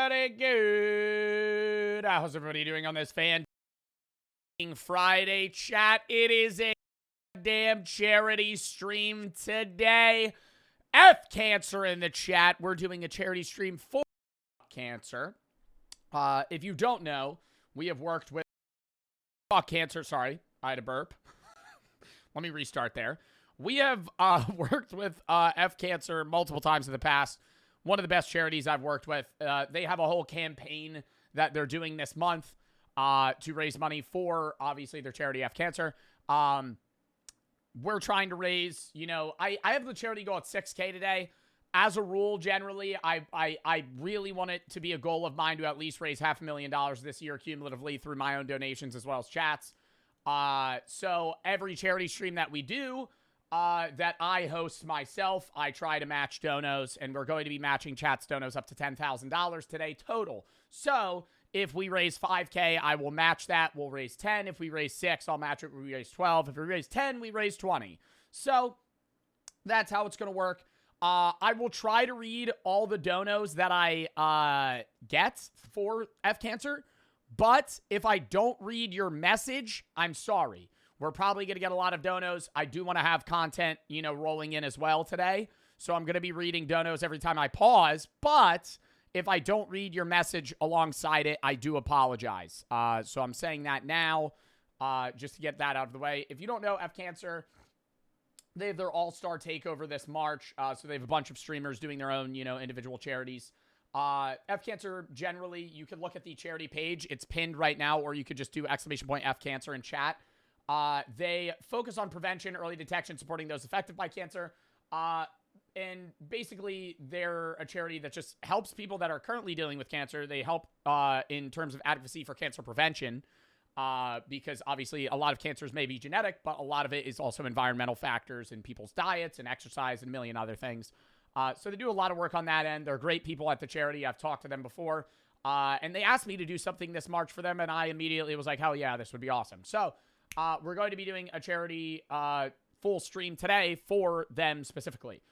everybody good? How's everybody doing on this fan Friday, chat? It is a damn charity stream today. F cancer in the chat. We're doing a charity stream for cancer. If you don't know, we have worked with cancer. Sorry, I had a burp. Let me restart there. We have worked with F Cancer multiple times in the past. One of the best charities I've worked with. They have a whole campaign that they're doing this month to raise money for, obviously, their charity F Cancer. We're trying to raise, you know, I have the charity goal at 6K today. As a rule, generally, I really want it to be a goal of mine to at least raise $500,000 this year cumulatively through my own donations as well as chats. So every charity stream that we do, that I host myself, I try to match donos, and we're going to be matching chat's donos up to $10,000 today total. So if we raise 5K, I will match that. We'll raise 10. If we raise 6, I'll match it. If we raise 12. If we raise 10, we raise 20. So that's how it's going to work. I will try to read all the donos that I get for F Cancer, but if I don't read your message, I'm sorry. We're probably going to get a lot of donos. I do want to have content, you know, rolling in as well today. So I'm going to be reading donos every time I pause. But if I don't read your message alongside it, I do apologize. So I'm saying that now just to get that out of the way. If you don't know, F Cancer, they have their all-star takeover this March. So they have a bunch of streamers doing their own, you know, individual charities. F Cancer, generally, you can look at the charity page. It's pinned right now, or you could just do !F Cancer in chat. They focus on prevention, early detection, supporting those affected by cancer. And basically, they're a charity that just helps people that are currently dealing with cancer. They help in terms of advocacy for cancer prevention because obviously a lot of cancers may be genetic, but a lot of it is also environmental factors in people's diets and exercise and a million other things. So they do a lot of work on that end. They're great people at the charity. I've talked to them before. And they asked me to do something this March for them, and I immediately was like, hell yeah, this would be awesome. So we're going to be doing a charity full stream today for them specifically.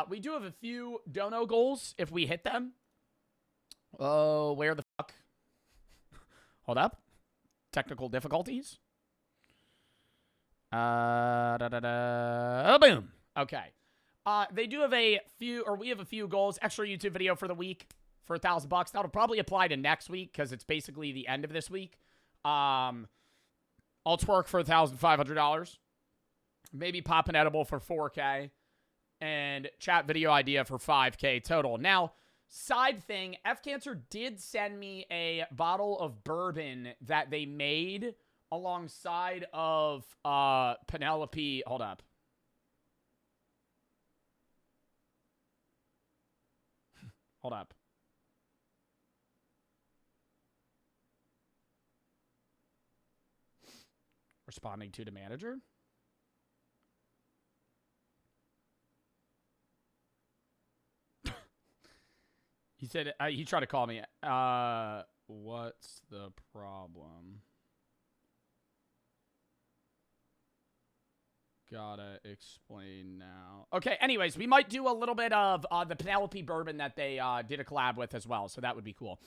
We do have a few dono goals if we hit them. Oh, where the fuck? Hold up. Technical difficulties. Oh, boom. Okay. They do have a few, or we have a few goals. Extra YouTube video for the week for $1,000. That'll probably apply to next week because it's basically the end of this week. I'll twerk for $1,500. Maybe pop an edible for 4K. And chat video idea for 5K total. Now, side thing, F Cancer did send me a bottle of bourbon that they made alongside of Penelope. Hold up. Hold up. Responding to the manager. He said, he tried to call me. What's the problem? Gotta explain now. Okay, anyways, we might do a little bit of the Penelope bourbon that they did a collab with as well, so that would be cool.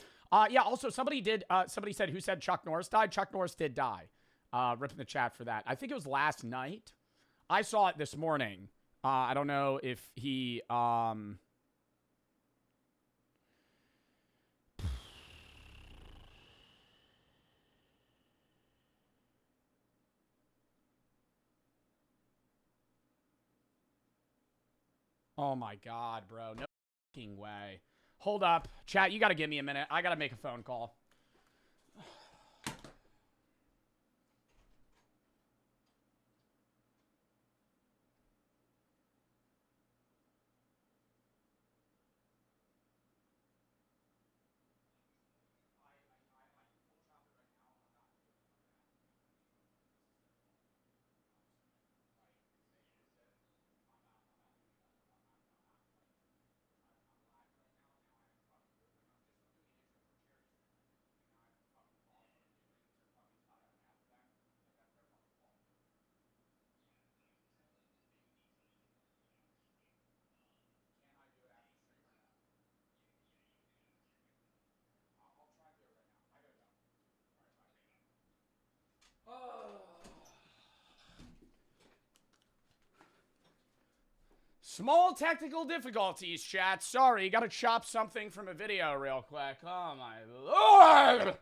Yeah, also, somebody said, who said Chuck Norris died? Chuck Norris did die. Rip in the chat for that. I think it was last night. I saw it this morning. I don't know if he, oh my God, bro. No fucking way. Hold up. Chat, you gotta give me a minute. I gotta make a phone call. Small technical difficulties, chat. Sorry, gotta chop something from a video real quick. Oh my lord!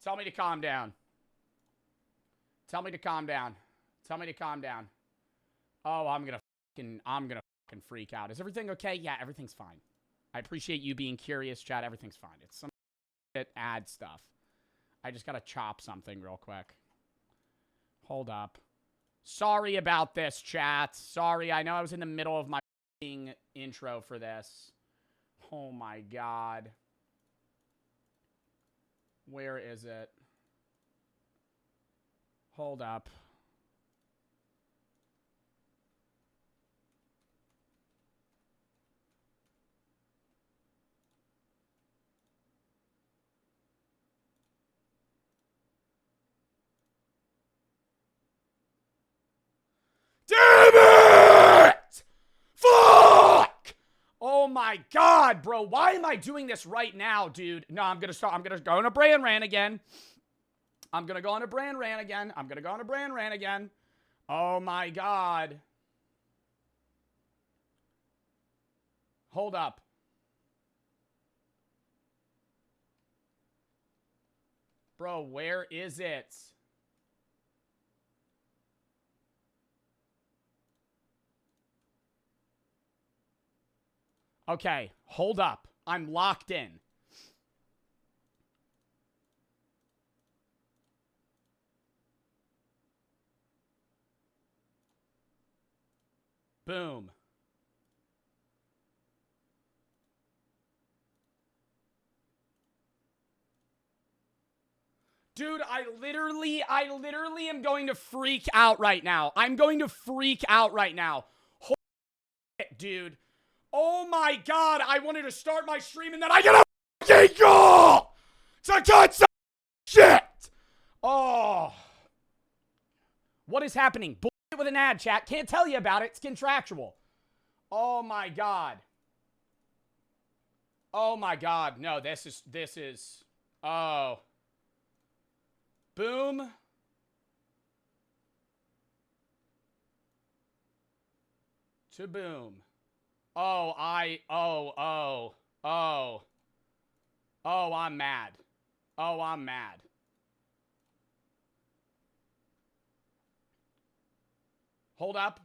Tell me to calm down. Tell me to calm down. Tell me to calm down. Oh, I'm gonna fucking freak out. Is everything okay? Yeah, everything's fine. I appreciate you being curious, chat. Everything's fine. It's some ad stuff. I just gotta chop something real quick. Hold up. Sorry about this, chat. Sorry, I know I was in the middle of my intro for this. Oh my god. Where is it? Hold up. Damn it! Fuck! Oh my god, bro. Why am I doing this right now, dude? No, I'm gonna go on a brand rant again. I'm gonna go on a brand rant again. Oh my god. Hold up. Bro, where is it? Okay, hold up. I'm locked in. Boom. Dude, I literally am going to freak out right now. I'm going to freak out right now. Holy shit, dude. Oh my god, I wanted to start my stream and then I get a fucking call to cut some shit. Oh. What is happening? Bullshit with an ad, chat. Can't tell you about it. It's contractual. Oh my god. Oh my god. No, this is. Oh. Boom. To boom. Oh, I'm mad. Oh, I'm mad. Hold up.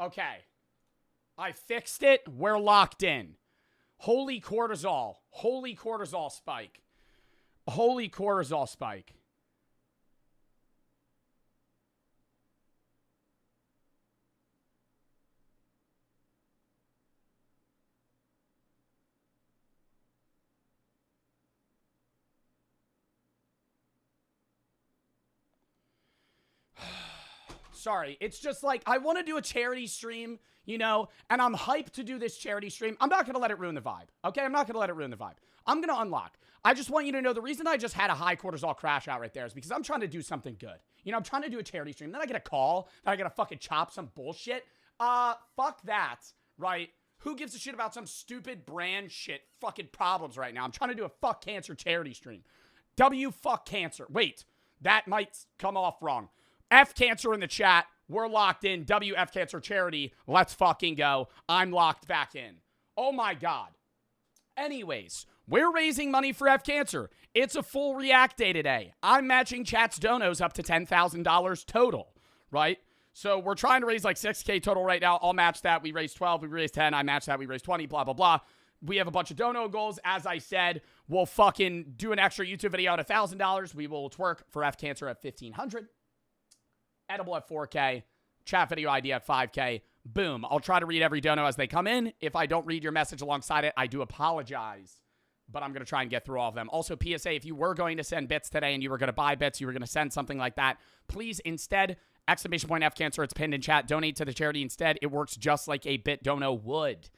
Okay. I fixed it. We're locked in. Holy cortisol. Holy cortisol spike. Holy cortisol spike. Sorry, it's just like, I want to do a charity stream, you know, and I'm hyped to do this charity stream. I'm not going to let it ruin the vibe, okay? I'm not going to let it ruin the vibe. I'm going to unlock. I just want you to know the reason I just had a high cortisol crash out right there is because I'm trying to do something good. You know, I'm trying to do a charity stream. Then I get a call that I got to fucking chop some bullshit. Fuck that, right? Who gives a shit about some stupid brand shit fucking problems right now? I'm trying to do a fuck cancer charity stream. W fuck cancer. Wait, that might come off wrong. F cancer in the chat. We're locked in. WF cancer charity. Let's fucking go. I'm locked back in. Oh my god. Anyways, we're raising money for F cancer. It's a full React Day today. I'm matching chat's donos up to $10,000 total, right? So we're trying to raise like 6K total right now. I'll match that. We raised 12. We raised 10. I match that. We raised 20. Blah, blah, blah. We have a bunch of dono goals. As I said, we'll fucking do an extra YouTube video at $1,000. We will twerk for F cancer at $1,500. Edible at 4K, chat video ID at 5K. Boom. I'll try to read every dono as they come in. If I don't read your message alongside it, I do apologize. But I'm going to try and get through all of them. Also, PSA, if you were going to send bits today and you were going to buy bits, you were going to send something like that, please instead, exclamation point F cancer, it's pinned in chat, donate to the charity instead. It works just like a bit dono would.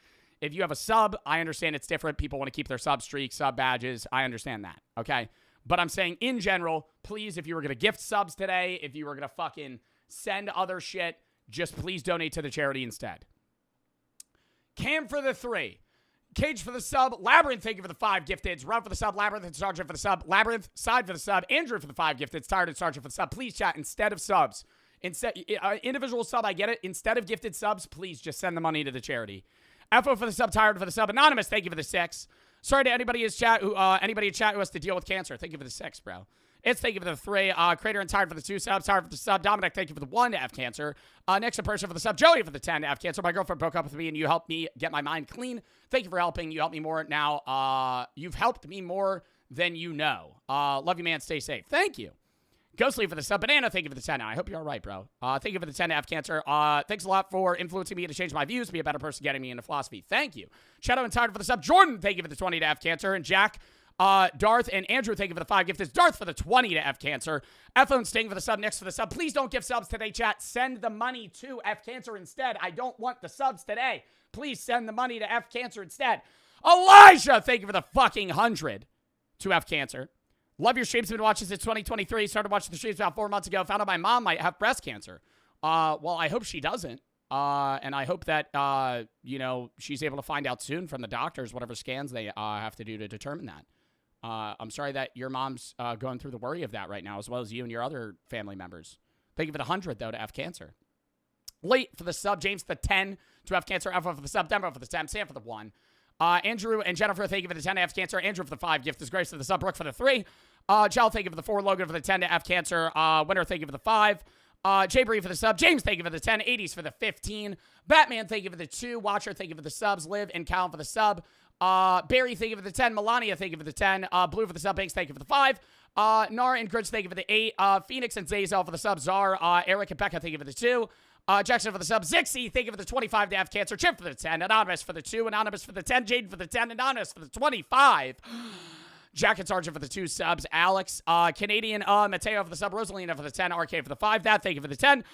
If you have a sub, I understand it's different. People want to keep their sub streaks, sub badges. I understand that, okay? But I'm saying in general, please, if you were going to gift subs today, if you were going to fucking send other shit, just please donate to the charity instead. Cam for the 3. Cage for the sub. Labyrinth, thank you for the 5 gifteds. Run for the sub. Labyrinth and Sergeant for the sub. Labyrinth, Side for the sub. Andrew for the 5 gifteds. Tired and Sergeant for the sub. Please, chat, instead of subs. Individual sub, I get it. Instead of gifted subs, please just send the money to the charity. FO for the sub. Tired for the sub. Anonymous, thank you for the 6. Sorry to anybody in chat who has to deal with cancer. Thank you for the 6, bro. It's thank you for the 3. Crater and Tired for the 2 subs. Tired for the sub. Dominic, thank you for the 1 to F cancer. Next in person for the sub. Joey for the 10 to F cancer. My girlfriend broke up with me and you helped me get my mind clean. Thank you for helping. You helped me more now. You've helped me more than you know. Love you, man. Stay safe. Thank you. Ghostly for the sub. Banana, thank you for the 10. I hope you're all right, bro. Thank you for the 10 to F cancer. Thanks a lot for influencing me to change my views, to be a better person, getting me into philosophy. Thank you. Shadow and Tired for the sub. Jordan, thank you for the 20 to F cancer. And Jack, Darth, and Andrew, thank you for the 5 gifts. Darth for the 20 to F cancer. F and Sting for the sub. Next for the sub. Please don't give subs today, chat. Send the money to F cancer instead. I don't want the subs today. Please send the money to F cancer instead. Elijah, thank you for the fucking 100 to F cancer. Love your streams. Been watching since 2023. Started watching the streams about 4 months ago. Found out my mom might have breast cancer. Well, I hope she doesn't. And I hope that, she's able to find out soon from the doctors, whatever scans they have to do to determine that. I'm sorry that your mom's going through the worry of that right now, as well as you and your other family members. Thank you for the 100, though, to F cancer. Late for the sub. James for the 10 to F cancer. F for the sub. Denver for the 10. Sam for the 1. Andrew and Jennifer, thank you for the 10 to F cancer. Andrew for the 5. Gift is Grace for the sub. Brooke for the 3. Chell, thank you for the 4. Logan for the 10 to F cancer. Winner, thank you for the 5. Jay Bree for the sub. James, thank you for the 10. 80s for the 15. Batman, thank you for the 2. Watcher, thank you for the subs. Liv and Calvin for the sub. Barry, thank you for the 10. Melania, thank you for the 10. Blue for the sub. Banks, thank you for the 5. Nara and Grinch, thank you for the 8. Phoenix and Zazel for the sub. Czar, Eric and Becca, thank you for the 2. Jackson for the sub. Zixie, thank you for the 25 to F cancer. Chip for the 10. Anonymous for the 2. Anonymous for the 10. Jaden for the 10. Anonymous for the 25. Jack and Sergeant for the 2 subs. Alex, Canadian, Mateo for the sub. Rosalina for the 10. RK for the 5. That, thank you for the 10.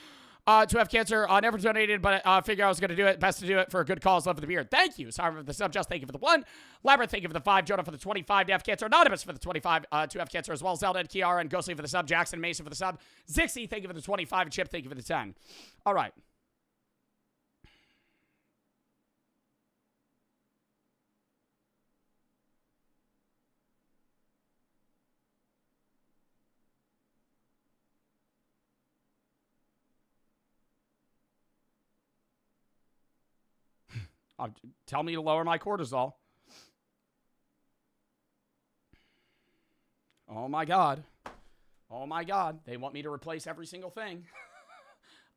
To have cancer, never donated, but figure I was going to do it. Best to do it for a good cause. Love for the beard. Thank you. Sorry for the sub. Just thank you for the 1. Labyrinth, thank you for the 5. Jonah for the 25 to have cancer. Anonymous for the 25 to have cancer as well. Zelda and Kiara and Ghostly for the sub. Jackson Mason for the sub. Zixie, thank you for the 25. And Chip, thank you for the 10. All right. Tell me to lower my cortisol. Oh my God. Oh my God. They want me to replace every single thing.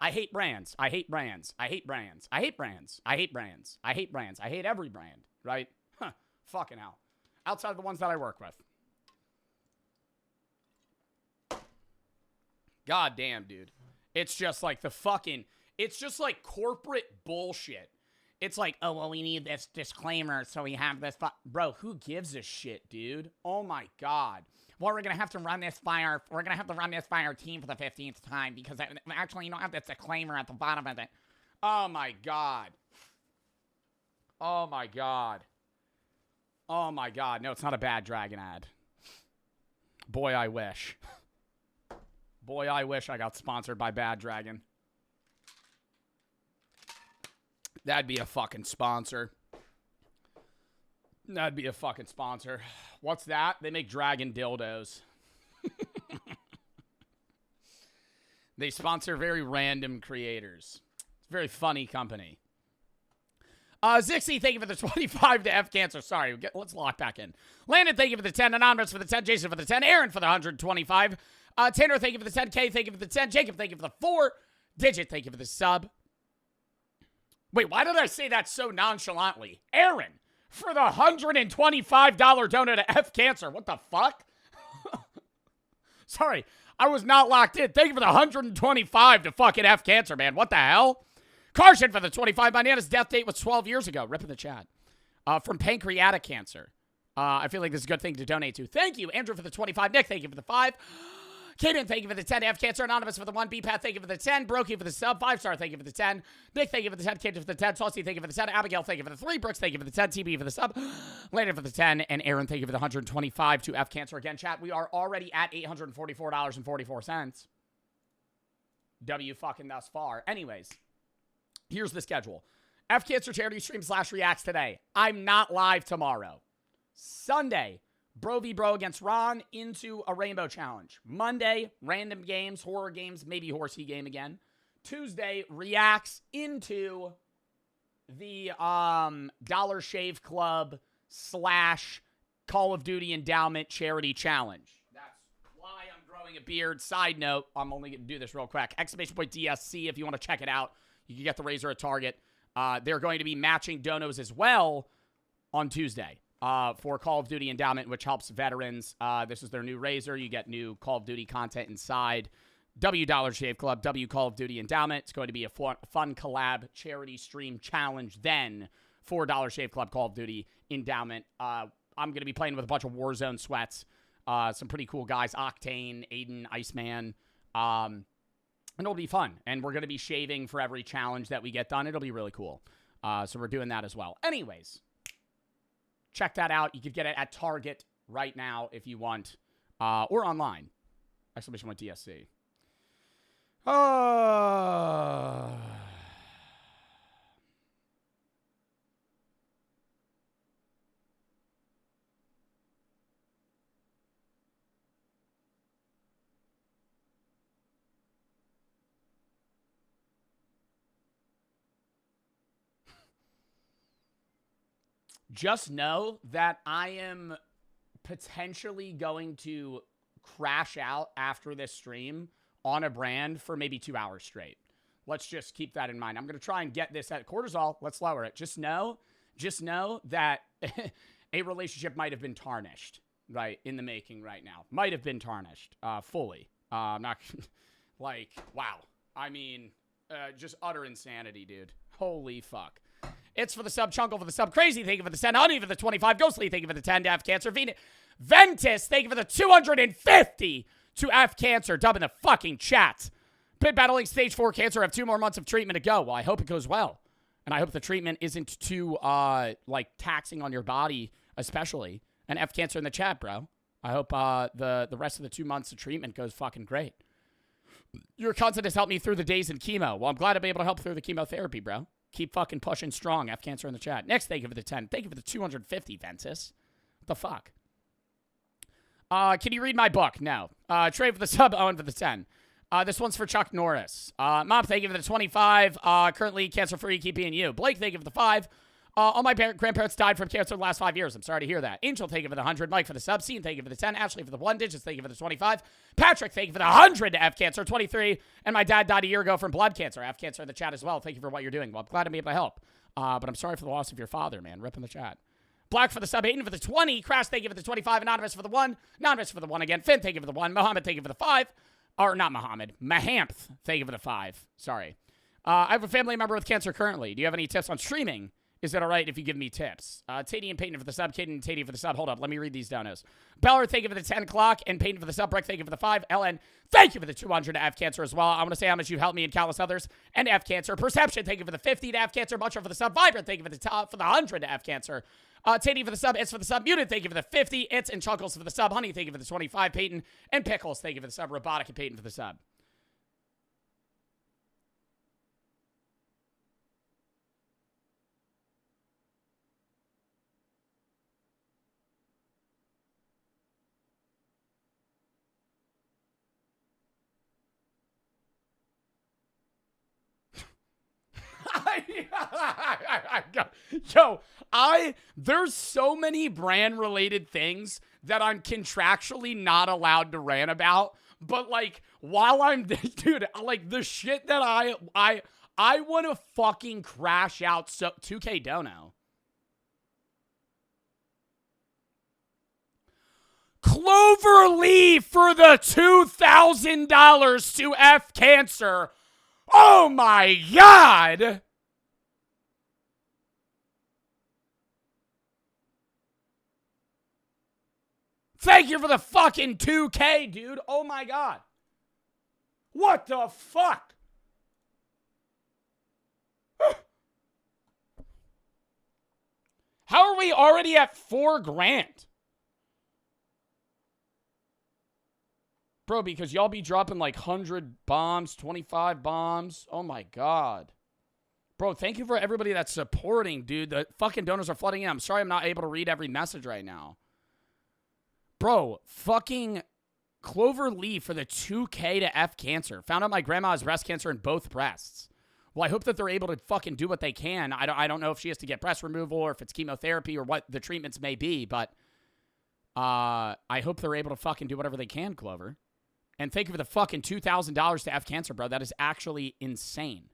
I hate brands. I hate brands. I hate brands. I hate brands. I hate brands. I hate brands. I hate every brand, right? Huh. Fucking hell. Outside of the ones that I work with. God damn, dude. It's just like it's just like corporate bullshit. It's like, oh, well, we need this disclaimer, so we have this. Bro, who gives a shit, dude? Oh, my God. Well, we're going to have to run this by our team for the 15th time because actually you don't have this disclaimer at the bottom of it. Oh, my God. Oh, my God. Oh, my God. No, it's not a bad Dragon ad. Boy, I wish. Boy, I wish I got sponsored by Bad Dragon. That'd be a fucking sponsor. That'd be a fucking sponsor. What's that? They make dragon dildos. They sponsor very random creators. It's a very funny company. Zixie, thank you for the 25 to F cancer. Sorry, let's lock back in. Landon, thank you for the 10. Anonymous for the 10. Jason for the 10. Aaron for the 125. Tanner, thank you for the 10. K, thank you for the 10. Jacob, thank you for the 4. Digit, thank you for the sub. Wait, why did I say that so nonchalantly? Aaron, for the $125 donor to F cancer. What the fuck? Sorry, I was not locked in. Thank you for the 125 to fucking F cancer, man. What the hell? Carson for the 25. My Nana's death date was 12 years ago. Rip in the chat. From pancreatic cancer. I feel like this is a good thing to donate to. Thank you, Andrew, for the 25. Nick, thank you for the 5. Kaden, thank you for the 10. F cancer. Anonymous for the 1. B-Path, thank you for the 10. Brokey for the sub. 5-star, thank you for the 10. Nick, thank you for the 10. Kaden for the 10. Saucy, thank you for the 10. Abigail, thank you for the 3. Brooks, thank you for the 10. TB for the sub. Landon for the 10. And Aaron, thank you for the 125 to F cancer. Again, chat, we are already at $844.44. W fucking thus far. Anyways, here's the schedule. F Cancer charity stream / reacts today. I'm not live tomorrow. Sunday, Bro v Bro against Ron into a rainbow challenge. Monday, random games, horror games, maybe horsey game again. Tuesday, reacts into the Dollar Shave Club / Call of Duty Endowment charity challenge. That's why I'm growing a beard. Side note, I'm only going to do this real quick. !DSC if you want to check it out. You can get the razor at Target. They're going to be matching donos as well on Tuesday for Call of Duty Endowment, which helps veterans. This is their new razor. You get new Call of Duty content inside. W Dollar Shave Club, W Call of Duty Endowment. It's going to be a fun collab charity stream challenge then for Dollar Shave Club Call of Duty Endowment. I'm going to be playing with a bunch of Warzone sweats. Some pretty cool guys. Octane, Aiden, Iceman. And it'll be fun. And we're going to be shaving for every challenge that we get done. It'll be really cool. So we're doing that as well. Anyways, check that out. You could get it at Target right now if you want. Or online. !DSC. Just know that I am potentially going to crash out after this stream on a brand for maybe 2 hours straight. Let's just keep that in mind. I'm going to try and get this at cortisol. Let's lower it. Just know that a relationship might have been tarnished, right, in the making right now. Might have been tarnished fully. Not like, wow. I mean, just utter insanity, dude. Holy fuck. It's for the sub. Chunkle for the sub. Crazy, thank you for the 10. Honey for the 25. Ghostly, thank you for the 10 to F Cancer. Ventus, thank you for the 250 to F Cancer. Dubbing the fucking chat. Pit battling stage 4 cancer. I have 2 more months of treatment to go. Well, I hope it goes well. And I hope the treatment isn't too, like, taxing on your body, especially. And F Cancer in the chat, bro. I hope the rest of the 2 months of treatment goes fucking great. Your content has helped me through the days in chemo. Well, I'm glad to be able to help through the chemotherapy, bro. Keep fucking pushing strong. F Cancer in the chat. Next, thank you for the 10. Thank you for the 250, Ventus. What the fuck? Can you read my book? No. Trade for the sub. Owen for the 10. This one's for Chuck Norris. Mom, thank you for the 25. Currently cancer-free. Keep being you. Blake, thank you for the 5. All my grandparents died from cancer in the last 5 years. I'm sorry to hear that. Angel, thank you for the 100. Mike for the sub. Scene, thank you for the 10. Ashley for the 1 digits. Thank you for the 25. Patrick, thank you for the 100 to F Cancer. 23. And my dad died a year ago from blood cancer. F Cancer in the chat as well. Thank you for what you're doing. Well, I'm glad to be able to help. But I'm sorry for the loss of your father, man. Rip in the chat. Black for the sub. Aiden for the 20. Crash, thank you for the 25. Anonymous for the 1. Anonymous for the 1 again. Finn, thank you for the 1. Mohammed, thank you for the 5. Or not Mohammed. Mahampth, thank you for the 5. Sorry. I have a family member with cancer currently. Do you have any tips on streaming? Is it all right if you give me tips? Tati and Peyton for the sub. Kaden and Tati for the sub. Hold up. Let me read these donos. Beller, thank you for the 10 o'clock. And Peyton for the sub. Breck, thank you for the 5. LN, thank you for the 200 to F Cancer as well. I want to say how much you've helped me and countless others. And F Cancer. Perception, thank you for the 50 to F Cancer. Butcher for the sub. Vibrant, thank you for the top for the 100 to F Cancer. Tati for the sub. It's for the sub. Muted, thank you for the 50. It's and Chuckles for the sub. Honey, thank you for the 25. Peyton and Pickles, thank you for the sub. Robotic and Peyton for the sub. There's so many brand related things that I'm contractually not allowed to rant about, but like while I'm dude, like the shit that I want to fucking crash out. So 2K dono. Clover Lee for the $2,000 to F Cancer. Oh my God. Thank you for the fucking 2K, dude. Oh my God. What the fuck? How are we already at $4,000? Bro, because y'all be dropping like 100 bombs, 25 bombs. Oh my God. Bro, thank you for everybody that's supporting, dude. The fucking donors are flooding in. I'm sorry I'm not able to read every message right now. Bro, fucking Clover Lee for the 2K to F cancer. Found out my grandma has breast cancer in both breasts. Well, I hope that they're able to fucking do what they can. I don't know if she has to get breast removal or if it's chemotherapy or what the treatments may be, but I hope they're able to fucking do whatever they can, Clover. And thank you for the fucking $2,000 to F cancer, bro. That is actually insane.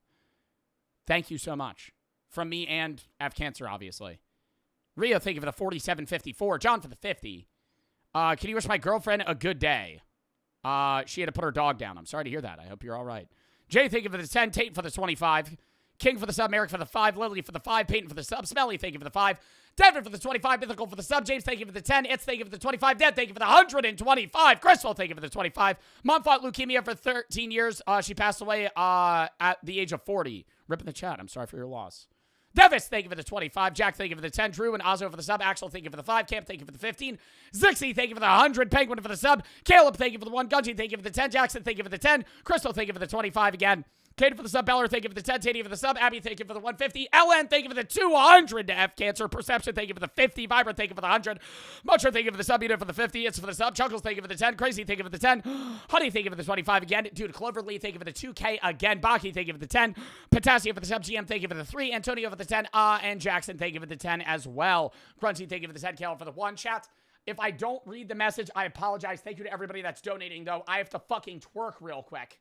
Thank you so much. From me and F cancer, obviously. Rio, thank you for the 47.54. John for the 50. Can you wish my girlfriend a good day? She had to put her dog down. I'm sorry to hear that. I hope you're all right. Jay, thank you for the 10. Tate for the 25. King for the sub. Merrick for the 5. Lily for the 5. Peyton for the sub. Smelly, thank you for the 5. Devin for the 25. Mythical for the sub. James, thank you for the 10. It's, thank you for the 25. Dead, thank you for the 125. Crystal, thank you for the 25. Mom fought leukemia for 13 years. She passed away at the age of 40. Rip in the chat. I'm sorry for your loss. Devis, thank you for the 25. Jack, thank you for the 10. Drew and Ozzo for the sub. Axel, thank you for the 5. Camp, thank you for the 15. Zixie, thank you for the 100. Penguin for the sub. Caleb, thank you for the 1. Gunji, thank you for the 10. Jackson, thank you for the 10. Crystal, thank you for the 25 again. Katie for the sub. Beller, thank you for the 10. Tati for the sub. Abby, thank you for the 150. LN, thank you for the 200 to F cancer. Perception, thank you for the 50. Vibrant, thank you for the 100. Mucher, thank you for the sub. Unit for the 50. It's for the sub. Chuckles, thank you for the 10. Crazy, thank you for the 10. Honey, thank you for the 25 again. Dude, Cloverlee, thank you for the 2K again. Baki, thank you for the 10. Potassium for the sub. GM, thank you for the 3. Antonio for the 10. And Jackson, thank you for the 10 as well. Grunty, thank you for the 10. Caleb for the 1. Chat, if I don't read the message, I apologize. Thank you to everybody that's donating, though. I have to fucking twerk real quick.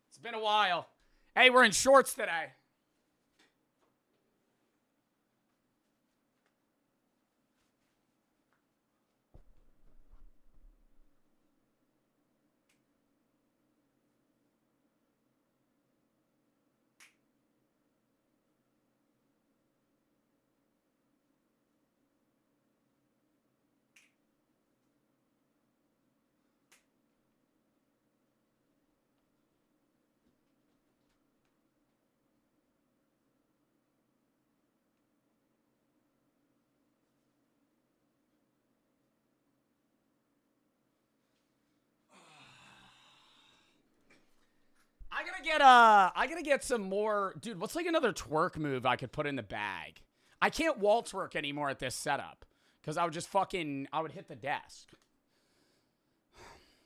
It's been a while. Hey, we're in shorts today. I gotta get some more, dude. What's like another twerk move I could put in the bag? I can't wall twerk anymore at this setup because I would just I would hit the desk.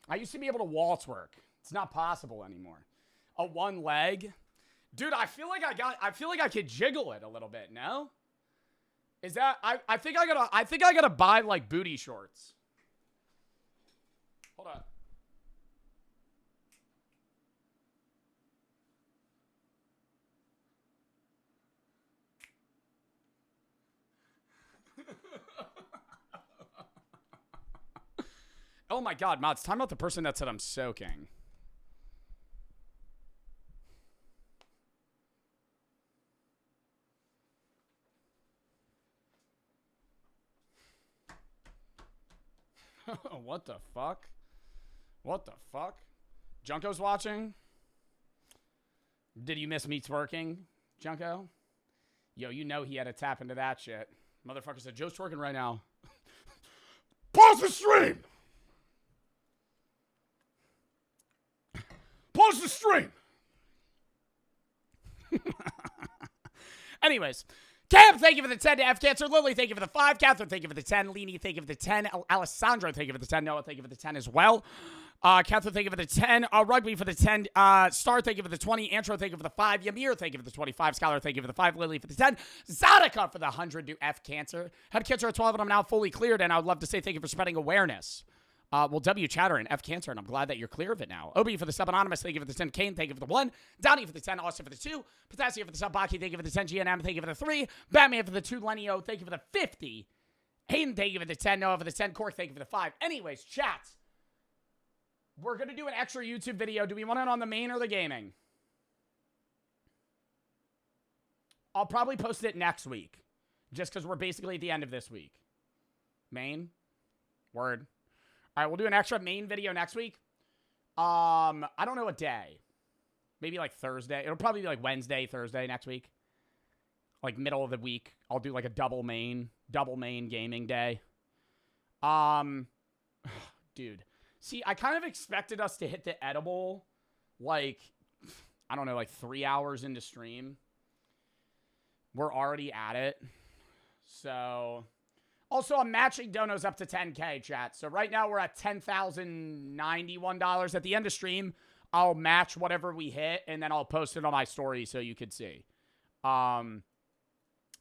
I used to be able to wall twerk. It's not possible anymore. A one leg, dude. I feel like I could jiggle it a little bit. No, is that I think I gotta buy like booty shorts. Hold on. Oh my god, mods, time out the person that said I'm soaking. What the fuck? What the fuck? Junko's watching? Did you miss me twerking, Junko? Yo, you know he had to tap into that shit. Motherfucker said, Joe's twerking right now. Pause the stream! Pause the stream! Anyways, Cam, thank you for the 10 to F Cancer. Lily, thank you for the 5. Catherine, thank you for the 10. Leanie, thank you for the 10. Alessandro, thank you for the 10. Noah, thank you for the 10 as well. Catherine, thank you for the 10. Rugby for the 10. Star, thank you for the 20. Antro, thank you for the 5. Ymir, thank you for the 25. Scholar, thank you for the 5. Lily for the 10. Zadaka for the 100 to F Cancer. Had cancer at 12 and I'm now fully cleared, and I would love to say thank you for spreading awareness. Well, W Chatter and F Cancer, and I'm glad that you're clear of it now. Obi for the sub. Anonymous, thank you for the 10. Kane, thank you for the 1. Downey for the 10. Austin for the 2. Potassium for the sub. Baki, thank you for the 10. GNM, thank you for the 3. Batman for the 2. Lenio, thank you for the 50. Hayden, thank you for the 10. Noah for the 10. Cork, thank you for the 5. Anyways, chat. We're going to do an extra YouTube video. Do we want it on the main or the gaming? I'll probably post it next week. Just because we're basically at the end of this week. Main? Word. All right, we'll do an extra main video next week. I don't know what day. Maybe like Thursday. It'll probably be like Wednesday, Thursday next week. Like middle of the week, I'll do like a double main gaming day. Dude. See, I kind of expected us to hit the edible, like, I don't know, like 3 hours into stream. We're already at it. So, also, I'm matching donos up to 10K, chat. So right now we're at $10,091. At the end of stream, I'll match whatever we hit, and then I'll post it on my story so you could see. But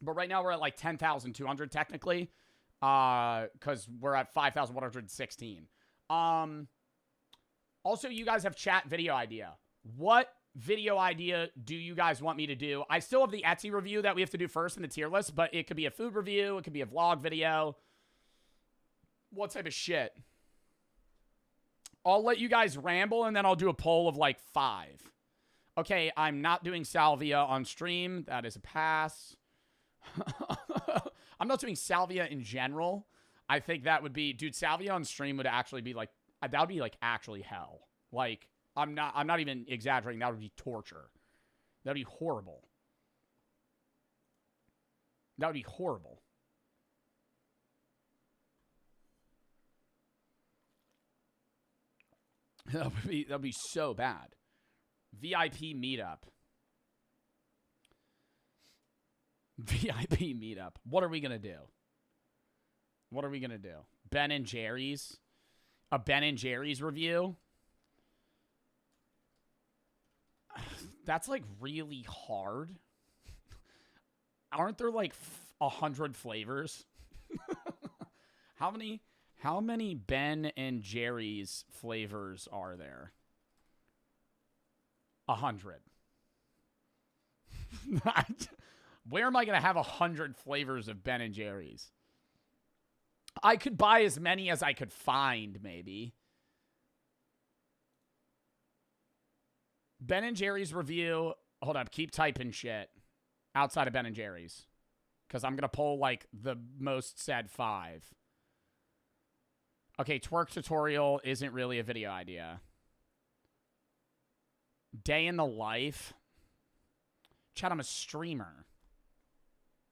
right now we're at like 10,200 technically, because we're at 5,116. Also, you guys have chat video idea. What video idea do you guys want me to do? I still have the Etsy review that we have to do first in the tier list, but it could be a food review. It could be a vlog video. What type of shit? I'll let you guys ramble, and then I'll do a poll of like 5. Okay, I'm not doing salvia on stream. That is a pass. I'm not doing salvia in general. I think that would be, dude, salvia on stream would actually be like, that would be like actually hell. Like, I'm not even exaggerating. That would be torture. That would be horrible. That would be horrible. That would be so bad. VIP meetup. VIP meetup. What are we going to do? What are we going to do? Ben and Jerry's? A Ben and Jerry's review? That's like really hard. Aren't there like 100 flavors? How many Ben and Jerry's flavors are there? 100. Where am I going to have 100 flavors of Ben and Jerry's? I could buy as many as I could find, maybe. Ben and Jerry's review. Hold up. Keep typing shit outside of Ben and Jerry's. Because I'm going to pull, like, the most said 5. Okay, twerk tutorial isn't really a video idea. Day in the life. Chat, I'm a streamer.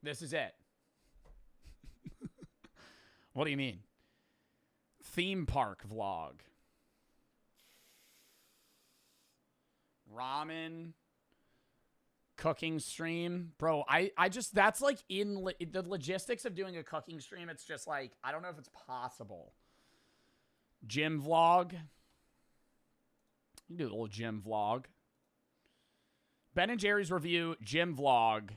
This is it. What do you mean? Theme park vlog. Ramen. Cooking stream. Bro, I just, that's like in the logistics of doing a cooking stream. It's just like, I don't know if it's possible. Gym vlog. You can do a little gym vlog. Ben and Jerry's review, gym vlog.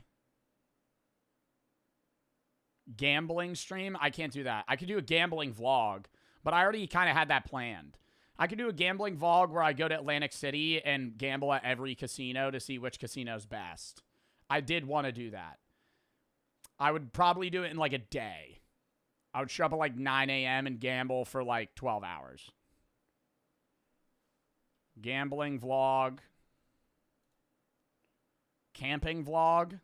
Gambling stream. I can't do that. I could do a gambling vlog, but I already kind of had that planned. I could do a gambling vlog where I go to Atlantic City and gamble at every casino to see which casino's best. I did want to do that. I would probably do it in like a day. I would show up at like 9 a.m. and gamble for like 12 hours. Gambling vlog. Camping vlog.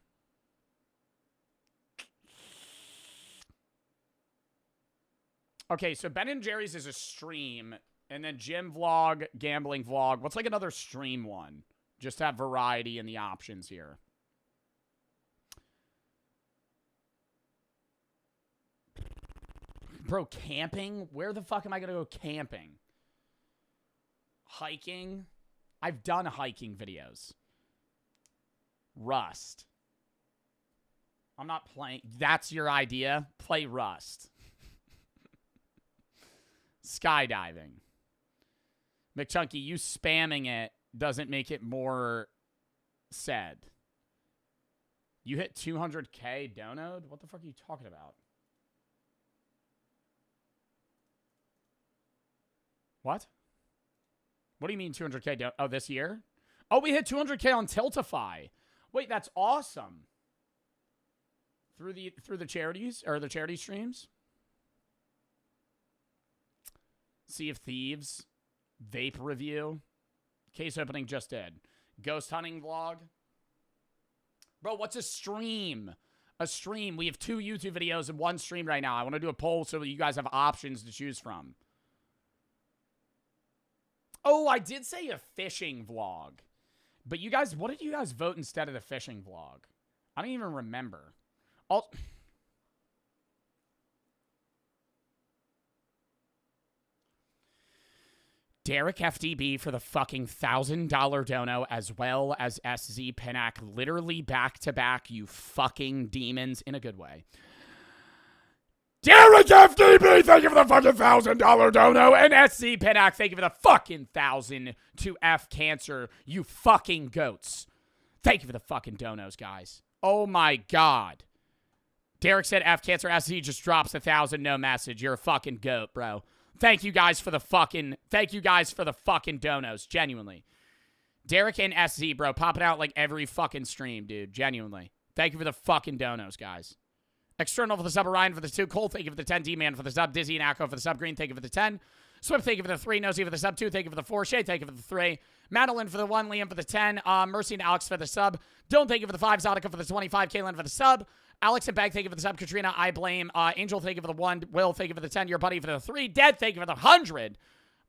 Okay, so Ben and Jerry's is a stream, and then gym vlog, gambling vlog. What's like another stream one? Just to have variety in the options here. Bro, camping? Where the fuck am I going to go camping? Hiking? I've done hiking videos. Rust. I'm not playing. That's your idea? Play Rust. Skydiving. McChunky, you spamming it doesn't make it more said. You hit 200K download? What the fuck are you talking about? What? What do you mean 200K down? Oh, this year? Oh, we hit 200K on Tiltify. Wait, that's awesome. Through the charities or the charity streams? Sea of Thieves. Vape review. Case opening just did. Ghost hunting vlog. Bro, what's a stream? A stream. We have 2 YouTube videos and 1 stream right now. I want to do a poll so that you guys have options to choose from. Oh, I did say a fishing vlog. But you guys, what did you guys vote instead of the fishing vlog? I don't even remember. Also, Derek FDB for the fucking $1,000 dono, as well as SZ Pinnack, literally back to back, you fucking demons, in a good way. Derek FDB, thank you for the fucking $1,000 dono, and SZ Pinnack, thank you for the fucking 1,000 to F Cancer, you fucking goats. Thank you for the fucking donos, guys. Oh my god. Derek said F Cancer SZ just drops 1,000, no message. You're a fucking goat, bro. Thank you guys for the fucking donos, genuinely. Derek and SZ, bro, popping out like every fucking stream, dude, genuinely. Thank you for the fucking donos, guys. External for the sub, Orion for the 2, Cole, thank you for the 10, D-Man for the sub, Dizzy and Acco for the sub, Green, thank you for the 10, Swift, thank you for the 3, Nosy for the sub, 2, thank you for the 4, Shay, thank you for the 3, Madeline for the 1, Liam for the 10, Mercy and Alex for the sub, Dylan, thank you for the 5, Zodica for the 25, Kaylin for the sub, Alex and Bag, thank you for the sub, Katrina, I blame, Angel, thank you for the 1, Will, thank you for the 10, Your Buddy for the 3, Dead, thank you for the 100,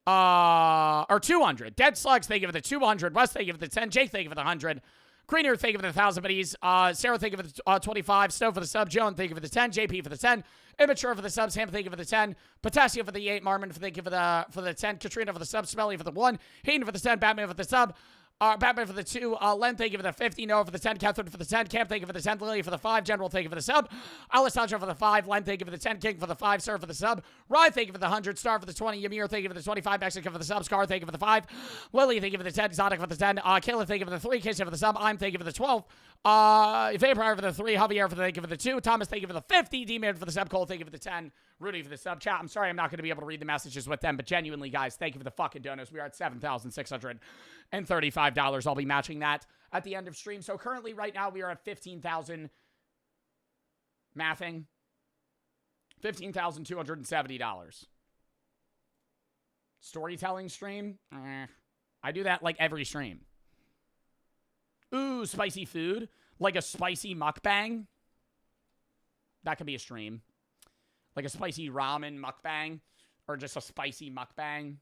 or 200, Dead Slugs, thank you for the 200, Wes, thank you for the 10, Jake, thank you for the 100, Greener, thank you for the 1,000 buddies. Sarah, thank you for the 25. Snow for the sub. Joan, thank you for the 10. JP for the 10. Immature for the subs. Ham, thank you for the 10. Potassium for the 8. Marmon, thank you for the 10. Katrina for the sub. Smelly for the 1. Hayden for the 10. Batman for the sub. Batman for the 2. Len, thank you for the 50. Noah for the 10. Catherine for the 10. Camp, thank you for the 10. Lily for the 5. General, thank you for the sub. Alessandro for the 5. Len, thank you for the 10. King for the 5. Sir for the sub. Ryan, thank you for the 100. Star for the 20. Ymir, thank you for the 25. Mexican for the sub. Scar, thank you for the 5. Lily, thank you for the 10. Exotic for the 10. Kayla, thank you for the 3. Casey for the sub. I'm, thank you for the 12. Vampire for the 3. Javier for the, thank you for the 2. Thomas, thank you for the 50. D-Man for the sub. Cole, thank you for the 10. Rudy for the sub. Chat, I'm sorry I'm not going to be able to read the messages with them, but genuinely, guys, thank you for the fucking donos. We are at $7,635. I'll be matching that at the end of stream. So currently, right now, we are at 15,000. Mathing. $15,270. Storytelling stream. I do that like every stream. Ooh, spicy food. Like a spicy mukbang. That could be a stream. Like a spicy ramen mukbang. Or just a spicy mukbang.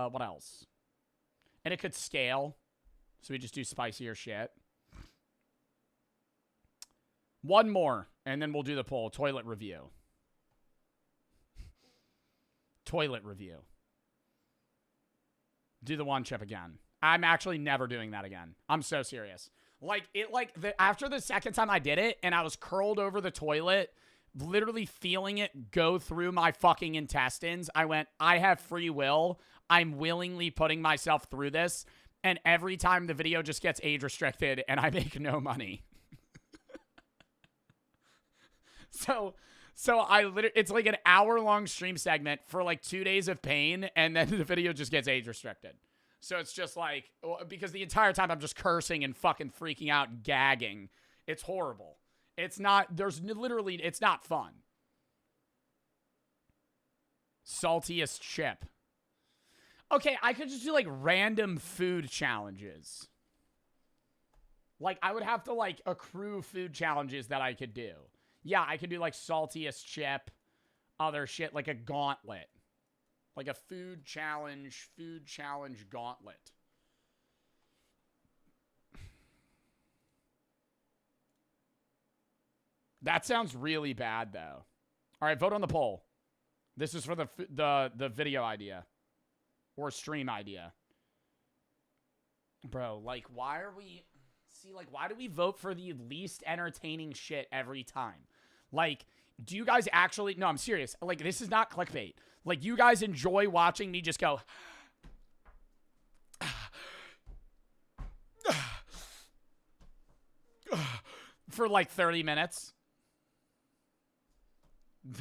What else? And it could scale. So we just do spicier shit. One more. And then we'll do the poll. Toilet review. Toilet review. Do the one chip again. I'm actually never doing that again. I'm so serious. After the second time I did it and I was curled over the toilet, literally feeling it go through my fucking intestines, I went, I have free will. I'm willingly putting myself through this. And every time the video just gets age restricted and I make no money. So I literally, it's like an hour-long stream segment for like 2 days of pain, and then the video just gets age restricted. So it's just like, because the entire time I'm just cursing and fucking freaking out and gagging. It's horrible. It's not, it's not fun. Saltiest chip. Okay, I could just do like random food challenges. Like, I would have to like accrue food challenges that I could do. Yeah, I could do like saltiest chip, other shit, like a gauntlet. Like a food challenge gauntlet. That sounds really bad, though. All right, vote on the poll. This is for the video idea. Or stream idea. Bro, like, why are we... See, like, why do we vote for the least entertaining shit every time? Like, do you guys actually... No, I'm serious. Like, this is not clickbait. Like, you guys enjoy watching me just go... for, like, 30 minutes?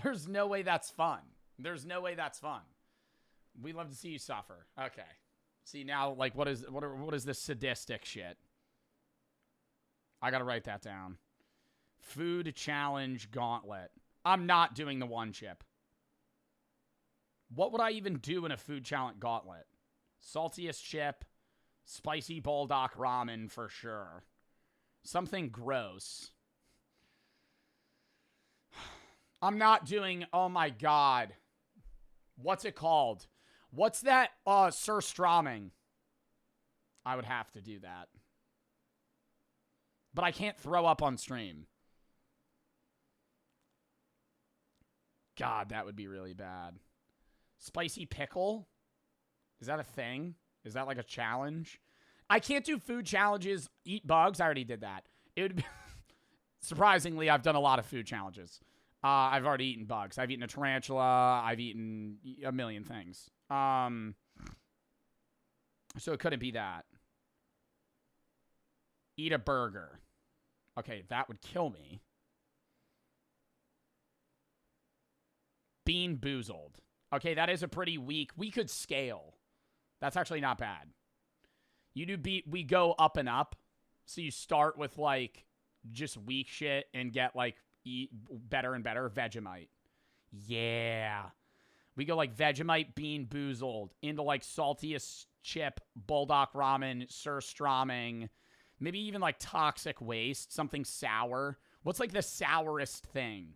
There's no way that's fun. There's no way that's fun. We love to see you suffer. Okay. See, now, like, what is this sadistic shit? I gotta write that down. Food challenge gauntlet. I'm not doing the one chip. What would I even do in a food challenge gauntlet? Saltiest chip. Spicy bulldog ramen for sure. Something gross. I'm not doing, oh my god. What's it called? What's that, Sir Stroming? I would have to do that. But I can't throw up on stream. God, that would be really bad. Spicy pickle? Is that a thing? Is that like a challenge? I can't do food challenges. Eat bugs? I already did that. It would be... Surprisingly, I've done a lot of food challenges. I've already eaten bugs. I've eaten a tarantula. I've eaten a million things. So it couldn't be that. Eat a burger. Okay, that would kill me. Bean boozled. Okay, that is a pretty weak. We could scale. That's actually not bad. You do we go up and up. So you start with like just weak shit and get like eat better and better. Vegemite. Yeah. We go like Vegemite, Bean boozled into like saltiest chip, Bulldog ramen, surströmming, maybe even like toxic waste, something sour. What's like the sourest thing?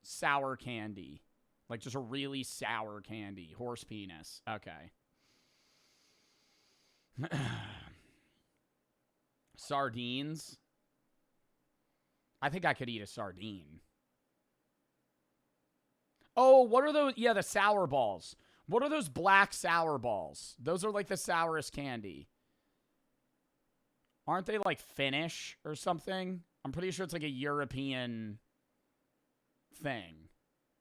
Sour candy. Like just a really sour candy. Horse penis. Okay. Sardines. I think I could eat a sardine. Oh, what are those? Yeah, the sour balls. What are those black sour balls? Those are like the sourest candy. Aren't they like Finnish or something? I'm pretty sure it's like a European thing.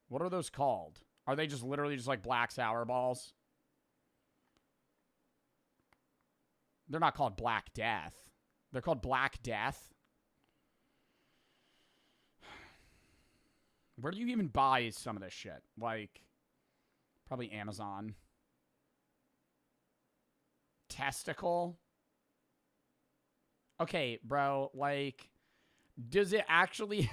What are those called? Are they just literally just like black sour balls? They're not called Black Death. They're called Black Death. Where do you even buy some of this shit? Like, probably Amazon. Testicle? Okay, bro, like, does it actually...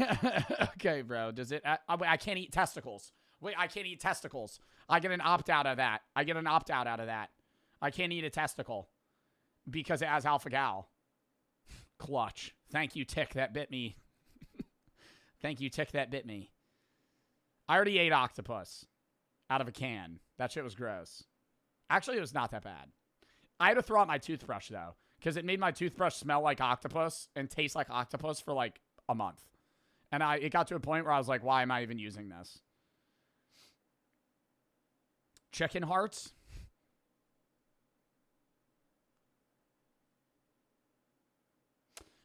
Okay, bro, does it... wait, I can't eat testicles. Wait, I can't eat testicles. I get an opt-out of that. I get an opt-out out of that. I can't eat a testicle. Because it has alpha-gal. Clutch. Thank you, Tick, that bit me. Thank you, Tick, that bit me. I already ate octopus out of a can. That shit was gross. Actually, it was not that bad. I had to throw out my toothbrush, though, because it made my toothbrush smell like octopus and taste like octopus for, like, a month. And it got to a point where I was like, why am I even using this? Chicken hearts?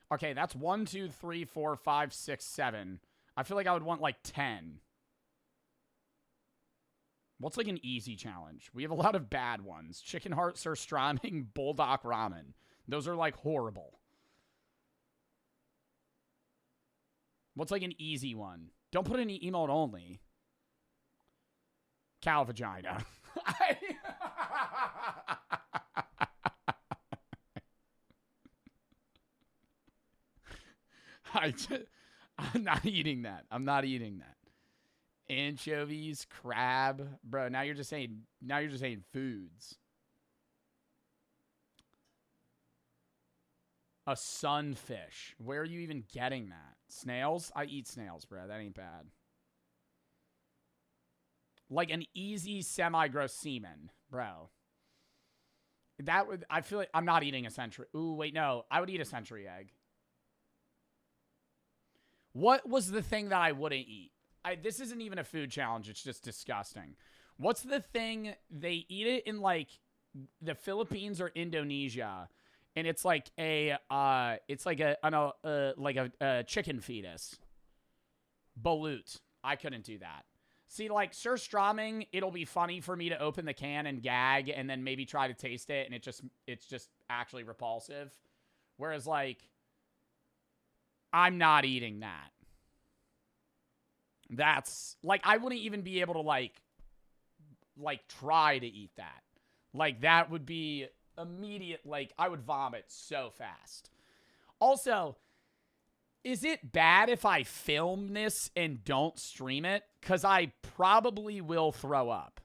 Okay, that's 1, 2, 3, 4, 5, 6, 7. I feel like I would want, like, 10. What's, like, an easy challenge? We have a lot of bad ones. Chicken heart, surströmming, Bulldog ramen. Those are, like, horrible. What's, like, an easy one? Don't put any emote only. Cow vagina. I'm not eating that. I'm not eating that. Anchovies, crab, bro. Now you're just saying foods. A sunfish. Where are you even getting that? Snails? I eat snails, bro. That ain't bad. Like an easy semi-gross semen, bro. That would, I feel like I'm not eating a century. Ooh, wait, no. I would eat a century egg. What was the thing that I wouldn't eat? This isn't even a food challenge. It's just disgusting. What's the thing they eat it in like the Philippines or Indonesia, and it's like a chicken fetus. Balut. I couldn't do that. See, like surströmming, it'll be funny for me to open the can and gag, and then maybe try to taste it, and it's just actually repulsive. Whereas like, I'm not eating that. That's, like, I wouldn't even be able to, like, try to eat that. Like, that would be immediate, like, I would vomit so fast. Also, is it bad if I film this and don't stream it? Because I probably will throw up.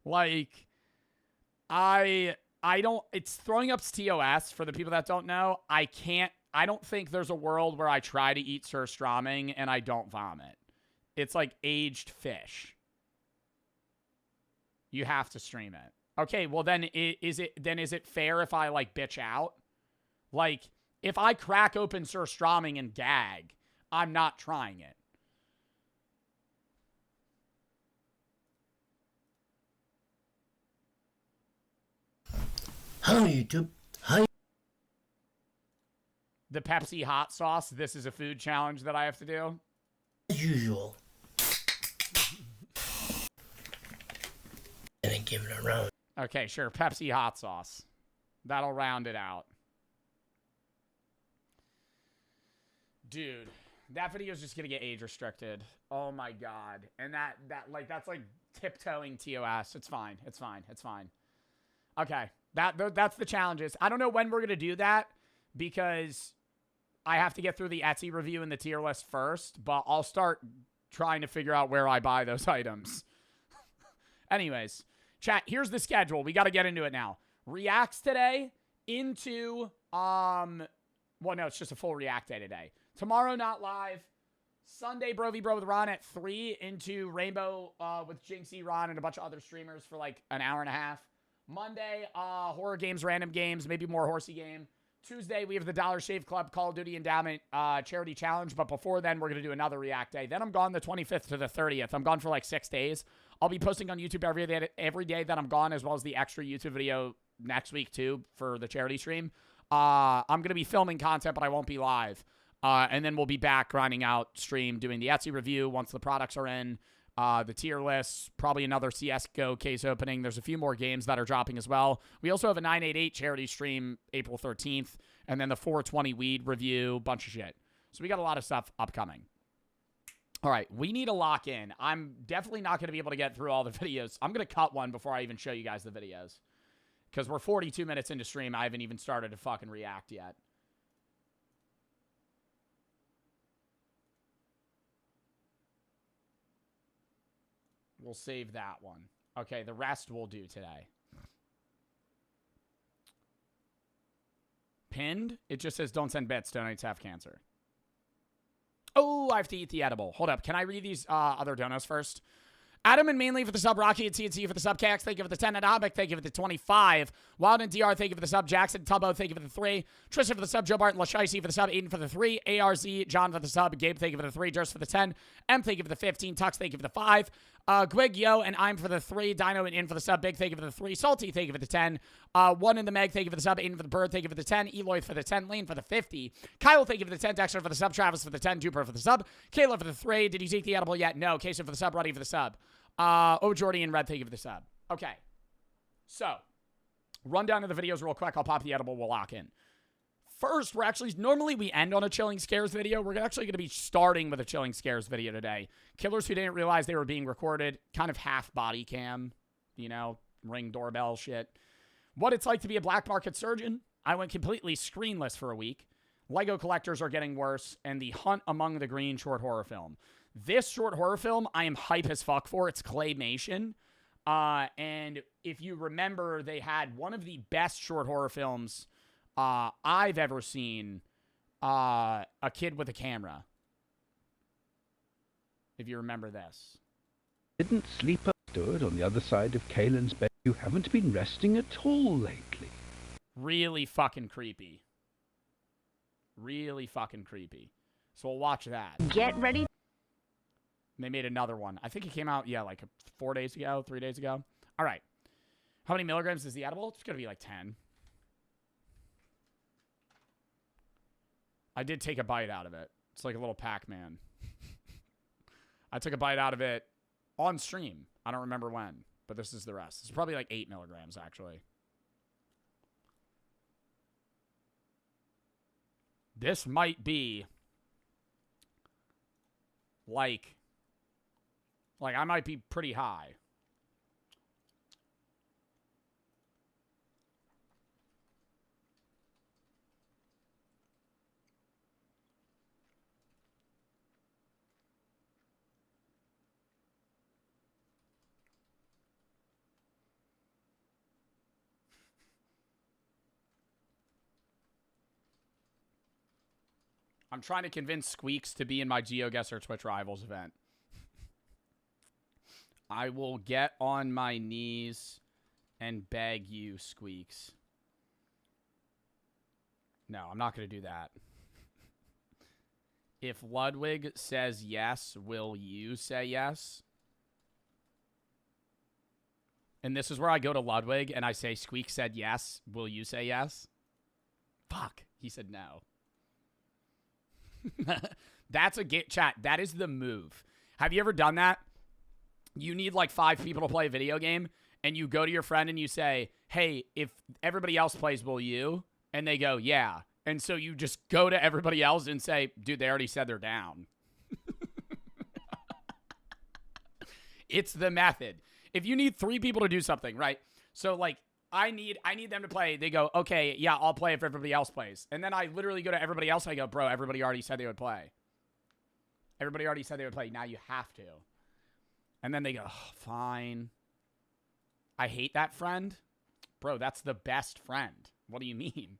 Like, I don't, it's throwing up's TOS for the people that don't know. I don't think there's a world where I try to eat surströmming and I don't vomit. It's like aged fish. You have to stream it. Okay, well then is it fair if I like bitch out? Like if I crack open Surströmming and gag, I'm not trying it. Hello, YouTube. Hi. The Pepsi hot sauce. This is a food challenge that I have to do. As usual. And then give it a round. Okay, sure. Pepsi hot sauce. That'll round it out. Dude, that video is just gonna get age restricted. Oh my god. And that's like tiptoeing TOS. It's fine. It's fine. It's fine. Okay. That's the challenges. I don't know when we're gonna do that because I have to get through the Etsy review and the tier list first, but I'll start trying to figure out where I buy those items. Anyways, chat, here's the schedule. We got to get into it now. Reacts today into, well, no, it's just a full React day today. Tomorrow, not live. Sunday, Bro v Bro with Ron at 3 into Rainbow with Jinxie, Ron, and a bunch of other streamers for like an hour and a half. Monday, horror games, random games, maybe more horsey game. Tuesday, we have the Dollar Shave Club Call of Duty Endowment Charity Challenge. But before then, we're going to do another React Day. Then I'm gone the 25th to the 30th. I'm gone for like 6 days. I'll be posting on YouTube every day that I'm gone, as well as the extra YouTube video next week, too, for the charity stream. I'm going to be filming content, but I won't be live. And then we'll be back grinding out stream, doing the Etsy review once the products are in. The tier list, probably another CSGO case opening. There's a few more games that are dropping as well. We also have a 988 charity stream April 13th, and then the 420 weed review, bunch of shit. So we got a lot of stuff upcoming. All right, we need to lock in. I'm definitely not going to be able to get through all the videos. I'm going to cut one before I even show you guys the videos, because we're 42 minutes into stream. I haven't even started to fucking react yet. We'll save that one. Okay, the rest we'll do today. Pinned? It just says don't send bits, donates have cancer. Oh, I have to eat the edible. Hold up. Can I read these other donos first? Adam and Mainly for the sub. Rocky and CNC for the sub. KX, thank you for the 10. Atomic, thank you for the 25. Wild and DR, thank you for the sub. Jackson Tubbo, thank you for the 3. Tristan for the sub. Joe Barton, Lashaisi for the sub. Aiden for the 3. ARZ, John for the sub. Gabe, thank you for the 3. Durst for the 10. M, thank you for the 15. Tux, thank you for the 5. Gwig, Yo, and I'm for the 3. Dino and In for the sub. Big, thank you for the 3. Salty, thank you for the 10. 1 in the Meg, thank you for the sub. Aiden for the bird, thank you for the 10. Eloy for the 10. Lane for the 50. Kyle, thank you for the 10. Dexter for the sub. Travis for the 10. Jupiter for the sub. Kayla for the 3. Did you take the edible yet? No. Casey for the sub. Ruddy for the sub. Jordy and Red, thank you for the sub. Okay. So, run down to the videos real quick. I'll pop the edible. We'll lock in. First, normally we end on a Chilling Scares video. We're actually going to be starting with a Chilling Scares video today. Killers who didn't realize they were being recorded. Kind of half body cam, you know, Ring doorbell shit. What it's like to be a black market surgeon. I went completely screenless for a week. Lego collectors are getting worse. And the Hunt Among the Green short horror film. This short horror film, I am hype as fuck for. It's claymation. And if you remember, they had one of the best short horror films I've ever seen, A Kid with a Camera. If you remember this. Didn't sleep up stood on the other side of Kaylin's bed. You haven't been resting at all lately. Really fucking creepy. Really fucking creepy. So we'll watch that. Get ready. They made another one. I think it came out, yeah, like 4 days ago, 3 days ago. All right. How many milligrams is the edible? It's going to be like 10. I did take a bite out of it. It's like a little Pac-Man. I took a bite out of it on stream. I don't remember when, but this is the rest. It's probably like 8 milligrams, actually. This might be like I might be pretty high. I'm trying to convince Squeaks to be in my GeoGuessr Twitch Rivals event. I will get on my knees and beg you, Squeaks. No, I'm not going to do that. If Ludwig says yes, will you say yes? And this is where I go to Ludwig and I say, Squeak said yes. Will you say yes? Fuck. He said no. That's a chat. That is the move. Have you ever done that? You need like 5 people to play a video game, and you go to your friend and you say, hey, if everybody else plays, will you? And they go, yeah. And so you just go to everybody else and say, dude, they already said they're down. It's the method. If you need 3 people to do something, right? So like, I need them to play. They go, okay, yeah, I'll play if everybody else plays. And then I literally go to everybody else. And I go, bro, everybody already said they would play. Everybody already said they would play. Now you have to. And then they go, oh, fine. I hate that friend. Bro, that's the best friend. What do you mean?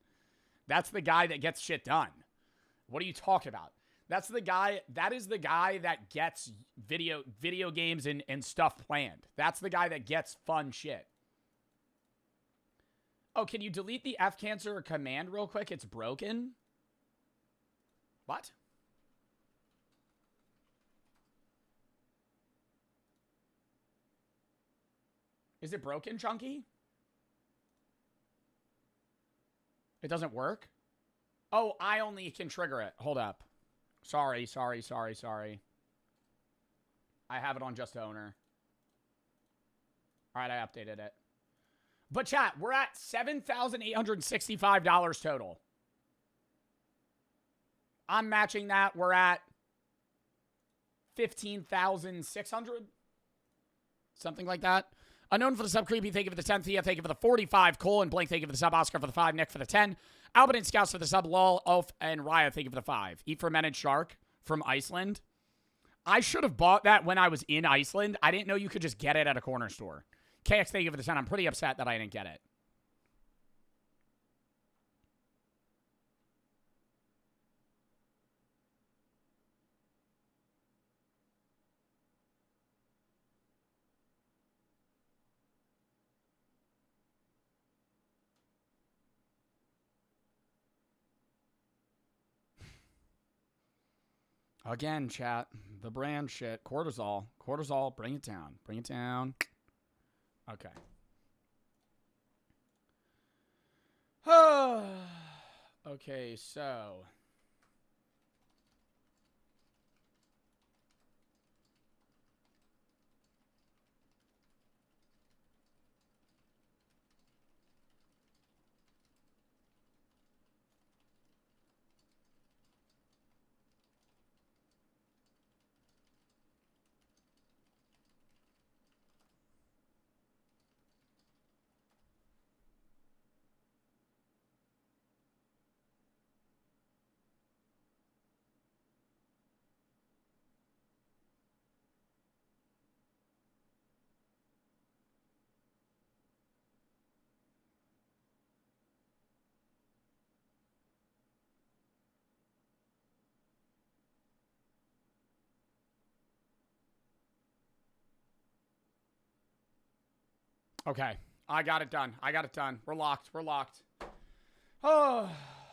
That's the guy that gets shit done. What are you talking about? That's the guy. That is the guy that gets video games and stuff planned. That's the guy that gets fun shit. Oh, can you delete the F cancer command real quick? It's broken. What? Is it broken, Chunky? It doesn't work? Oh, I only can trigger it. Hold up. Sorry. I have it on just owner. All right, I updated it. But chat, we're at $7,865 total. I'm matching that. We're at 15,600. Something like that. Unknown for the sub, Creepy, thank you for the 10. Thea, thank you for the 45. Cole and Blake, thank you for the sub. Oscar for the 5. Nick for the 10. Albert and Scouts for the sub. Lol, Ulf, and Raya, thank you for the 5. Eat Fermented Shark from Iceland. I should have bought that when I was in Iceland. I didn't know you could just get it at a corner store. KX, thank you for the 10. I'm pretty upset that I didn't get it. Again, chat, the brand shit. Cortisol. Cortisol, bring it down. Bring it down. Okay. Okay, so. Okay, I got it done. We're locked. Oh,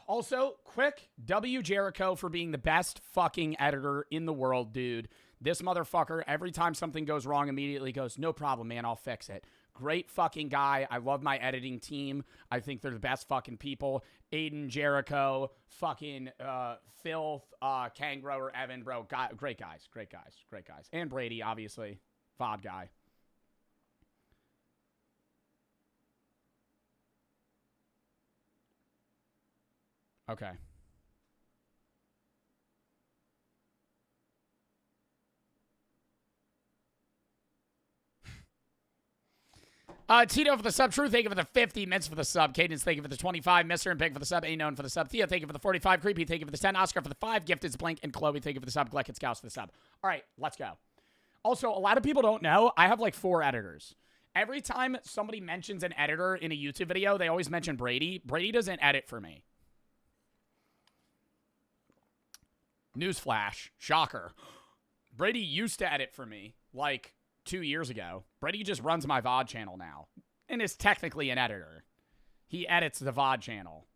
also, quick W Jericho for being the best fucking editor in the world, dude. This motherfucker, every time something goes wrong, immediately goes, no problem, man, I'll fix it. Great fucking guy. I love my editing team. I think they're the best fucking people. Aiden, Jericho, fucking Filth, Kangrower, Evan, bro. Great guys. And Brady, obviously. VOD guy. Okay. Tito for the sub. True, thank you for the 50. Mints for the sub. Cadence, thank you for the 25. Mr. and Pig for the sub. A known for the sub. Thea, thank you for the 45. Creepy, thank you for the 10. Oscar for the 5. Gifted Blink. And Chloe, thank you for the sub. Gleck and Scouts for the sub. All right, let's go. Also, a lot of people don't know, I have like 4 editors. Every time somebody mentions an editor in a YouTube video, they always mention Brady. Brady doesn't edit for me. Newsflash. Shocker. Brady used to edit for me like 2 years ago. Brady just runs my VOD channel now. and is technically an editor. He edits the VOD channel.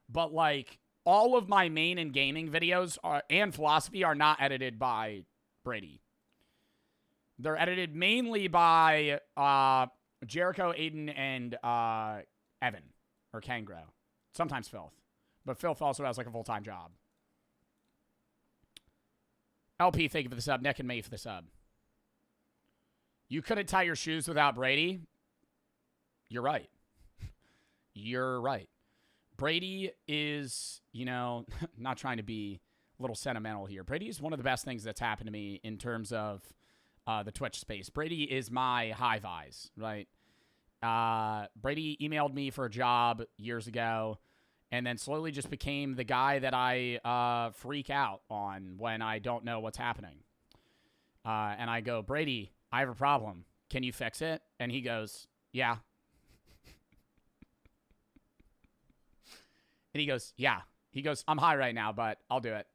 But, like, all of my main and gaming videos and philosophy are not edited by Brady. They're edited mainly by Jericho, Aiden, and Evan, or Kangro. Sometimes Filth. But Filth also has, like, a full-time job. LP, thank you for the sub. Nick and May for the sub. You couldn't tie your shoes without Brady? You're right. You're right. Brady is, you know, not trying to be a little sentimental here. Brady is one of the best things that's happened to me in terms of the Twitch space. Brady is my high vis, right? Brady emailed me for a job years ago and then slowly just became the guy that I freak out on when I don't know what's happening. And I go, Brady, I have a problem. Can you fix it? And he goes, yeah. And he goes, yeah. He goes, I'm high right now, but I'll do it.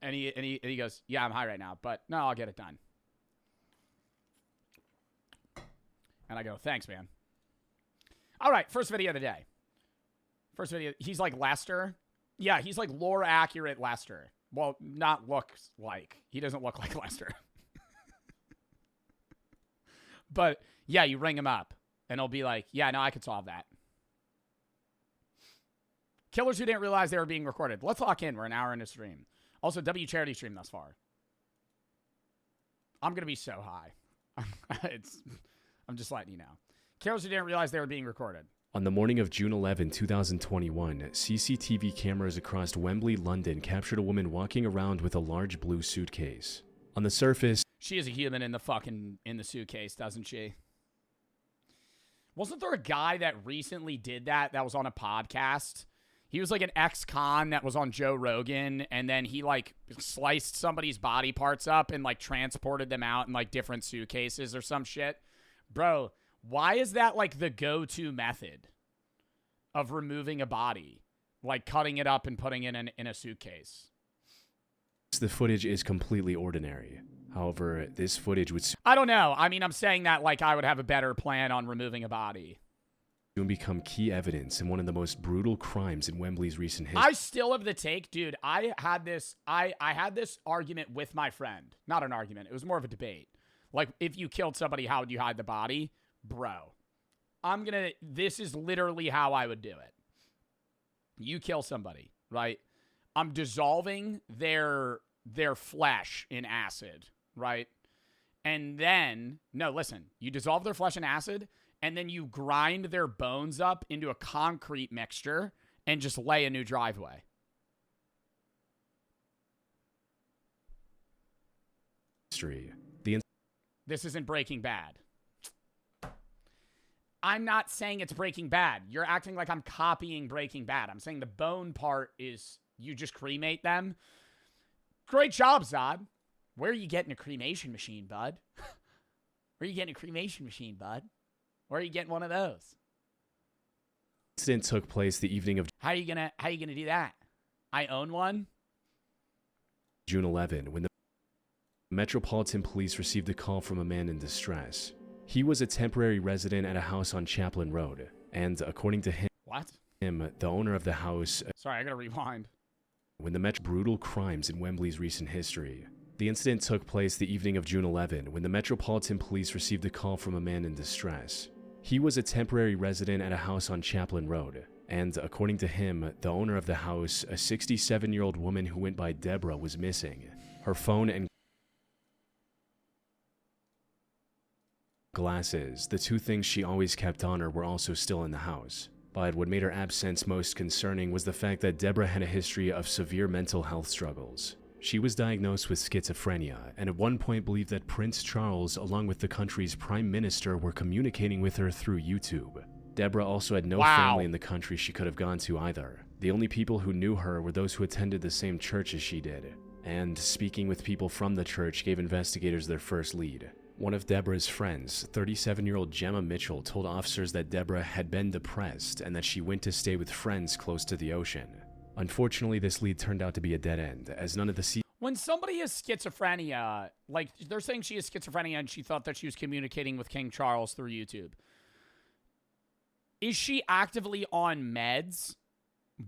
And he goes, yeah, I'm high right now, but no, I'll get it done. And I go, thanks, man. All right, first video of the day. First video, he's like Lester. Yeah, he's like lore accurate Lester. Well, not looks like. He doesn't look like Lester. But yeah, you ring him up and he'll be like, yeah, no, I could solve that. Killers who didn't realize they were being recorded. Let's lock in. We're an hour into stream. Also, W charity stream thus far. I'm going to be so high. I'm just letting you know. Killers who didn't realize they were being recorded. On the morning of June 11, 2021, CCTV cameras across Wembley, London captured a woman walking around with a large blue suitcase. On the surface, she is a human in the suitcase, doesn't she? Wasn't there a guy that recently did that was on a podcast? He was like an ex-con that was on Joe Rogan, and then he like sliced somebody's body parts up and like transported them out in like different suitcases or some shit. Bro, why is that like the go-to method of removing a body? Like cutting it up and putting it in a suitcase. the footage is completely ordinary. However, this footage would I don't know. I mean, I'm saying that like I would have a better plan on removing a body. soon become key evidence in one of the most brutal crimes in Wembley's recent history. I still have the take, dude. I had this argument with my friend. Not an argument. It was more of a debate. Like, if you killed somebody, how would you hide the body? Bro, this is literally how I would do it. You kill somebody, right? I'm dissolving their flesh in acid, right? And then, no, listen, you dissolve their flesh in acid, and then you grind their bones up into a concrete mixture and just lay a new driveway. This isn't Breaking Bad. I'm not saying it's Breaking Bad. You're acting like I'm copying Breaking Bad. I'm saying the bone part is you just cremate them. Great job, Zod. Where are you getting a cremation machine, bud? Where are you getting a cremation machine, bud? Where are you getting one of those? Incident took place the evening of How are you gonna do that? I own one. June 11 when the Metropolitan Police received a call from a man in distress. He was a temporary resident at a house on Chaplin Road, and according to him, the owner of the house... Sorry, I gotta rewind. When the brutal crimes in Wembley's recent history. The incident took place the evening of June 11 when the Metropolitan Police received a call from a man in distress. He was a temporary resident at a house on Chaplin Road, and according to him, the owner of the house, a 67-year-old woman who went by Deborah, was missing. Her phone and glasses, the two things she always kept on her, were also still in the house. But what made her absence most concerning was the fact that Deborah had a history of severe mental health struggles. She was diagnosed with schizophrenia, and at one point believed that Prince Charles, along with the country's prime minister, were communicating with her through YouTube. Deborah also had no family in the country she could have gone to either. The only people who knew her were those who attended the same church as she did. And speaking with people from the church gave investigators their first lead. One of Deborah's friends, 37-year-old Gemma Mitchell, told officers that Deborah had been depressed and that she went to stay with friends close to the ocean. Unfortunately, this lead turned out to be a dead end, as none of the When somebody has schizophrenia, like they're saying she has schizophrenia and she thought that she was communicating with King Charles through YouTube. Is she actively on meds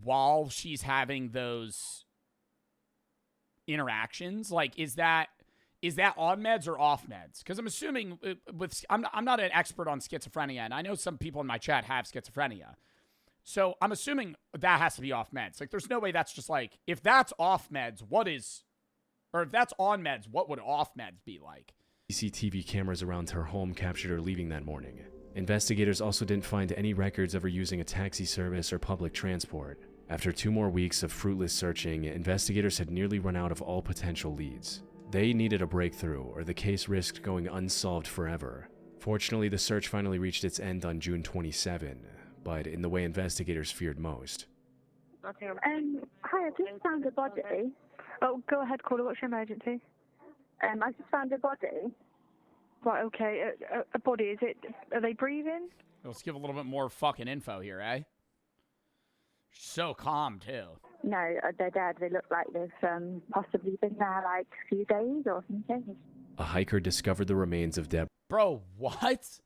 while she's having those interactions? Like, is that on meds or off meds? Because I'm assuming I'm not an expert on schizophrenia, and I know some people in my chat have schizophrenia. So I'm assuming that has to be off meds. Like, there's no way that's just like, if that's off meds, if that's on meds, what would off meds be like? CCTV cameras around her home captured her leaving that morning. Investigators also didn't find any records of her using a taxi service or public transport. After 2 more weeks of fruitless searching, investigators had nearly run out of all potential leads. They needed a breakthrough, or the case risked going unsolved forever. Fortunately, the search finally reached its end on June 27, but in the way investigators feared most. Hi, I just found a body. Oh, go ahead, caller. What's your emergency? I just found a body. Right, okay. A body, is it? Are they breathing? Let's give a little bit more fucking info here, eh? So calm, too. No, they're dead. They look like they've possibly been there like a few days or something. A hiker discovered the remains of Deborah. Bro, what?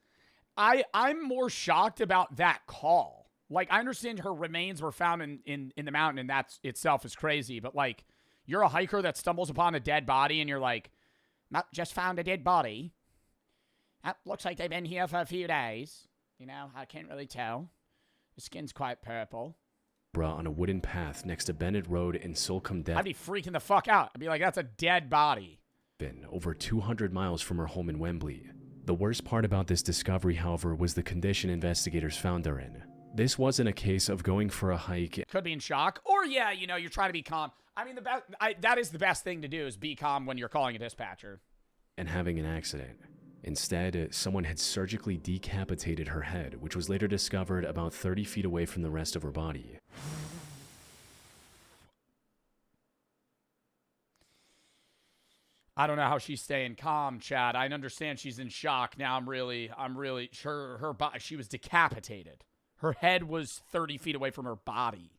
I'm more shocked about that call. Like, I understand her remains were found in the mountain, and that itself is crazy, but, like, you're a hiker that stumbles upon a dead body, and you're like, just found a dead body. That looks like they've been here for a few days. You know, I can't really tell. The skin's quite purple. On a wooden path next to Bennett Road in Solcombe, I'd be freaking the fuck out. I'd be like, that's a dead body. Over 200 miles from her home in Wembley. The worst part about this discovery, however, was the condition investigators found her in. This wasn't a case of going for a hike. Could be in shock. Or, yeah, you know, you're trying to be calm. I mean, that is the best thing to do, is be calm when you're calling a dispatcher. And having an accident. Instead, someone had surgically decapitated her head, which was later discovered about 30 feet away from the rest of her body. I don't know how she's staying calm, Chad. I understand she's in shock. Now I'm really sure her body, she was decapitated. Her head was 30 feet away from her body.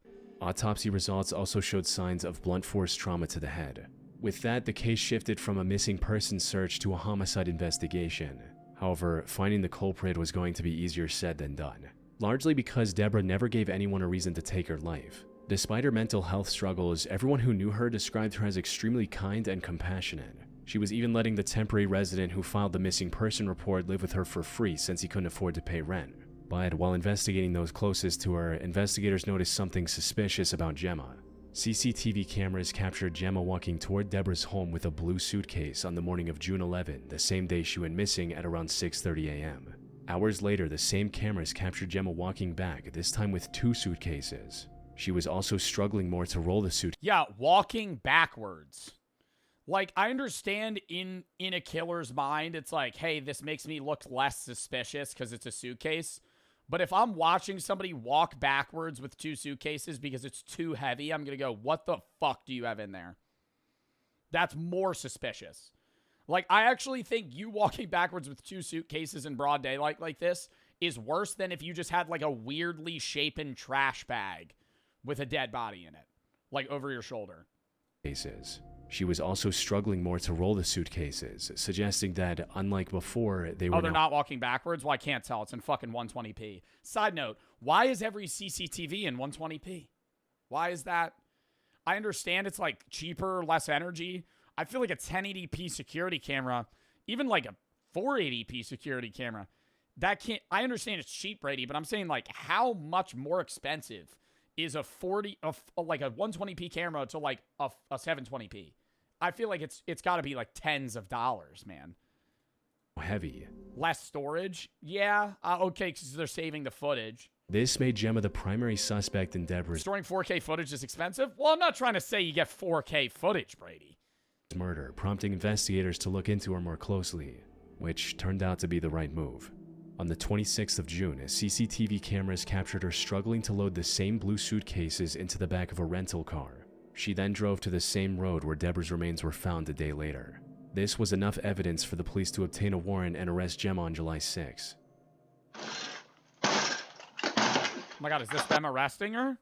Autopsy results also showed signs of blunt force trauma to the head. With that, the case shifted from a missing person search to a homicide investigation. However, finding the culprit was going to be easier said than done, largely because Deborah never gave anyone a reason to take her life. Despite her mental health struggles, everyone who knew her described her as extremely kind and compassionate. She was even letting the temporary resident who filed the missing person report live with her for free since he couldn't afford to pay rent. But while investigating those closest to her, investigators noticed something suspicious about Gemma. CCTV cameras captured Gemma walking toward Deborah's home with a blue suitcase on the morning of June 11, the same day she went missing at around 6:30 a.m. Hours later, the same cameras captured Gemma walking back, this time with 2 suitcases. She was also struggling more to roll the suitcase. Yeah, walking backwards. Like, I understand in a killer's mind, it's like, hey, this makes me look less suspicious because it's a suitcase. But if I'm watching somebody walk backwards with 2 suitcases because it's too heavy, I'm going to go, what the fuck do you have in there? That's more suspicious. Like, I actually think you walking backwards with 2 suitcases in broad daylight like this is worse than if you just had, like, a weirdly shapen trash bag with a dead body in it, like, over your shoulder. She was also struggling more to roll the suitcases, suggesting that, unlike before, they were Oh, they're not walking backwards? Well, I can't tell. It's in fucking 120p. Side note, why is every CCTV in 120p? Why is that? I understand it's, like, cheaper, less energy. I feel like a 1080p security camera, even, like, a 480p security camera, that can't... I understand it's cheap, Brady, but I'm saying, like, how much more expensive is a 120p camera to like a 720p. I feel like it's got to be like tens of dollars, man. Heavy. Less storage? Yeah. Okay, because they're saving the footage. This made Gemma the primary suspect in Deborah's Storing 4K footage is expensive? Well, I'm not trying to say you get 4K footage, Brady. Murder, prompting investigators to look into her more closely, which turned out to be the right move. On the 26th of June, CCTV cameras captured her struggling to load the same blue suitcases into the back of a rental car. She then drove to the same road where Deborah's remains were found a day later. This was enough evidence for the police to obtain a warrant and arrest Gemma on July 6. Oh my god, is this them arresting her?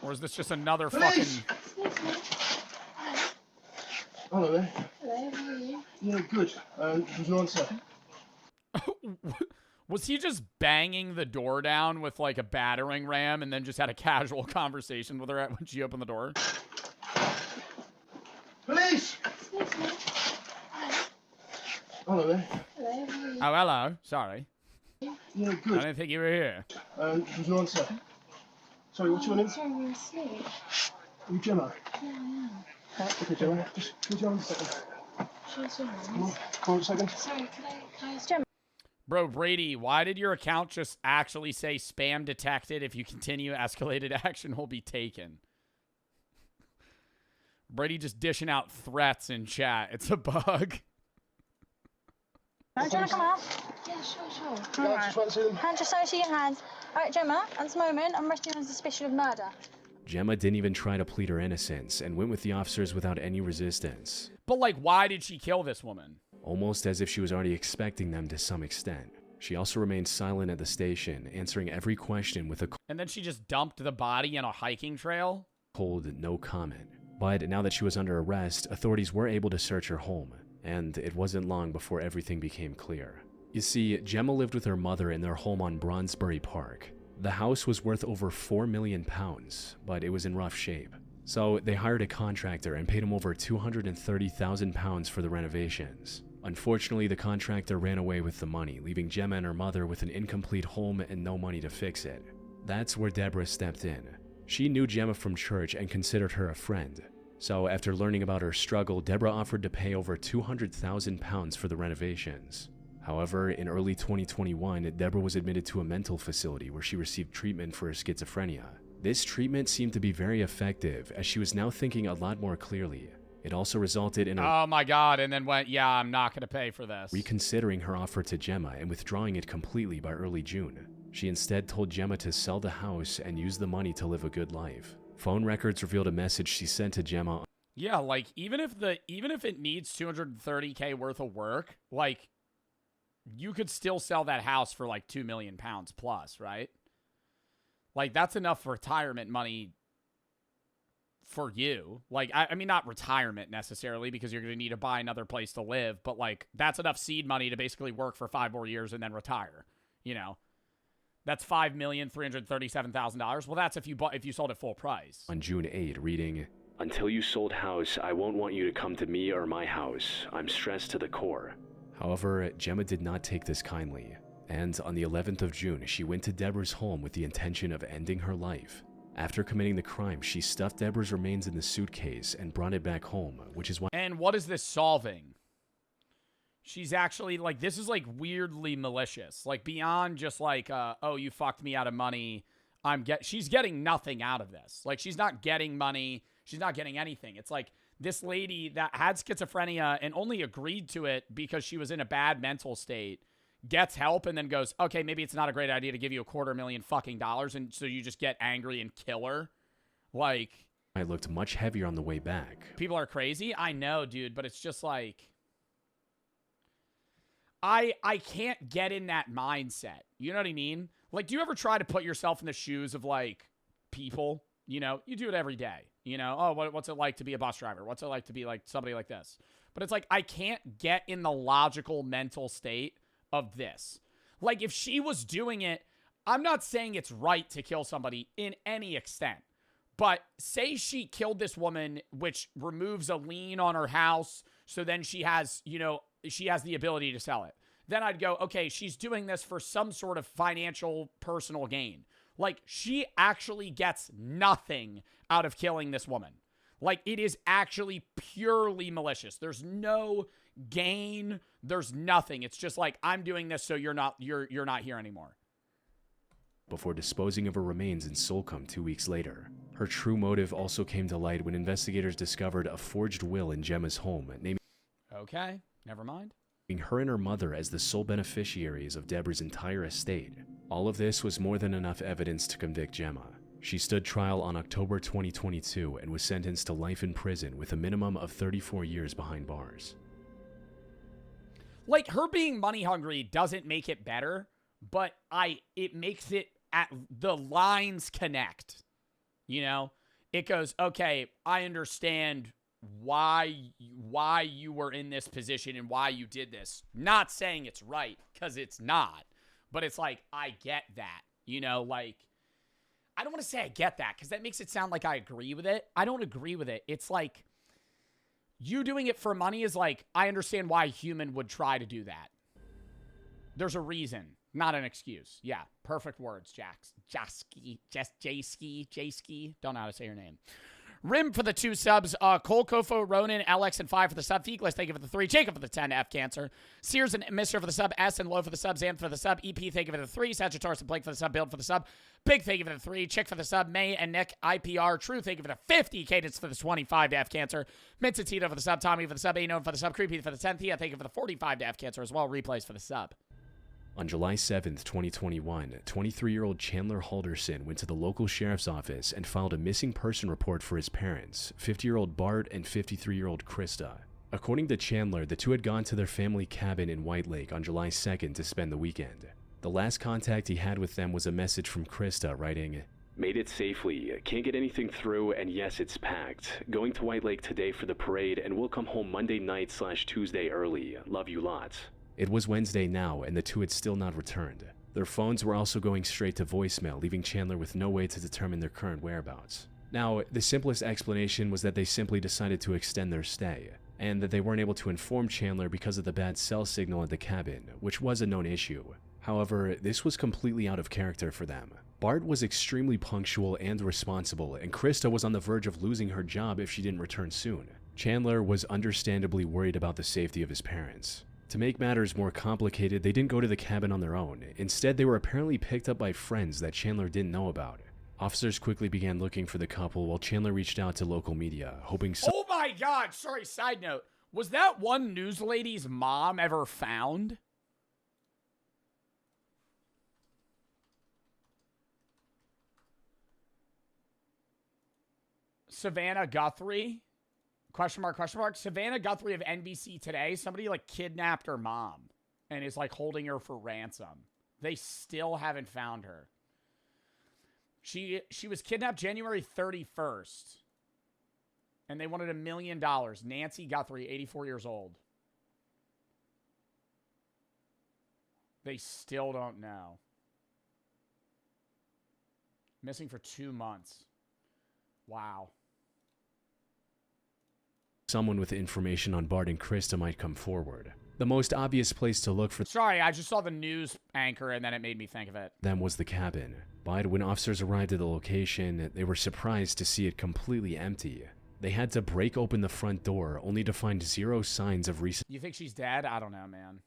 Or is this just another fucking... Hello there. Hello, how are you? Yeah, good. There's no answer. Was he just banging the door down with like a battering ram and then just had a casual conversation with her when she opened the door? Police! Excuse me. Hello there. Hello, how are you? Oh, hello. Sorry. Yeah, I good. didn't think you were here. There's no answer. Sorry, what's your name? Sorry, we're asleep. Are you Gemma? Yeah, I am. Okay, Gemma. Just could you hold a second? She's yours. Come on a second. Sorry, could I ask Gemma? Bro, Brady, why did your account just actually say spam detected? If you continue, escalated action will be taken. Brady just dishing out threats in chat. It's a bug. Do you want to come out? Yeah, sure. Yeah, I just want to see them. Hand just so your hands. All right, Gemma, at this moment, I'm arresting you on suspicion of murder. Gemma didn't even try to plead her innocence and went with the officers without any resistance, But, like, why did she kill this woman? almost as if she was already expecting them to some extent. She also remained silent at the station, answering every question with a And then she just dumped the body in a hiking trail? cold no comment. But now that she was under arrest, authorities were able to search her home, and it wasn't long before everything became clear. You see, Gemma lived with her mother in their home on Bronsbury Park. The house was worth over £4 million, but it was in rough shape. So they hired a contractor and paid him over £230,000 for the renovations. Unfortunately, the contractor ran away with the money, leaving Gemma and her mother with an incomplete home and no money to fix it. That's where Deborah stepped in. She knew Gemma from church and considered her a friend. So after learning about her struggle, Deborah offered to pay over £200,000 for the renovations. However, in early 2021, Deborah was admitted to a mental facility where she received treatment for her schizophrenia. This treatment seemed to be very effective, as she was now thinking a lot more clearly. It also resulted in her Oh my god, and then went, yeah, I'm not going to pay for this. reconsidering her offer to Gemma and withdrawing it completely by early June. She instead told Gemma to sell the house and use the money to live a good life. Phone records revealed a message she sent to Gemma. Yeah, like, even if it needs $230K worth of work, like, you could still sell that house for like £2 million plus, right? Like, that's enough retirement money for you. Like, I mean, not retirement necessarily, because you're going to need to buy another place to live, but like, that's enough seed money to basically work for 5 more years and then retire. You know, that's $5,337,000. Well, that's if you sold it full price. On June 8, reading, "Until you sold house, I won't want you to come to me or my house. I'm stressed to the core." However, Gemma did not take this kindly, and on the 11th of June, she went to Deborah's home with the intention of ending her life. After committing the crime, she stuffed Deborah's remains in the suitcase and brought it back home, which is why And what is this solving? She's actually, like, this is, like, weirdly malicious. Like, beyond just, like, oh, you fucked me out of money. She's getting nothing out of this. Like, she's not getting money. She's not getting anything. It's like this lady that had schizophrenia and only agreed to it because she was in a bad mental state gets help and then goes, okay, maybe it's not a great idea to give you $250,000 fucking dollars, and so you just get angry and kill her. Like, I looked much heavier on the way back. people are crazy. I know, dude, but it's just like, I can't get in that mindset. You know what I mean? Like, do you ever try to put yourself in the shoes of, like, people? You know, you do it every day. You know, oh, what's it like to be a bus driver? What's it like to be, like, somebody like this? But it's like, I can't get in the logical mental state of this. Like, if she was doing it, I'm not saying it's right to kill somebody in any extent. But say she killed this woman, which removes a lien on her house, so then she has, you know, she has the ability to sell it. Then I'd go, okay, she's doing this for some sort of financial personal gain. Like, she actually gets nothing out of killing this woman. Like, it is actually purely malicious. There's no gain. There's nothing. It's just like, I'm doing this so you're not here anymore. Before disposing of her remains in Solcombe 2 weeks later. Her true motive also came to light when investigators discovered a forged will in Gemma's home, naming Okay, never mind. her and her mother as the sole beneficiaries of Deborah's entire estate. All of this was more than enough evidence to convict Gemma. She stood trial on October 2022 and was sentenced to life in prison with a minimum of 34 years behind bars. Like, her being money hungry doesn't make it better, but it makes it at the lines connect. You know, it goes, okay, I understand why you were in this position and why you did this. Not saying it's right, because it's not. But it's like, I get that. You know, like, I don't want to say I get that, because that makes it sound like I agree with it. I don't agree with it. It's like, you doing it for money is like, I understand why a human would try to do that. There's a reason, not an excuse. Yeah, perfect words, Jayski. Don't know how to say your name. Rim for the 2 subs. Cole, Kofo, Ronan, Alex, and 5 for the sub. Feegless, thank you for the 3. Jacob for the 10. F Cancer. Sears and Mr. for the sub. S and Low for the sub. Zan for the sub. EP, thank you for the 3. Sagittarius and Blake for the sub. Build for the sub. Big, thank you for the 3. Chick for the sub. May and Nick, IPR. True, thank you for the 50. Cadence for the 25 to F Cancer. Mincitito for the sub. Tommy for the sub. A-Known for the sub. Creepy for the 10th. Thea, thank you for the 45 to F Cancer as well. Replays for the sub. On July 7th, 2021, 23-year-old Chandler Halderson went to the local sheriff's office and filed a missing person report for his parents, 50-year-old Bart and 53-year-old Krista. According to Chandler, the two had gone to their family cabin in White Lake on July 2nd to spend the weekend. The last contact he had with them was a message from Krista writing, "Made it safely, can't get anything through, and yes, it's packed. Going to White Lake today for the parade, and we'll come home Monday night/Tuesday early. Love you lots." It was Wednesday now, and the two had still not returned. Their phones were also going straight to voicemail, leaving Chandler with no way to determine their current whereabouts. Now, the simplest explanation was that they simply decided to extend their stay, and that they weren't able to inform Chandler because of the bad cell signal at the cabin, which was a known issue. However, this was completely out of character for them. Bart was extremely punctual and responsible, and Krista was on the verge of losing her job if she didn't return soon. Chandler was understandably worried about the safety of his parents. To make matters more complicated, they didn't go to the cabin on their own. Instead, they were apparently picked up by friends that Chandler didn't know about. Officers quickly began looking for the couple while Chandler reached out to local media, hoping Oh my god, sorry, side note. Was that one news lady's mom ever found? Savannah Guthrie? Question mark, question mark. Savannah Guthrie of NBC Today. Somebody like kidnapped her mom and is like holding her for ransom. They still haven't found her. She was kidnapped January 31st. And they wanted $1 million. Nancy Guthrie, 84 years old. They still don't know. Missing for 2 months. Wow. Someone with information on Bart and Krista might come forward. The most obvious place to look for Sorry, I just saw the news anchor and then it made me think of it. them was the cabin. But when officers arrived at the location, they were surprised to see it completely empty. They had to break open the front door, only to find 0 signs of recent. You think she's dead? I don't know, man.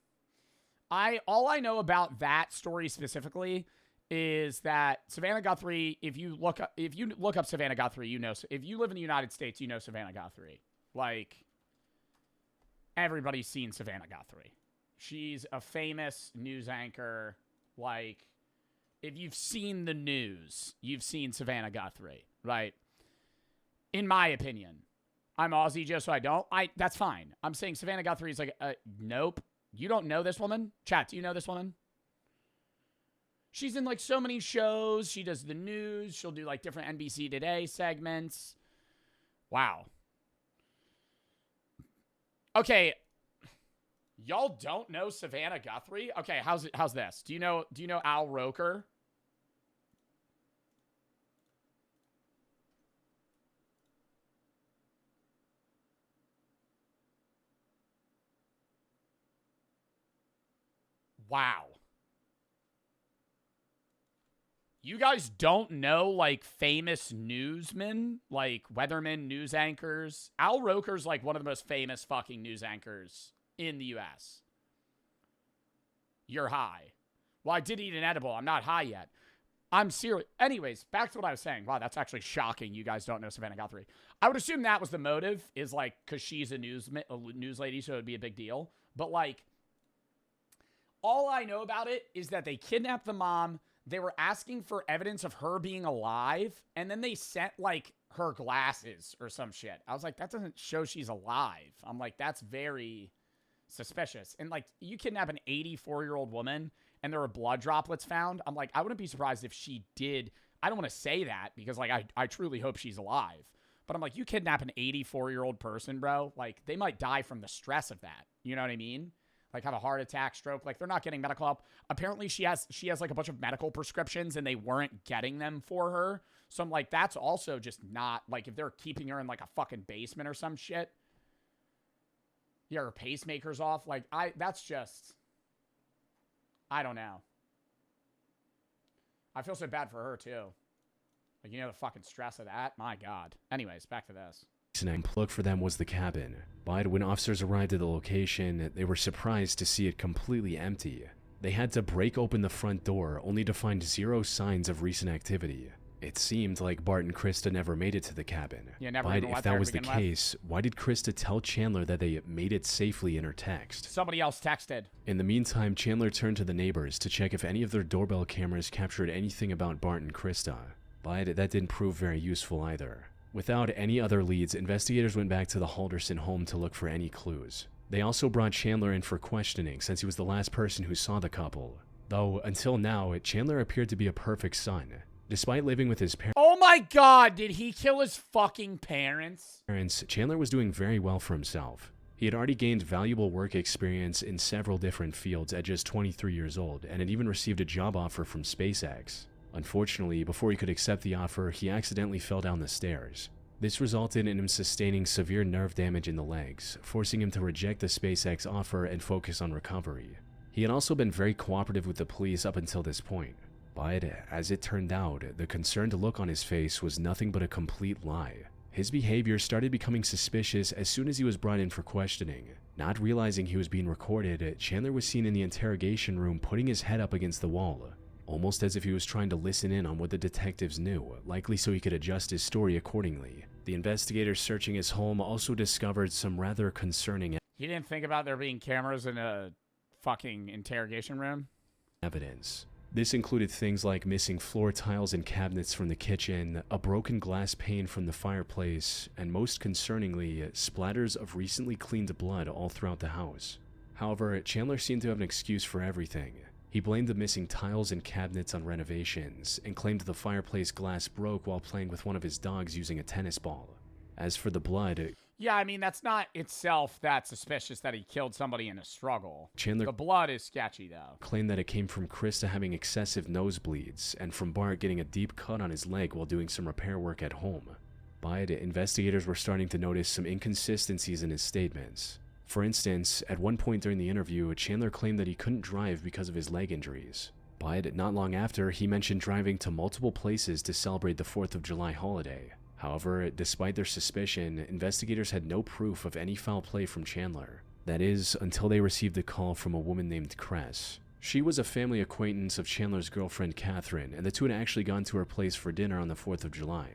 All I know about that story specifically is that Savannah Guthrie, if you look up Savannah Guthrie, you know, if you live in the United States, you know Savannah Guthrie. Like, everybody's seen Savannah Guthrie. She's a famous news anchor. Like, if you've seen the news, you've seen Savannah Guthrie, right? In my opinion. I'm Aussie, Joe, so I don't. That's fine. I'm saying Savannah Guthrie is like, nope. You don't know this woman? Chat, do you know this woman? She's in, like, so many shows. She does the news. She'll do, like, different NBC Today segments. Wow. Okay, y'all don't know Savannah Guthrie? Okay, how's this? Do you know Al Roker? Wow. You guys don't know, like, famous newsmen? Like, weathermen, news anchors? Al Roker's, like, one of the most famous fucking news anchors in the U.S. You're high. Well, I did eat an edible. I'm not high yet. I'm serious. Anyways, back to what I was saying. Wow, that's actually shocking. You guys don't know Savannah Guthrie. I would assume that was the motive, is, like, because she's a news lady, so it would be a big deal. But, like, all I know about it is that they kidnapped the mom. They were asking for evidence of her being alive, and then they sent, like, her glasses or some shit. I was like, that doesn't show she's alive. I'm like, that's very suspicious. And, like, you kidnap an 84-year-old woman, and there were blood droplets found. I'm like, I wouldn't be surprised if she did. I don't want to say that because, like, I truly hope she's alive. But I'm like, you kidnap an 84-year-old person, bro. Like, they might die from the stress of that. You know what I mean? Like, have a heart attack, stroke. Like, they're not getting medical help. Apparently, she has like a bunch of medical prescriptions, and they weren't getting them for her. So I'm like, that's also just not, like, if they're keeping her in, like, a fucking basement or some shit. Yeah, her pacemaker's off. Like, that's just, I don't know. I feel so bad for her, too. Like, you know, the fucking stress of that? My God. Anyways, back to this. And plug for them was the cabin. But when officers arrived at the location, they were surprised to see it completely empty. They had to break open the front door, only to find zero signs of recent activity. It seemed like Bart and Krista never made it to the cabin. Yeah, never but even if went that there to was the begin with. case, why did Krista tell Chandler that they made it safely in her text? Somebody else texted. In the meantime, Chandler turned to the neighbors to check if any of their doorbell cameras captured anything about Bart and Krista. But that didn't prove very useful either. Without any other leads, investigators went back to the Halderson home to look for any clues. They also brought Chandler in for questioning since he was the last person who saw the couple. Though, until now, Chandler appeared to be a perfect son. Despite living with his Oh my God, did he kill his fucking parents? Chandler was doing very well for himself. He had already gained valuable work experience in several different fields at just 23 years old and had even received a job offer from SpaceX. Unfortunately, before he could accept the offer, he accidentally fell down the stairs. This resulted in him sustaining severe nerve damage in the legs, forcing him to reject the SpaceX offer and focus on recovery. He had also been very cooperative with the police up until this point. But, as it turned out, the concerned look on his face was nothing but a complete lie. His behavior started becoming suspicious as soon as he was brought in for questioning. Not realizing he was being recorded, Chandler was seen in the interrogation room putting his head up against the wall, almost as if he was trying to listen in on what the detectives knew, likely so he could adjust his story accordingly. The investigators searching his home also discovered some rather concerning He didn't think about there being cameras in a fucking interrogation room? evidence. This included things like missing floor tiles and cabinets from the kitchen, a broken glass pane from the fireplace, and most concerningly, splatters of recently cleaned blood all throughout the house. However, Chandler seemed to have an excuse for everything. He blamed the missing tiles and cabinets on renovations, and claimed the fireplace glass broke while playing with one of his dogs using a tennis ball. As for the blood, Yeah, I mean, that's not itself that suspicious that he killed somebody in a struggle. Chandler The blood is sketchy, though. claimed that it came from Krista having excessive nosebleeds, and from Bart getting a deep cut on his leg while doing some repair work at home. But investigators were starting to notice some inconsistencies in his statements. For instance, at one point during the interview, Chandler claimed that he couldn't drive because of his leg injuries. But not long after, he mentioned driving to multiple places to celebrate the 4th of July holiday. However, despite their suspicion, investigators had no proof of any foul play from Chandler. That is, until they received a call from a woman named Cress. She was a family acquaintance of Chandler's girlfriend Catherine, and the two had actually gone to her place for dinner on the 4th of July.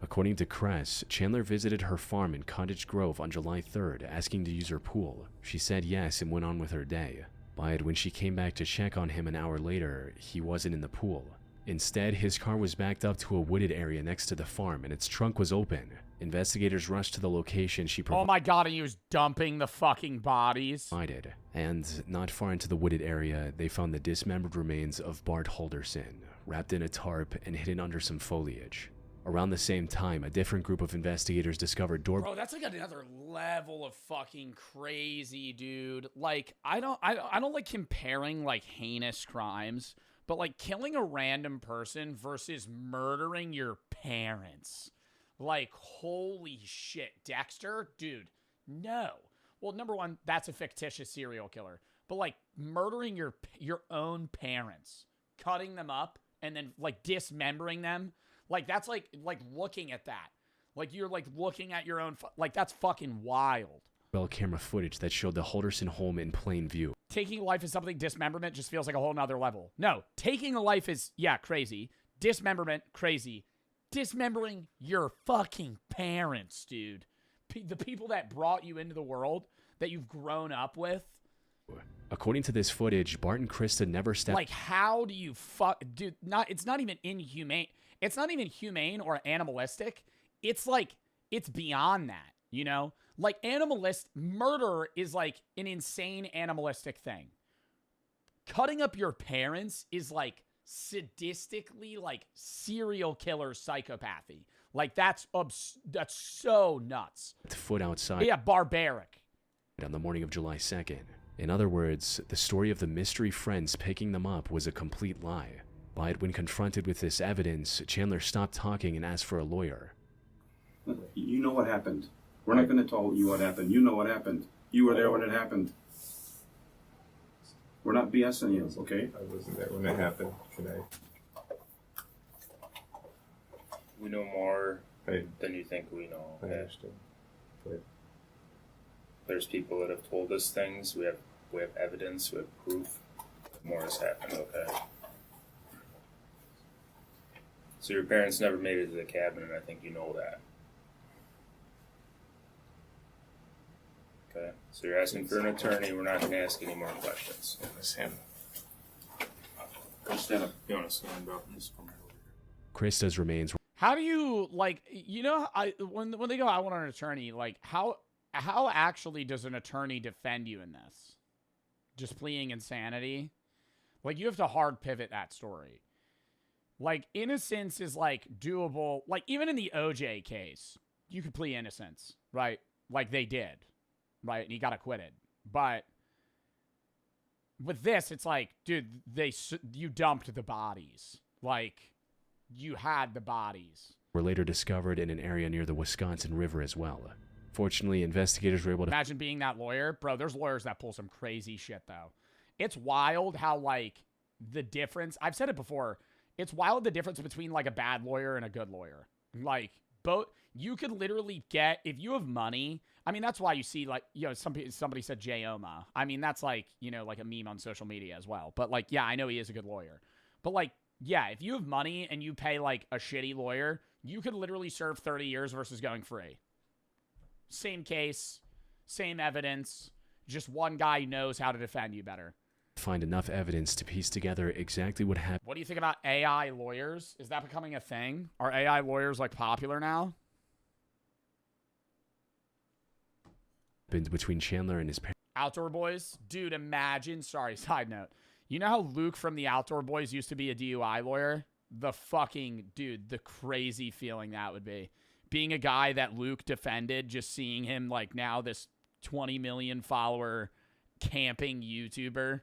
According to Cress, Chandler visited her farm in Cottage Grove on July 3rd, asking to use her pool. She said yes and went on with her day. But when she came back to check on him an hour later, he wasn't in the pool. Instead, his car was backed up to a wooded area next to the farm and its trunk was open. Investigators rushed to the location she Oh my God, and he was dumping the fucking bodies. provided. And not far into the wooded area, they found the dismembered remains of Bart Halderson, wrapped in a tarp and hidden under some foliage. Around the same time, a different group of investigators discovered Bro, that's like another level of fucking crazy, dude. Like, I don't like comparing like heinous crimes, but like killing a random person versus murdering your parents. Like, holy shit, Dexter, dude, no. Well, number one, that's a fictitious serial killer, but like murdering your own parents, cutting them up, and then like dismembering them. Like, that's like looking at that. Like, you're like looking at your own, like, that's fucking wild. camera footage that showed the Halderson home in plain view. Taking a life as something, dismemberment just feels like a whole nother level. No, taking a life is, yeah, crazy. Dismemberment, crazy. Dismembering your fucking parents, dude. The people that brought you into the world, that you've grown up with. According to this footage, Bart and Krista never stepped. Like, how do you dude, it's not even inhumane. It's not even humane or animalistic. It's like, it's beyond that, you know? Like, murder is like an insane animalistic thing. Cutting up your parents is like sadistically like serial killer psychopathy. Like, that's so nuts. Foot outside Yeah, barbaric. on the morning of July 2nd. In other words, the story of the mystery friends picking them up was a complete lie. But when confronted with this evidence, Chandler stopped talking and asked for a lawyer. You know what happened. We're not going to tell you what happened. You know what happened. You were there when it happened. We're not BSing you, okay? I wasn't there when it happened. Can I? We know more I than you think we know. Okay? understand. But There's people that have told us things. We have evidence. We have proof. More has happened. Okay. So your parents never made it to the cabin, and I think you know that. Okay. So you're asking for an attorney. We're not going to ask any more questions. it's him. Go stand up. You want to stand up? Just come right over here. Krista's remains How do you, like, you know, when they go, I want an attorney, like, how actually does an attorney defend you in this? Just pleading insanity? Like, you have to hard pivot that story. Like, innocence is, like, doable. Like, even in the OJ case, you could plead innocence, right? Like, they did, right? And he got acquitted. But with this, it's like, dude, you dumped the bodies. Like, you had the bodies. were later discovered in an area near the Wisconsin River as well. Fortunately, investigators were able to Imagine being that lawyer. Bro, there's lawyers that pull some crazy shit, though. It's wild how, like, the difference... I've said it before. It's wild the difference between, like, a bad lawyer and a good lawyer. Like, both... You could literally get... If you have money... I mean, that's why you see, like, you know, somebody said J-Oma. I mean, that's, like, you know, like a meme on social media as well. But, like, yeah, I know he is a good lawyer. But, like, yeah, if you have money and you pay, like, a shitty lawyer, you could literally serve 30 years versus going free. Same case, same evidence, just one guy knows how to defend you better. find enough evidence to piece together exactly what happened What do you think about AI lawyers? Is that becoming a thing? Are AI lawyers, like, popular now? between Chandler and his parents. Outdoor Boys? Dude, imagine, sorry, side note. You know how Luke from the Outdoor Boys used to be a DUI lawyer? The fucking, dude, the crazy feeling that would be. Being a guy that Luke defended, just seeing him, like, now this 20 million follower camping YouTuber.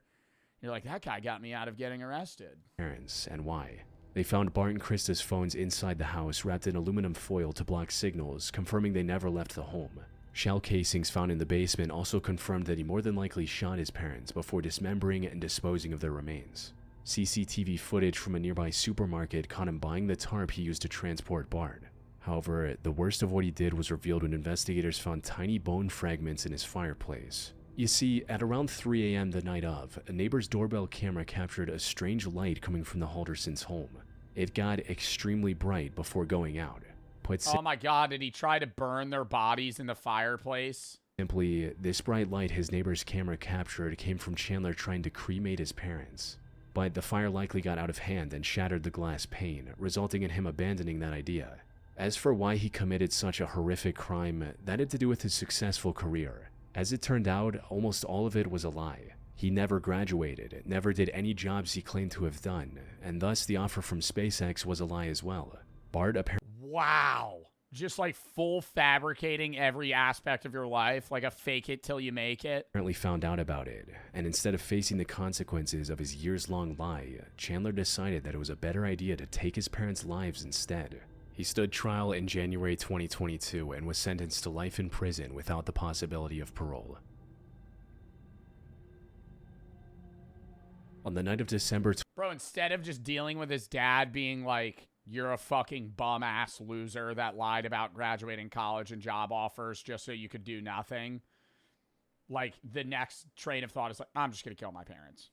You're like, that guy got me out of getting arrested. Parents, and why. They found Bart and Krista's phones inside the house wrapped in aluminum foil to block signals, confirming they never left the home. Shell casings found in the basement also confirmed that he more than likely shot his parents before dismembering and disposing of their remains. CCTV footage from a nearby supermarket caught him buying the tarp he used to transport Bart. However, the worst of what he did was revealed when investigators found tiny bone fragments in his fireplace. You see, at around 3 a.m. the night of, a neighbor's doorbell camera captured a strange light coming from the Haldersons' home. It got extremely bright before going out. Oh my god, did he try to burn their bodies in the fireplace? Simply, this bright light his neighbor's camera captured came from Chandler trying to cremate his parents. But the fire likely got out of hand and shattered the glass pane, resulting in him abandoning that idea. As for why he committed such a horrific crime, that had to do with his successful career. As it turned out, almost all of it was a lie. He never graduated, never did any jobs he claimed to have done, and thus the offer from SpaceX was a lie as well. Bart apparently... Wow. Just like full fabricating every aspect of your life, like a fake it till you make it. Apparently found out about it, and instead of facing the consequences of his years-long lie, Chandler decided that it was a better idea to take his parents' lives instead. He stood trial in January 2022 and was sentenced to life in prison without the possibility of parole. On the night of December... Bro, instead of just dealing with his dad being like, you're a fucking bum-ass loser that lied about graduating college and job offers just so you could do nothing, like, the next train of thought is like, I'm just gonna kill my parents.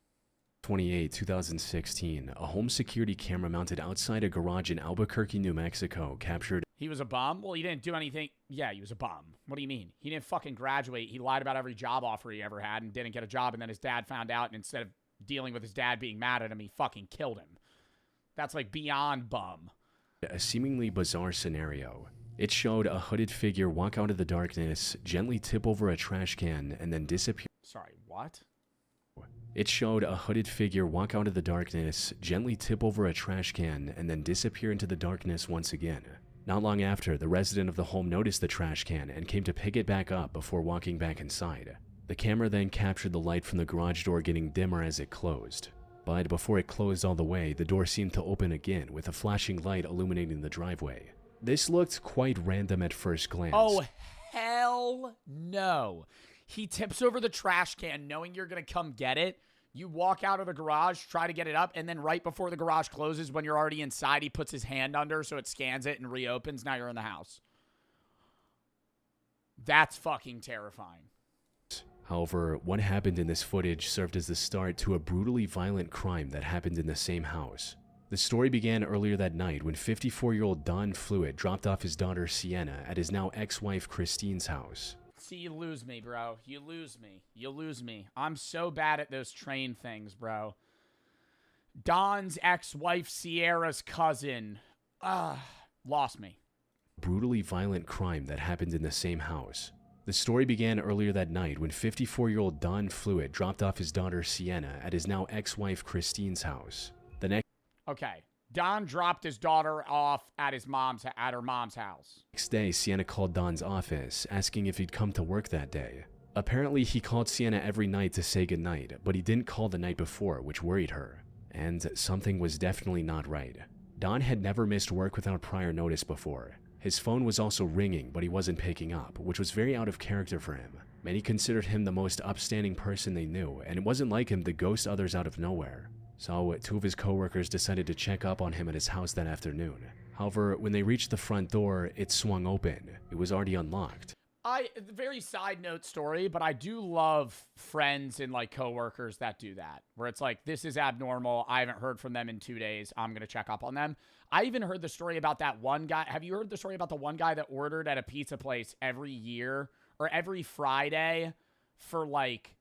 28, 2016, a home security camera mounted outside a garage in Albuquerque, New Mexico captured... He was a bum? Well, he didn't do anything. Yeah, he was a bum. What do you mean? He didn't fucking graduate. He lied about every job offer he ever had and didn't get a job, and then his dad found out, and instead of dealing with his dad being mad at him, he fucking killed him. That's, like, beyond bum. A seemingly bizarre scenario. It showed a hooded figure walk out of the darkness, gently tip over a trash can, and then disappear... Sorry, what? It showed a hooded figure walk out of the darkness, gently tip over a trash can, and then disappear into the darkness once again. Not long after, the resident of the home noticed the trash can and came to pick it back up before walking back inside. The camera then captured the light from the garage door getting dimmer as it closed. But before it closed all the way, the door seemed to open again with a flashing light illuminating the driveway. This looked quite random at first glance. Oh, hell no. He tips over the trash can knowing you're going to come get it. You walk out of the garage, try to get it up, and then right before the garage closes, when you're already inside, he puts his hand under so it scans it and reopens. Now you're in the house. That's fucking terrifying. However, what happened in this footage served as the start to a brutally violent crime that happened in the same house. The story began earlier that night when 54-year-old Don Fluitt dropped off his daughter Sienna at his now ex-wife Christine's house. See, you lose me, bro. You lose me. You lose me. I'm so bad at those train things, bro. Don's ex-wife Sierra's cousin. Lost me. Brutally violent crime that happened in the same house. The story began earlier that night when 54-year-old Don Fluitt dropped off his daughter Sienna at his now ex-wife Christine's house. The Okay. Don dropped his daughter off at her mom's house. next day, Sienna called Don's office, asking if he'd come to work that day. Apparently, he called Sienna every night to say goodnight, but he didn't call the night before, which worried her. And something was definitely not right. Don had never missed work without prior notice before. His phone was also ringing, but he wasn't picking up, which was very out of character for him. Many considered him the most upstanding person they knew, and it wasn't like him to ghost others out of nowhere. So, two of his coworkers decided to check up on him at his house that afternoon. However, when they reached the front door, it swung open. It was already unlocked. Very side note story, but I do love friends and like coworkers that do that, where it's like, this is abnormal. I haven't heard from them in 2 days. I'm going to check up on them. I even heard the story about that one guy. Have you heard the story about the one guy that ordered at a pizza place every year or every Friday for like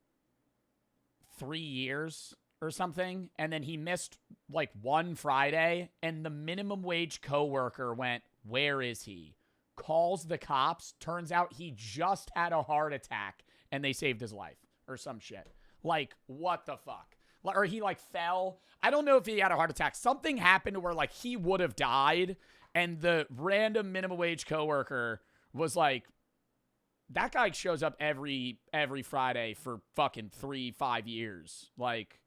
3 years or something? And then he missed like one Friday and the minimum wage coworker went, "Where is he?" Calls the cops. Turns out he just had a heart attack and they saved his life or some shit. Like, what the fuck? Or he like fell. I don't know if he had a heart attack. Something happened where like he would have died and the random minimum wage coworker was like, that guy shows up every Friday for fucking 3-5 years. Like,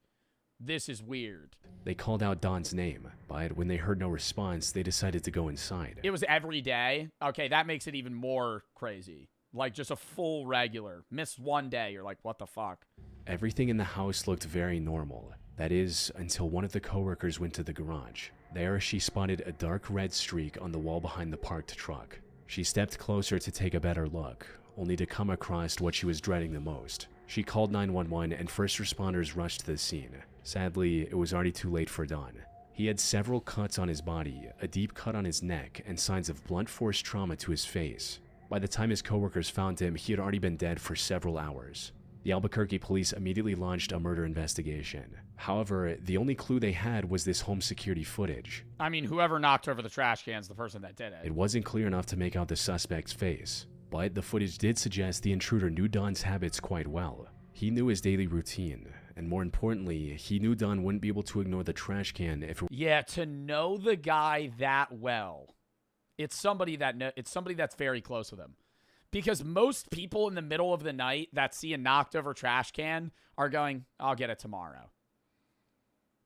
this is weird. They called out Don's name, but when they heard no response, they decided to go inside. It was every day? Okay, that makes it even more crazy. Like, just a full regular. Missed one day, you're like, what the fuck? Everything in the house looked very normal. That is, until one of the coworkers went to the garage. There, she spotted a dark red streak on the wall behind the parked truck. She stepped closer to take a better look, only to come across what she was dreading the most. She called 911 and first responders rushed to the scene. Sadly, it was already too late for Don. He had several cuts on his body, a deep cut on his neck, and signs of blunt force trauma to his face. By the time his coworkers found him, he had already been dead for several hours. The Albuquerque police immediately launched a murder investigation. However, the only clue they had was this home security footage. I mean, whoever knocked over the trash can's the person that did it. It wasn't clear enough to make out the suspect's face, but the footage did suggest the intruder knew Don's habits quite well. He knew his daily routine, and more importantly, he knew Don wouldn't be able to ignore the trash can if it... Yeah, to know the guy that well, it's somebody that's very close with him. Because most people in the middle of the night that see a knocked over trash can are going, I'll get it tomorrow.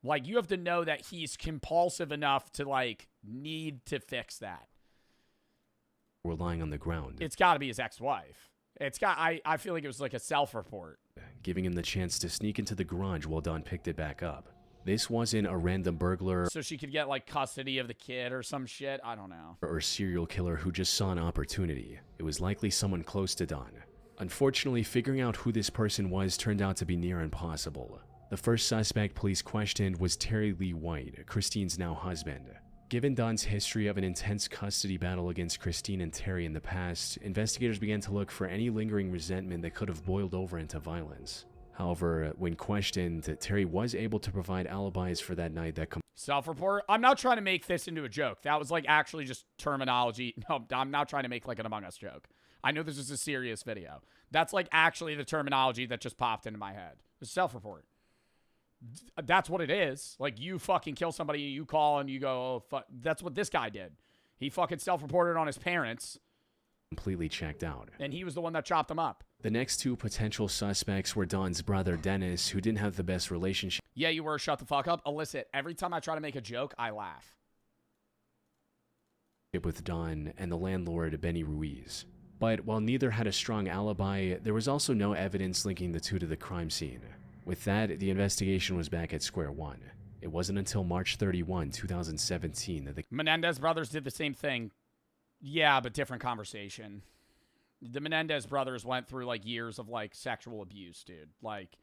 Like, you have to know that he's compulsive enough to, like, need to fix that. were lying on the ground. It's got to be his ex-wife. I feel like it was like a self-report. Giving him the chance to sneak into the garage while Don picked it back up. This wasn't a random burglar. So she could get, like, custody of the kid or some shit. I don't know. Or serial killer who just saw an opportunity. It was likely someone close to Don. Unfortunately, figuring out who this person was turned out to be near impossible. The first suspect police questioned was Terry Lee White, Christine's now husband. Given Don's history of an intense custody battle against Christine and Terry in the past, investigators began to look for any lingering resentment that could have boiled over into violence. However, when questioned, Terry was able to provide alibis for that night that self-report? I'm not trying to make this into a joke. That was like actually just terminology. No, I'm not trying to make like an Among Us joke. I know this is a serious video. That's like actually the terminology that just popped into my head. It's self-report. That's what it is. Like, you fucking kill somebody, you call and you go, oh, fuck. That's what this guy did. He fucking self-reported on his parents. Completely checked out. And he was the one that chopped him up. The next two potential suspects were Don's brother, Dennis, who didn't have the best relationship Yeah, you were. Shut the fuck up. Illicit. Every time I try to make a joke, I laugh. with Don and the landlord, Benny Ruiz. But while neither had a strong alibi, there was also no evidence linking the two to the crime scene. With that, the investigation was back at square one. It wasn't until March 31, 2017 that the Menendez brothers did the same thing. Yeah, but different conversation. The Menendez brothers went through like years of like sexual abuse, dude. Like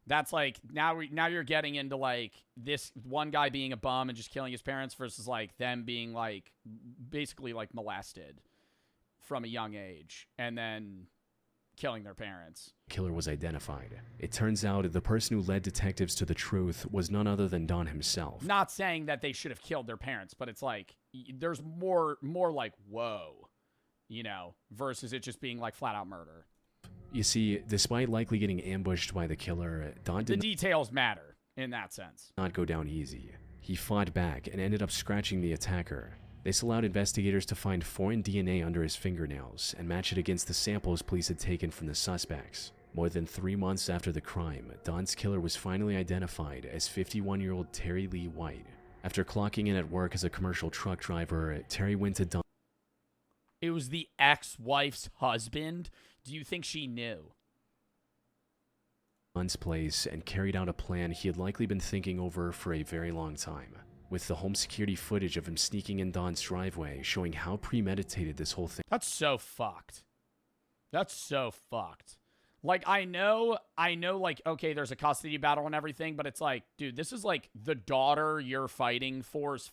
that's like now you're getting into like this one guy being a bum and just killing his parents versus like them being like basically like molested from a young age and then killing their parents. killer was identified. It turns out the person who led detectives to the truth was none other than Don himself. Not saying that they should have killed their parents, but it's like there's more like whoa, you know, versus it just being like flat out murder. You see, despite likely getting ambushed by the killer, Don The did details matter in that sense. not go down easy. He fought back and ended up scratching the attacker. This allowed investigators to find foreign DNA under his fingernails and match it against the samples police had taken from the suspects. More than 3 months after the crime, Don's killer was finally identified as 51-year-old Terry Lee White. After clocking in at work as a commercial truck driver, Terry went to Don. It was the ex-wife's husband? Do you think she knew? Don's place and carried out a plan he had likely been thinking over for a very long time, with the home security footage of him sneaking in Don's driveway showing how premeditated this whole thing. That's so fucked. That's so fucked. Like, I know, like, okay, there's a custody battle and everything, but it's like, dude, this is like the daughter you're fighting for's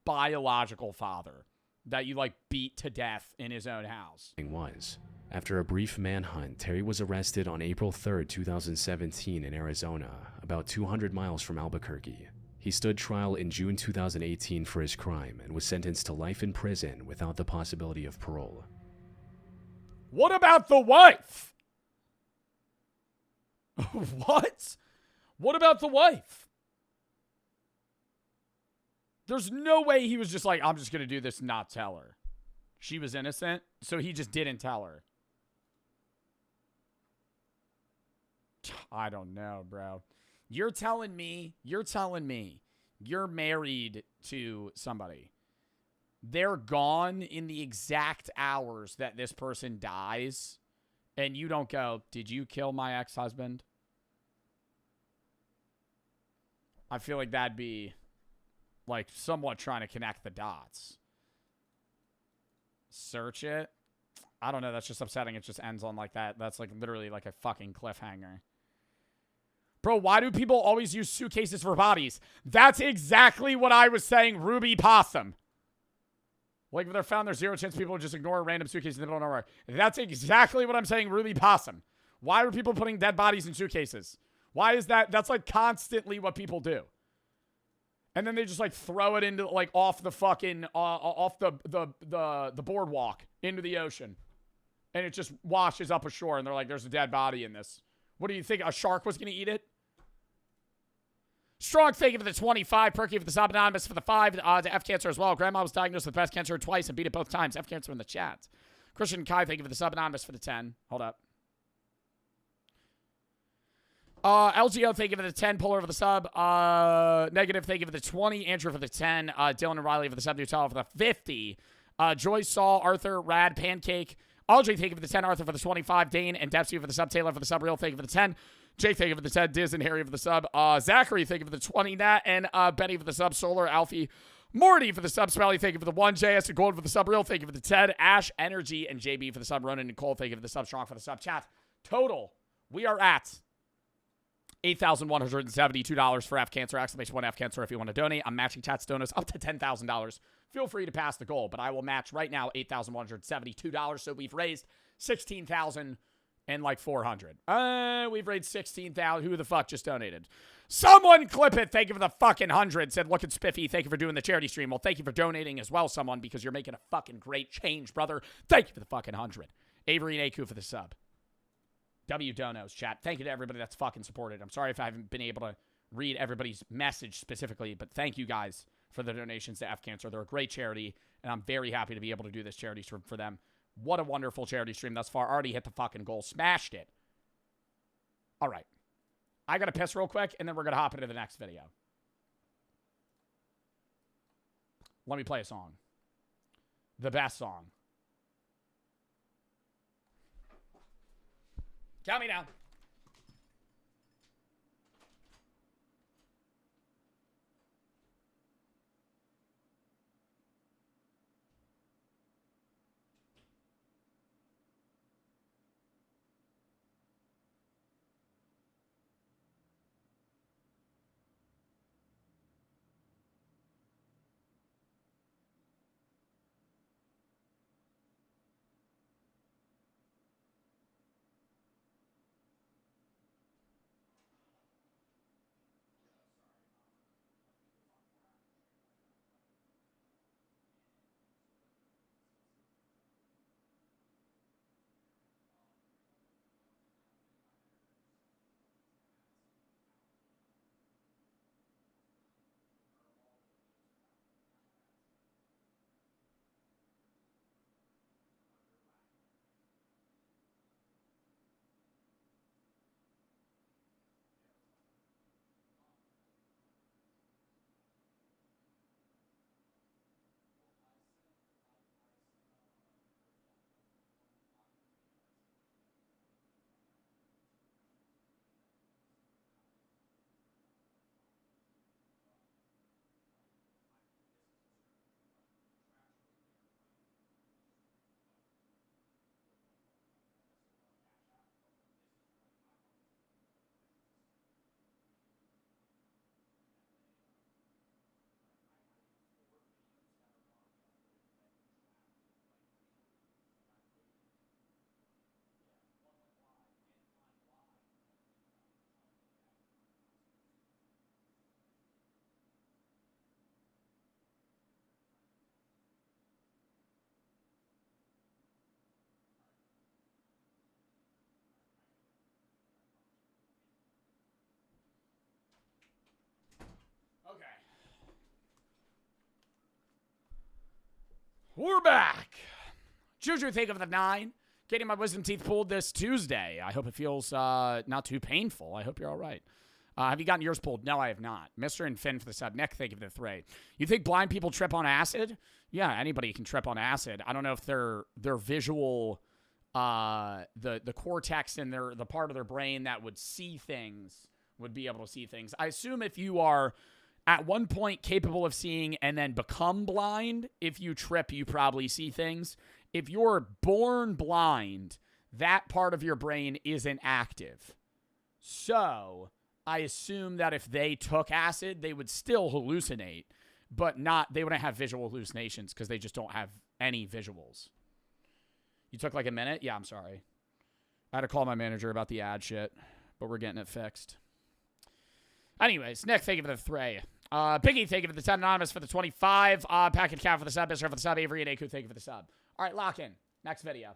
biological father that you, like, beat to death in his own house. Was. After a brief manhunt, Terry was arrested on April 3rd, 2017 in Arizona, about 200 miles from Albuquerque. He stood trial in June 2018 for his crime and was sentenced to life in prison without the possibility of parole. What about the wife? What? What about the wife? There's no way he was just like, I'm just going to do this and not tell her. She was innocent, so he just didn't tell her. I don't know, bro. You're telling me you're married to somebody. They're gone in the exact hours that this person dies, and you don't go, did you kill my ex-husband? I feel like that'd be like somewhat trying to connect the dots. Search it. I don't know. That's just upsetting. It just ends on like that. That's like literally like a fucking cliffhanger. Bro, why do people always use suitcases for bodies? That's exactly what I was saying, Ruby Possum. Like, if they're found, there's zero chance people would just ignore a random suitcase in the middle of nowhere. That's exactly what I'm saying, Ruby Possum. Why are people putting dead bodies in suitcases? Why is that? That's, like, constantly what people do. And then they just, like, throw it into, like, off the fucking, off the boardwalk into the ocean. And it just washes up ashore, and they're like, there's a dead body in this. What do you think? A shark was going to eat it? Strong, thank you for the 25. Perky for the sub. Anonymous for the 5. To F cancer as well. Grandma was diagnosed with breast cancer twice and beat it both times. F cancer in the chat. Christian Kai, thank you for the sub. Anonymous for the 10. Hold up. LGO, thank you for the 10. Polar for the sub. Negative, thank you for the 20. Andrew for the 10. Dylan and Riley for the sub. Nutella for the 50. Joyce, Saul, Arthur, Rad, Pancake. Audrey, thank you for the 10. Arthur for the 25. Dane and Dempsey for the sub. Taylor for the sub. Real, thank you for the 10. Jake, thank you for the 10. Diz and Harry for the sub. Zachary, thank you for the 20. Nat and Benny for the sub. Solar, Alfie, Morty for the sub. Smiley, thank you for the 1. JS and Gold for the sub. Real, thank you for the 10. Ash, Energy, and JB for the sub. Ronan and Cole, thank you for the sub. Strong for the sub. Chat. Total, we are at $8,172 for F Cancer. Exclamation 1 F Cancer if you want to donate. I'm matching chat's donuts up to $10,000. Feel free to pass the goal, but I will match right now $8,172. So we've raised $16,000 and like 400. We've raised 16,000. Who the fuck just donated? Someone clip it. Thank you for the fucking 100. Said, look at Spiffy. Thank you for doing the charity stream. Well, thank you for donating as well, someone, because you're making a fucking great change, brother. Thank you for the fucking 100. Avery and Aku for the sub. W Donos, chat. Thank you to everybody that's fucking supported. I'm sorry if I haven't been able to read everybody's message specifically, but thank you guys for the donations to F Cancer. They're a great charity, and I'm very happy to be able to do this charity stream for them. What a wonderful charity stream thus far. Already hit the fucking goal. Smashed it. All right. I got to piss real quick, and then we're going to hop into the next video. Let me play a song. The best song. Count me down. Okay. We're back. Juju, think of the 9. Getting my wisdom teeth pulled this Tuesday. I hope it feels not too painful. I hope you're all right. Have you gotten yours pulled? No, I have not. Mr. and Finn for the sub. Nick, thank you for the 3. You think blind people trip on acid? Yeah, anybody can trip on acid. I don't know if their visual, the cortex in the part of their brain that would see things would be able to see things. I assume if you are at one point capable of seeing and then become blind, if you trip, you probably see things. If you're born blind, that part of your brain isn't active. So I assume that if they took acid, they would still hallucinate, but they wouldn't have visual hallucinations because they just don't have any visuals. You took like a minute? Yeah, I'm sorry. I had to call my manager about the ad shit, but we're getting it fixed. Anyways, Nick, thank you for the 3. Biggie, thank you for the 10. Anonymous for the 25. Packet Cat for the sub. Mr. for the sub. Avery and Aku, thank you for the sub. All right, lock in. Next video.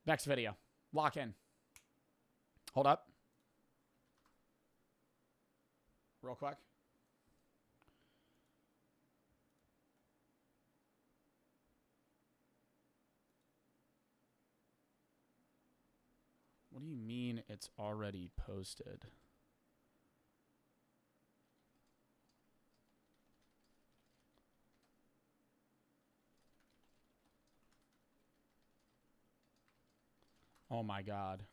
Next video. Lock in. Hold up. Real quick. What do you mean it's already posted? Oh my God.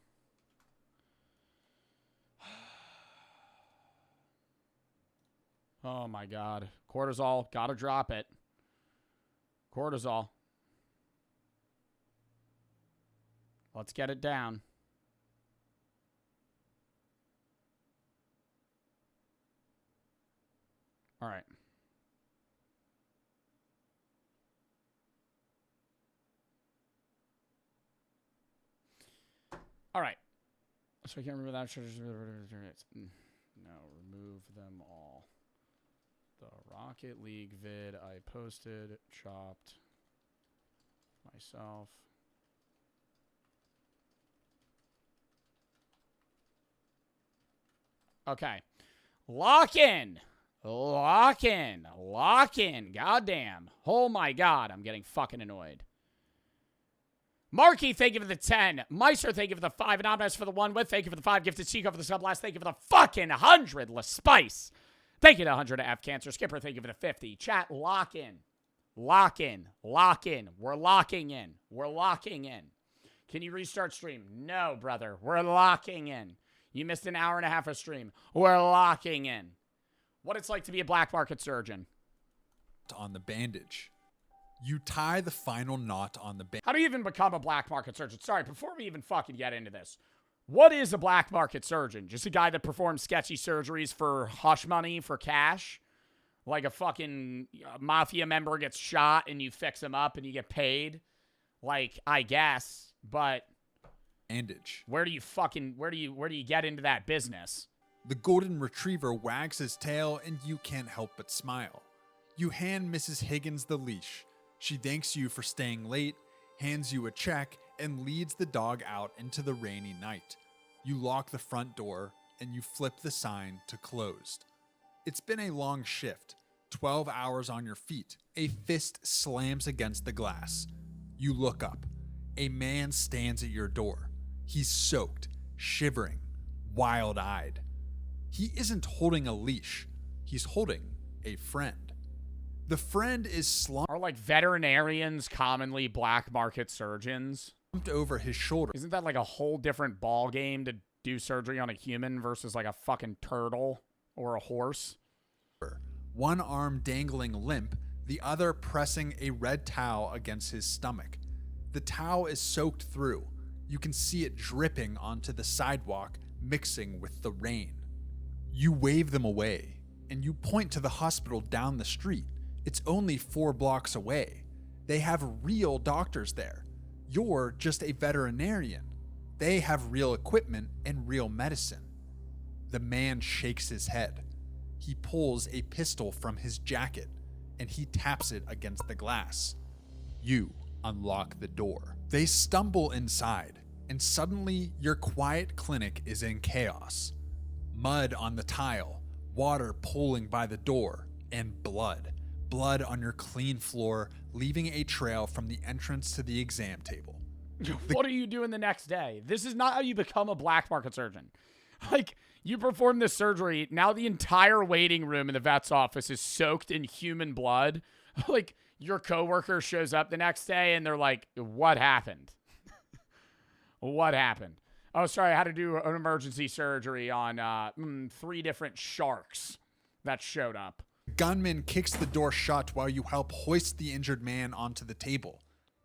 Oh my God. Cortisol. Gotta drop it. Cortisol. Let's get it down. All right. All right. So I can't remember that. No, remove them all. The Rocket League vid I posted, chopped myself. Okay. Lock in. Lock in. Lock in. Goddamn. Oh my god, I'm getting fucking annoyed. Marky, thank you for the 10. Meister, thank you for the 5. Anonymous for the 1 with. Thank you for the 5. Gifted Chico for the sub last. Thank you for the fucking 100. La Spice. Thank you to 100 to F Cancer. Skipper, thank you for the 50. Chat, lock in. Lock in. Lock in. We're locking in. We're locking in. Can you restart stream? No, brother. We're locking in. You missed an hour and a half of stream. We're locking in. What it's like to be a black market surgeon. On the bandage. You tie the final knot on the bandage. How do you even become a black market surgeon? Sorry, before we even fucking get into this. What is a black market surgeon? Just a guy that performs sketchy surgeries for hush money, for cash? Like a fucking mafia member gets shot and you fix him up and you get paid? Like, I guess, but bandage. Where do you get into that business? The golden retriever wags his tail and you can't help but smile. You hand Mrs. Higgins the leash. She thanks you for staying late, hands you a check, and leads the dog out into the rainy night. You lock the front door and you flip the sign to closed. It's been a long shift, 12 hours on your feet. A fist slams against the glass. You look up. A man stands at your door. He's soaked, shivering, wild-eyed. He isn't holding a leash. He's holding a friend. The friend is slumped. Are like veterinarians commonly black market surgeons? Over his shoulder. Isn't that like a whole different ball game to do surgery on a human versus like a fucking turtle or a horse? One arm dangling limp, the other pressing a red towel against his stomach. The towel is soaked through. You can see it dripping onto the sidewalk, mixing with the rain. You wave them away, and you point to the hospital down the street. It's only 4 blocks away. They have real doctors there. You're just a veterinarian. They have real equipment and real medicine. The man shakes his head. He pulls a pistol from his jacket, and he taps it against the glass. You unlock the door. They stumble inside, and suddenly your quiet clinic is in chaos. Mud on the tile, water pooling by the door, and blood. Blood on your clean floor, leaving a trail from the entrance to the exam table. What are you doing the next day? This is not how you become a black market surgeon. Like, you perform this surgery, now the entire waiting room in the vet's office is soaked in human blood. Like, your coworker shows up the next day and they're like, what happened? What happened? Oh, sorry, I had to do an emergency surgery on 3 different sharks that showed up. Gunman kicks the door shut while you help hoist the injured man onto the table.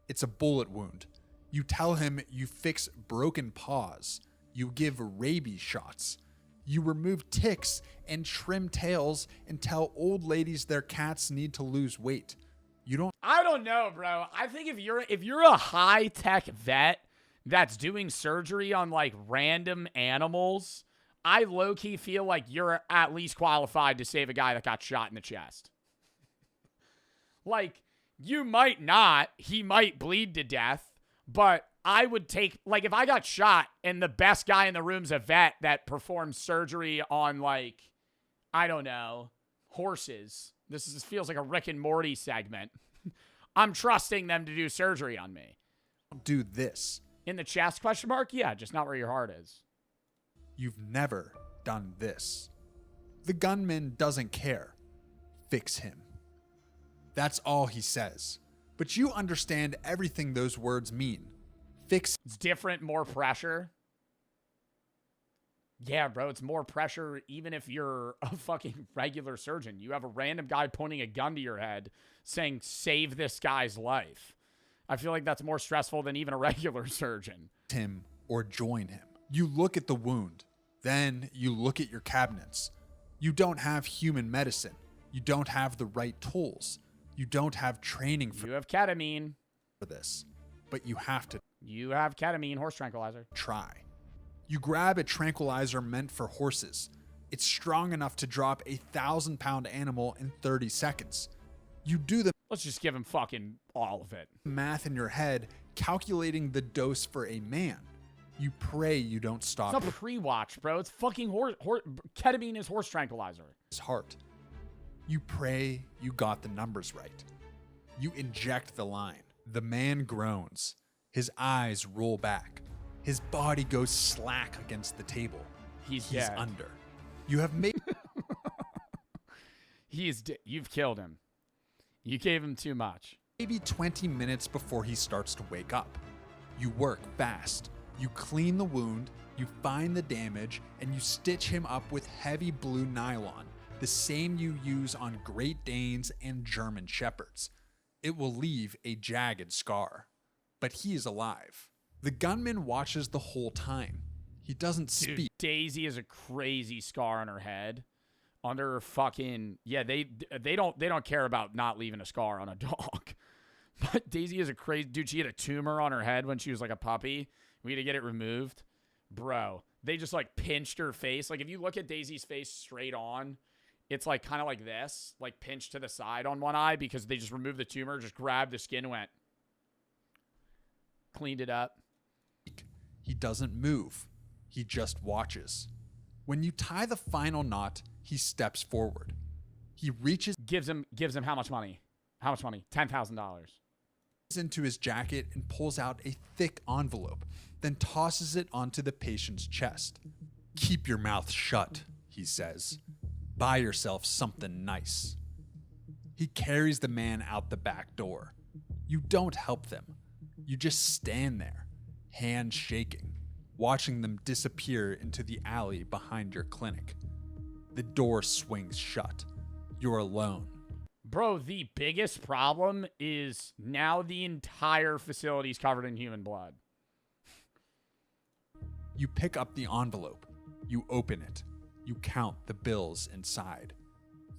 It's a bullet wound. You tell him you fix broken paws. You give rabies shots. You remove ticks and trim tails and tell old ladies their cats need to lose weight. I don't know, bro. I think if you're a high-tech vet that's doing surgery on like random animals, I low-key feel like you're at least qualified to save a guy that got shot in the chest. Like, you might not. He might bleed to death. But I would take, like, if I got shot and the best guy in the room's a vet that performs surgery on, like, I don't know, horses. This feels like a Rick and Morty segment. I'm trusting them to do surgery on me. Do this. In the chest, question mark? Yeah, just not where your heart is. You've never done this. The gunman doesn't care. Fix him. That's all he says. But you understand everything those words mean. Fix. It's different, more pressure. Yeah, bro, it's more pressure even if you're a fucking regular surgeon. You have a random guy pointing a gun to your head saying, save this guy's life. I feel like that's more stressful than even a regular surgeon. Him or join him. You look at the wound. Then you look at your cabinets. You don't have human medicine. You don't have the right tools. You don't have training for. You have ketamine for this, but you have to. You have ketamine, horse tranquilizer. Try. You grab a tranquilizer meant for horses. It's strong enough to drop a 1,000-pound animal in 30 seconds. You do the. Let's just give him fucking all of it. Math in your head, calculating the dose for a man. You pray you don't stop. It's not pre-watch, bro. It's fucking ketamine is horse tranquilizer. His heart. You pray you got the numbers right. You inject the line. The man groans. His eyes roll back. His body goes slack against the table. He's He's dead. under. You have made You've killed him. You gave him too much. maybe 20 minutes before he starts to wake up. You work fast. You clean the wound, you find the damage, and you stitch him up with heavy blue nylon, the same you use on Great Danes and German Shepherds. It will leave a jagged scar. But he is alive. The gunman watches the whole time. He doesn't Dude, speak. Daisy has a crazy scar on her head. Under her fucking they don't care about not leaving a scar on a dog. But Daisy is a crazy dude. She had a tumor on her head when she was like a puppy. We had to get it removed. Bro, they just like pinched her face. Like if you look at Daisy's face straight on, it's like kind of like this, like pinched to the side on one eye because they just removed the tumor, just grabbed the skin, went, cleaned it up. He doesn't move. He just watches. When you tie the final knot, he steps forward. He reaches Gives him how much money? How much money? $10,000. into his jacket and pulls out a thick envelope, then tosses it onto the patient's chest. Keep your mouth shut, he says. Buy yourself something nice. He carries the man out the back door. You don't help them. You just stand there, hands shaking, watching them disappear into the alley behind your clinic. The door swings shut. You're alone. Bro, the biggest problem is now the entire facility is covered in human blood. You pick up the envelope. You open it. You count the bills inside.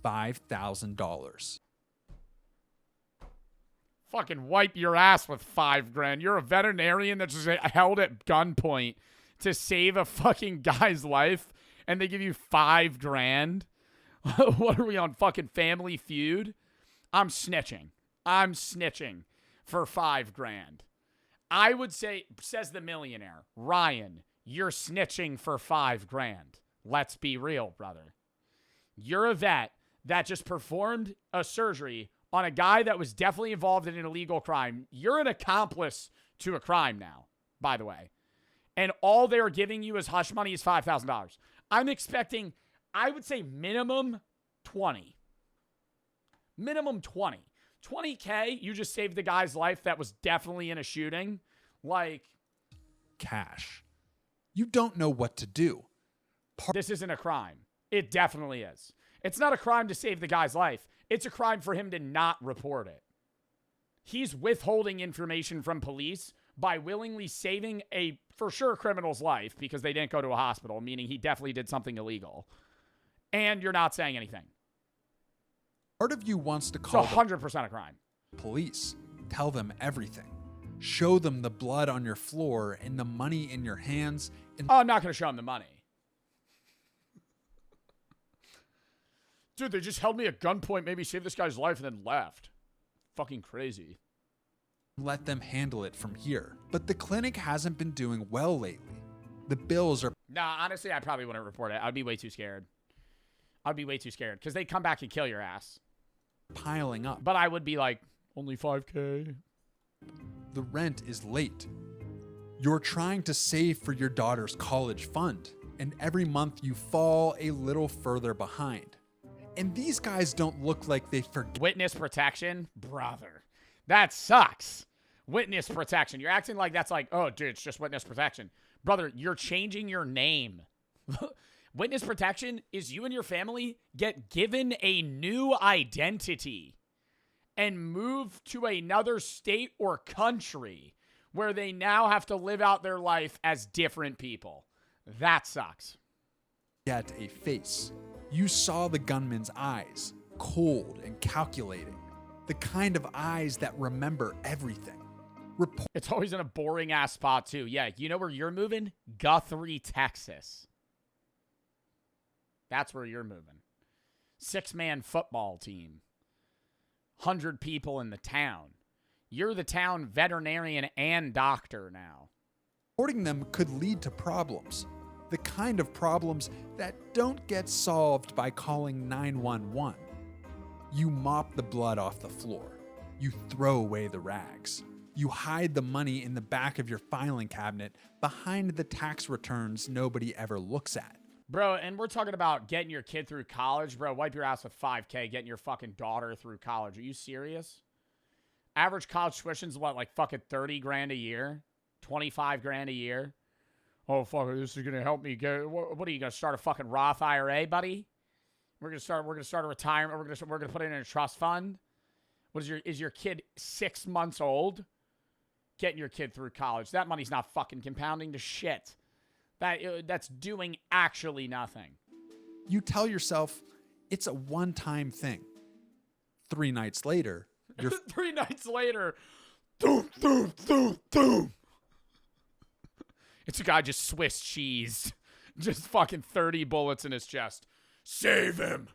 $5,000. Fucking wipe your ass with $5,000. You're a veterinarian that's just held at gunpoint to save a fucking guy's life, and they give you $5,000. What are we on, fucking Family Feud? I'm snitching. I'm snitching for $5,000. I would say, says the millionaire, Ryan, you're snitching for $5,000. Let's be real, brother. You're a vet that just performed a surgery on a guy that was definitely involved in an illegal crime. You're an accomplice to a crime now, by the way. And all they're giving you as hush money is $5,000. I'm expecting, I would say minimum 20. Minimum 20. 20K, you just saved the guy's life that was definitely in a shooting. Like, Cash. You don't know what to do. This isn't a crime. It definitely is. It's not a crime to save the guy's life. It's a crime for him to not report it. He's withholding information from police by willingly saving a, for sure, criminal's life because they didn't go to a hospital, meaning he definitely did something illegal. And you're not saying anything. Part of you wants to It's call 100% a crime. the police. Tell them everything. Show them the blood on your floor and the money in your hands. And Oh, I'm not going to show him the money. Dude, they just held me at gunpoint, maybe saved this guy's life, and then left. Fucking crazy. let them handle it from here. But the clinic hasn't been doing well lately. The bills are... Nah, honestly, I probably wouldn't report it. I'd be way too scared. I'd be way too scared because they'd come back and kill your ass. piling up. But I would be like, only 5K. The rent is late. You're trying to save for your daughter's college fund, and every month you fall a little further behind. And these guys don't look like they forget. Witness protection? Brother. That sucks. Witness protection. You're acting like that's like, oh, dude, it's just witness protection. Brother, you're changing your name. Witness protection is you and your family get given a new identity and move to another state or country where they now have to live out their life as different people. That sucks. Get a face. You saw the gunman's eyes, cold and calculating. The kind of eyes that remember everything. It's always in a boring ass spot too. Yeah, you know where you're moving? Guthrie, Texas. That's where you're moving. 6-man football team. 100 people in the town. You're the town veterinarian and doctor now. Reporting them could lead to problems. The kind of problems that don't get solved by calling 911. You mop the blood off the floor. You throw away the rags. You hide the money in the back of your filing cabinet behind the tax returns nobody ever looks at. Bro, and we're talking about getting your kid through college. Bro, wipe your ass with $5K, getting your fucking daughter through college. Are you serious? Average college tuition's what, like fucking 30 grand a year? 25 grand a year? Oh, fuck, this is gonna help me go. What are you gonna start a fucking Roth IRA, buddy? We're gonna start a retirement. We're gonna put it in a trust fund. What is your kid 6 months old? Getting your kid through college. That money's not fucking compounding to shit. That's doing actually nothing. You tell yourself it's a one-time thing. 3 nights later, you're 3 nights later, doom, doom, doom, doom. It's a guy just Swiss cheesed. Just fucking 30 bullets in his chest. Save him.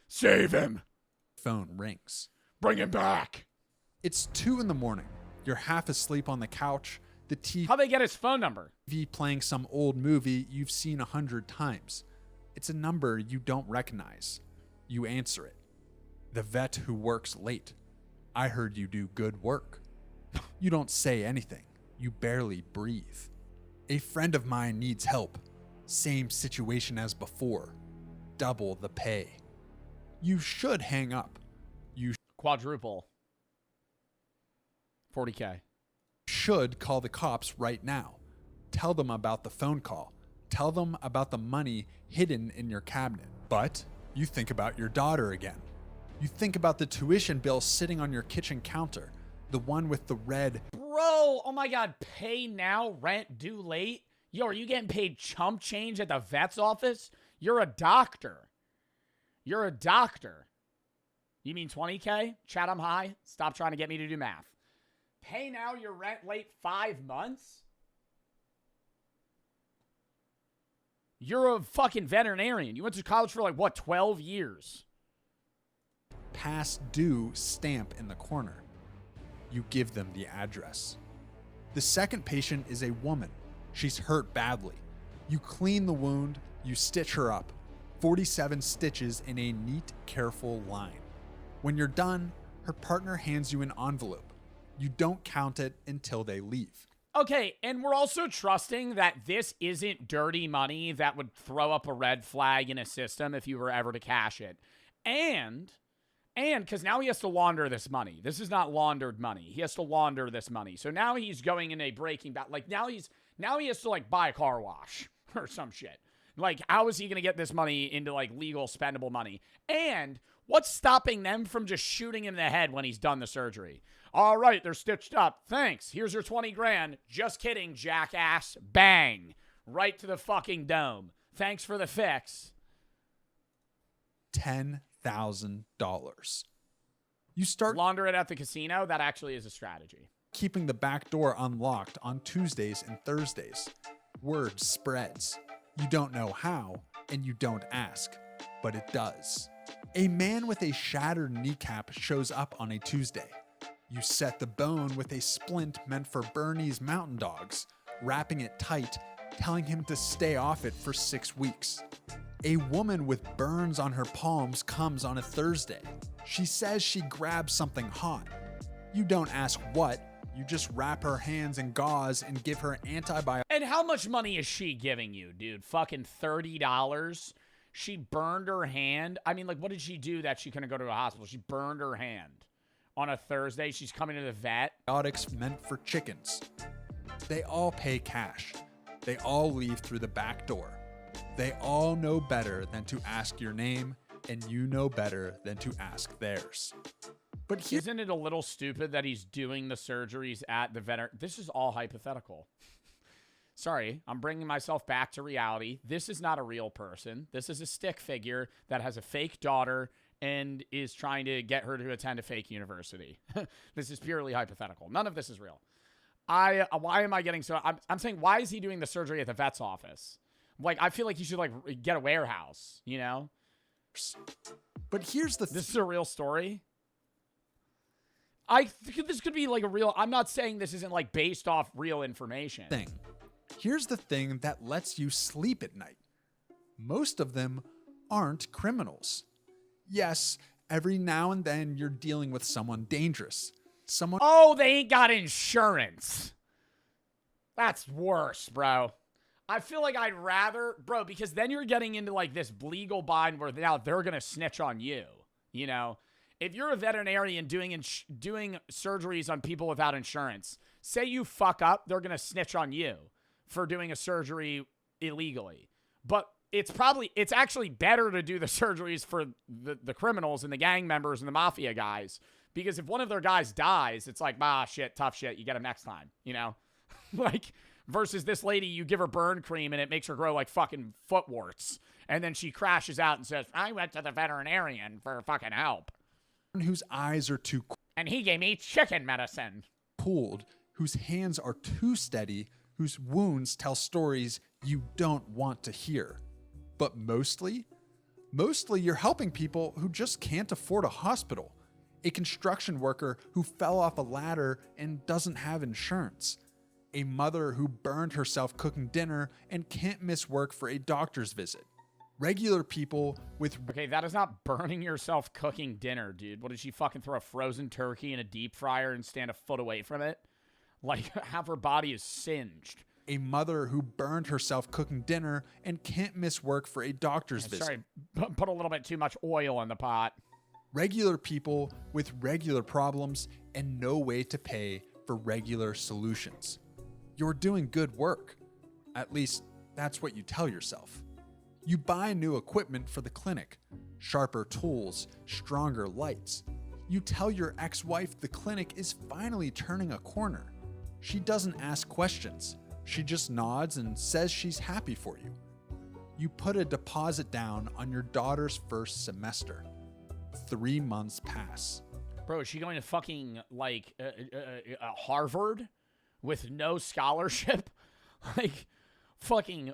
Save him. Phone rings. Bring him back. It's 2 a.m. You're half asleep on the couch. The TV How'd they get his phone number? playing some old movie you've seen 100 times. It's a number you don't recognize. You answer it. The vet who works late. I heard you do good work. You don't say anything. You barely breathe. A friend of mine needs help. Same situation as before. Double the pay. You should hang up. You Quadruple. 40K. should call the cops right now. Tell them about the phone call. Tell them about the money hidden in your cabinet. But you think about your daughter again. You think about the tuition bill sitting on your kitchen counter. The one with the red. Bro, oh my God. Pay now, rent due late. Yo, are you getting paid chump change at the vet's office? You're a doctor. You're a doctor. You mean 20K? Chat, I'm high. Stop trying to get me to do math. Pay now your rent late 5 months? You're a fucking veterinarian. You went to college for like, what, 12 years? Past due stamp in the corner. You give them the address. The second patient is a woman. She's hurt badly. You clean the wound. You stitch her up. 47 stitches in a neat, careful line. When you're done, her partner hands you an envelope. You don't count it until they leave. Okay, and we're also trusting that this isn't dirty money that would throw up a red flag in a system if you were ever to cash it. And because now he has to launder this money. This is not laundered money. He has to launder this money. So now he's going in a breaking bad. Like now he has to like buy a car wash or some shit. Like how is he going to get this money into like legal spendable money? And what's stopping them from just shooting him in the head when he's done the surgery? All right, they're stitched up. Thanks. Here's your 20 grand. Just kidding, jackass. Bang. Right to the fucking dome. Thanks for the fix. $10,000. You start launder it at the casino. That actually is a strategy. Keeping the back door unlocked on Tuesdays and Thursdays. Word spreads. You don't know how, and you don't ask, but it does. A man with a shattered kneecap shows up on a Tuesday. You set the bone with a splint meant for Bernie's Mountain Dogs, wrapping it tight, telling him to stay off it for 6 weeks. A woman with burns on her palms comes on a Thursday. She says she grabbed something hot. You don't ask what, you just wrap her hands in gauze and give her antibiotics. And how much money is she giving you, dude? Fucking $30? She burned her hand. I mean, like, what did she do that she couldn't go to a hospital? She burned her hand. On a Thursday, she's coming to the vet. Antibiotics meant for chickens. They all pay cash. They all leave through the back door. They all know better than to ask your name, and you know better than to ask theirs. But isn't it a little stupid that he's doing the surgeries at the vet? This is all hypothetical. Sorry, I'm bringing myself back to reality. This is not a real person. This is a stick figure that has a fake daughter and is trying to get her to attend a fake university. This is purely hypothetical. None of this is real. Why am I getting so... I'm saying, why is he doing the surgery at the vet's office? Like, I feel like he should, like, get a warehouse, you know? But here's the... This is a real story. This could be, like, a real... I'm not saying this isn't, like, based off real information. Here's the thing that lets you sleep at night. Most of them aren't criminals. Yes, Every now and then you're dealing with someone dangerous. Someone Oh, they ain't got insurance. That's worse, bro. I feel like I'd rather, bro, because then you're getting into like this legal bind where now they're going to snitch on you, you know? If you're a veterinarian doing surgeries on people without insurance, say you fuck up, they're going to snitch on you for doing a surgery illegally. But it's actually better to do the surgeries for the criminals and the gang members and the mafia guys, because if one of their guys dies, it's like, shit, tough shit, you get him next time, you know? Like, versus this lady, you give her burn cream and it makes her grow like fucking foot warts. And then she crashes out and says, I went to the veterinarian for fucking help. Whose eyes are too and he gave me chicken medicine. Cooled, whose hands are too steady, whose wounds tell stories you don't want to hear. But mostly you're helping people who just can't afford a hospital. A construction worker who fell off a ladder and doesn't have insurance. A mother who burned herself cooking dinner and can't miss work for a doctor's visit. Regular people with... Okay, that is not burning yourself cooking dinner, dude. What, did she fucking throw a frozen turkey in a deep fryer and stand a foot away from it? Like, half her body is singed. A mother who burned herself cooking dinner and can't miss work for a doctor's visit. Sorry, put a little bit too much oil in the pot. Regular people with regular problems and no way to pay for regular solutions. You're doing good work. At least, that's what you tell yourself. You buy new equipment for the clinic, sharper tools, stronger lights. You tell your ex-wife the clinic is finally turning a corner. She doesn't ask questions. She just nods and says she's happy for you. You put a deposit down on your daughter's first semester. 3 months pass. Bro, is she going to fucking, like, Harvard with no scholarship? Like... Fucking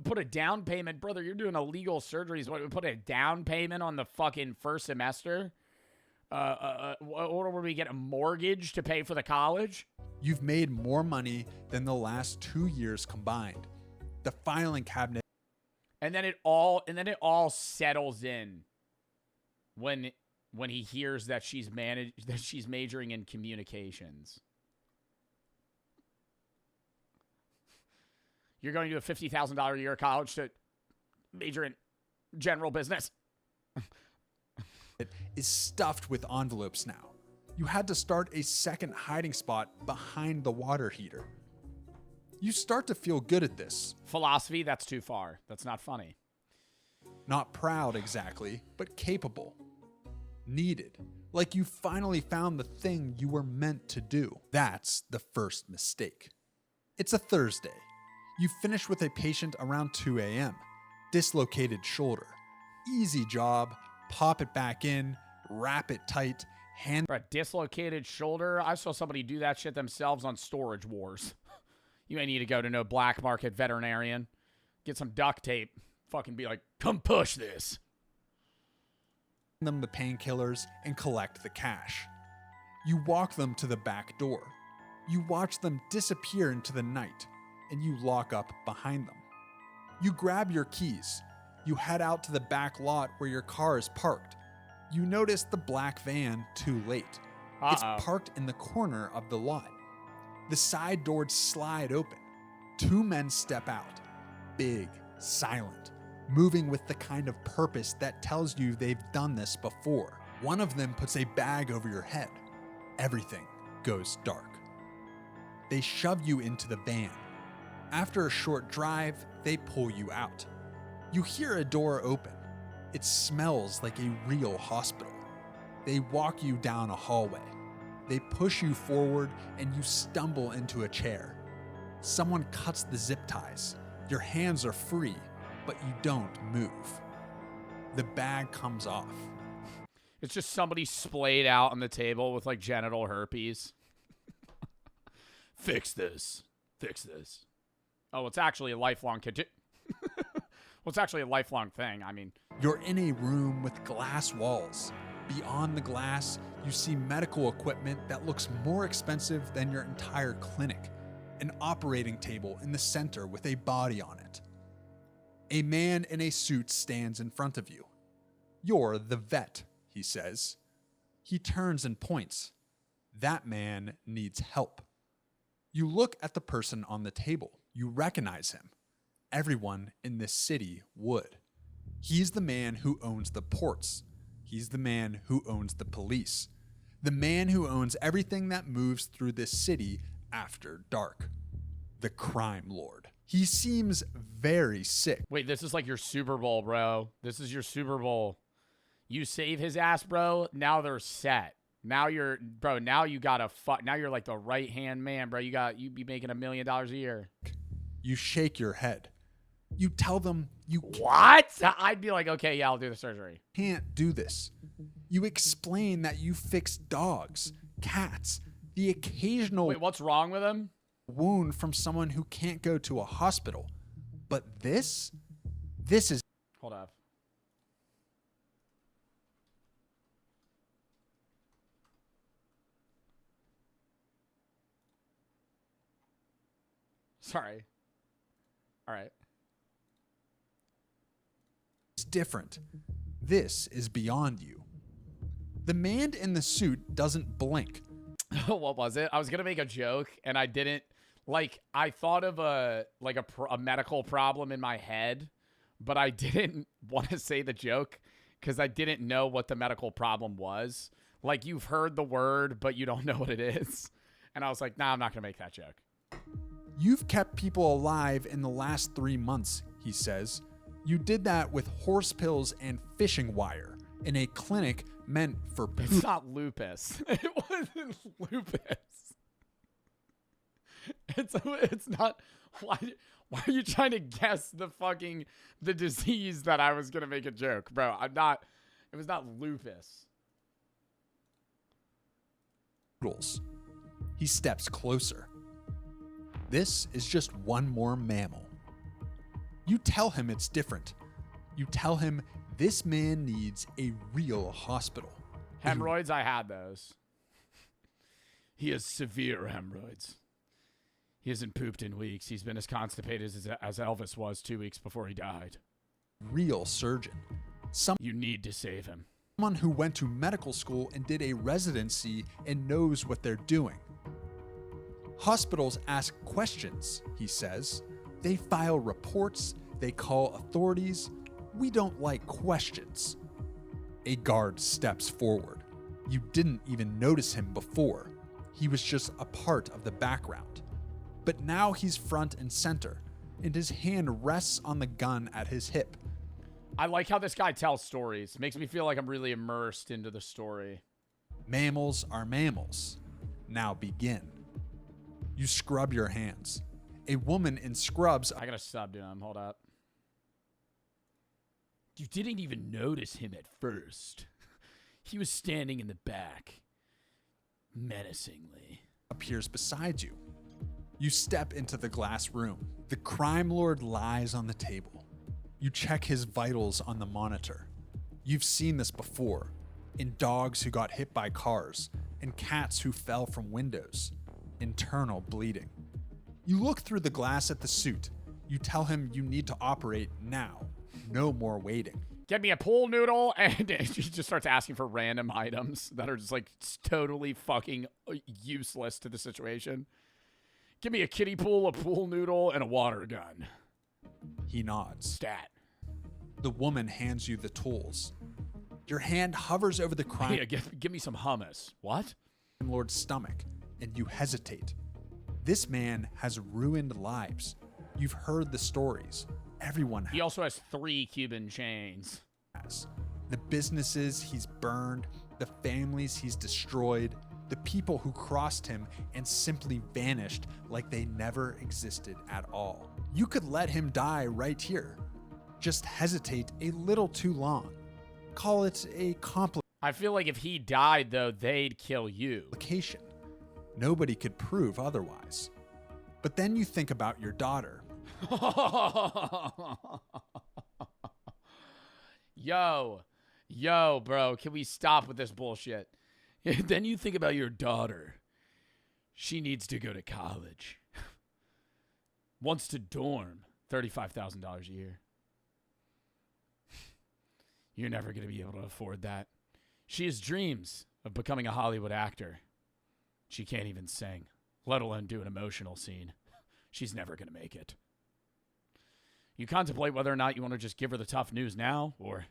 put a down payment, brother. You're doing illegal surgeries. What, put a down payment on the fucking first semester? Or would we get a mortgage to pay for the college? You've made more money than the last 2 years combined. The filing cabinet. And then it all settles in when he hears that she's majoring in communications. You're going to a $50,000 a year college to major in general business. It is stuffed with envelopes now. You had to start a second hiding spot behind the water heater. You start to feel good at this. Philosophy, that's too far. That's not funny. Not proud exactly, but capable. Needed. Like you finally found the thing you were meant to do. That's the first mistake. It's a Thursday. You finish with a patient around 2 a.m. Dislocated shoulder. Easy job. Pop it back in. Wrap it tight. For a dislocated shoulder? I saw somebody do that shit themselves on Storage Wars. You ain't need to go to no black market veterinarian. Get some duct tape. Fucking be like, come push this. Them the painkillers and collect the cash. You walk them to the back door. You watch them disappear into the night. And you lock up behind them. You grab your keys. You head out to the back lot where your car is parked. You notice the black van too late. It's parked in the corner of the lot. The side doors slide open. 2 men step out. Big, silent, moving with the kind of purpose that tells you they've done this before. One of them puts a bag over your head. Everything goes dark. They shove you into the van. After a short drive, they pull you out. You hear a door open. It smells like a real hospital. They walk you down a hallway. They push you forward and you stumble into a chair. Someone cuts the zip ties. Your hands are free, but you don't move. The bag comes off. It's just somebody splayed out on the table with like genital herpes. Fix this. Fix this. Oh, it's actually a lifelong well, it's actually a lifelong thing. I mean, you're in a room with glass walls. Beyond the glass, you see medical equipment that looks more expensive than your entire clinic. An operating table in the center with a body on it. A man in a suit stands in front of you. You're the vet, he says. He turns and points. That man needs help. You look at the person on the table. You recognize him. Everyone in this city would. He's the man who owns the ports. He's the man who owns the police. The man who owns everything that moves through this city after dark. The crime lord. He seems very sick. Wait, this is like your Super Bowl, bro. This is your Super Bowl. You save his ass, bro. Now they're set. Now you're, bro, now you gotta fuck. Now you're like the right-hand man, bro. You be making $1 million a year. You shake your head. You tell them you What? I'd be like, okay, yeah, I'll do the surgery. Can't do this. You explain that you fix dogs, cats, the occasional Wait, what's wrong with him? wound from someone who can't go to a hospital. But this is... Hold up. Sorry. All right. It's different. This is beyond you. The man in the suit doesn't blink. What was it? I was gonna make a joke, and I didn't. Like, I thought of a medical problem in my head, but I didn't want to say the joke because I didn't know what the medical problem was. Like, you've heard the word, but you don't know what it is. And I was like, nah, I'm not gonna make that joke. You've kept people alive in the last 3 months, he says. You did that with horse pills and fishing wire in a clinic meant for poop. It's not lupus. It wasn't lupus. It's not. Why are you trying to guess the disease that I was gonna make a joke, bro? I'm not. It was not lupus. He steps closer. This is just one more mammal. You tell him it's different. You tell him this man needs a real hospital. Hemorrhoids, I had those. He has severe hemorrhoids. He hasn't pooped in weeks. He's been as constipated as Elvis was 2 weeks before he died. Real surgeon. You need to save him. Someone who went to medical school and did a residency and knows what they're doing. Hospitals ask questions, he says. They file reports. They call authorities. We don't like questions. A guard steps forward. You didn't even notice him before. He was just a part of the background. But now he's front and center, and his hand rests on the gun at his hip. I like how this guy tells stories. Makes me feel like I'm really immersed into the story. Mammals are mammals. Now begin. You scrub your hands. A woman in scrubs... I gotta sub to him. Hold up. You didn't even notice him at first. He was standing in the back, menacingly. Appears beside you. You step into the glass room. The crime lord lies on the table. You check his vitals on the monitor. You've seen this before, in dogs who got hit by cars, and cats who fell from windows. Internal bleeding. You look through the glass at the suit. You tell him you need to operate now. No more waiting. Get me a pool noodle, and he just starts asking for random items that are just like totally fucking useless to the situation. Give me a kiddie pool, a pool noodle, and a water gun. He nods. Stat. The woman hands you the tools. Your hand hovers over the crime Hey, give me some hummus. What? lord's stomach, and you hesitate. This man has ruined lives. You've heard the stories. Everyone has. He also has 3 Cuban chains. The businesses he's burned, the families he's destroyed, the people who crossed him and simply vanished like they never existed at all. You could let him die right here. Just hesitate a little too long. Call it a complication. I feel like if he died, though, they'd kill you. Nobody could prove otherwise. But then you think about your daughter. Yo, bro, can we stop with this bullshit? Then you think about your daughter. She needs to go to college. Wants to dorm. $35,000 a year. You're never going to be able to afford that. She has dreams of becoming a Hollywood actor. She can't even sing, let alone do an emotional scene. She's never going to make it. You contemplate whether or not you want to just give her the tough news now or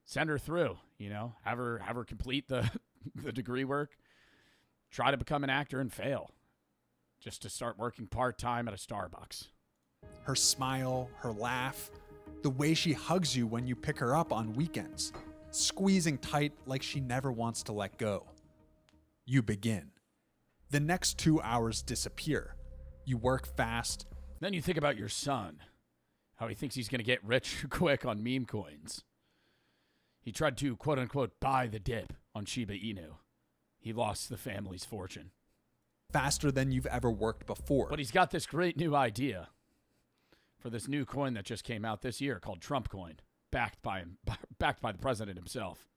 send her through, you know, have her complete the degree work, try to become an actor and fail just to start working part-time at a Starbucks. Her smile, her laugh, the way she hugs you when you pick her up on weekends, squeezing tight like she never wants to let go. You begin. The next 2 hours disappear. You work fast. Then you think about your son, how he thinks he's going to get rich quick on meme coins. He tried to, quote-unquote, buy the dip on Shiba Inu. He lost the family's fortune. Faster than you've ever worked before. But he's got this great new idea for this new coin that just came out this year called Trump coin, backed by the president himself.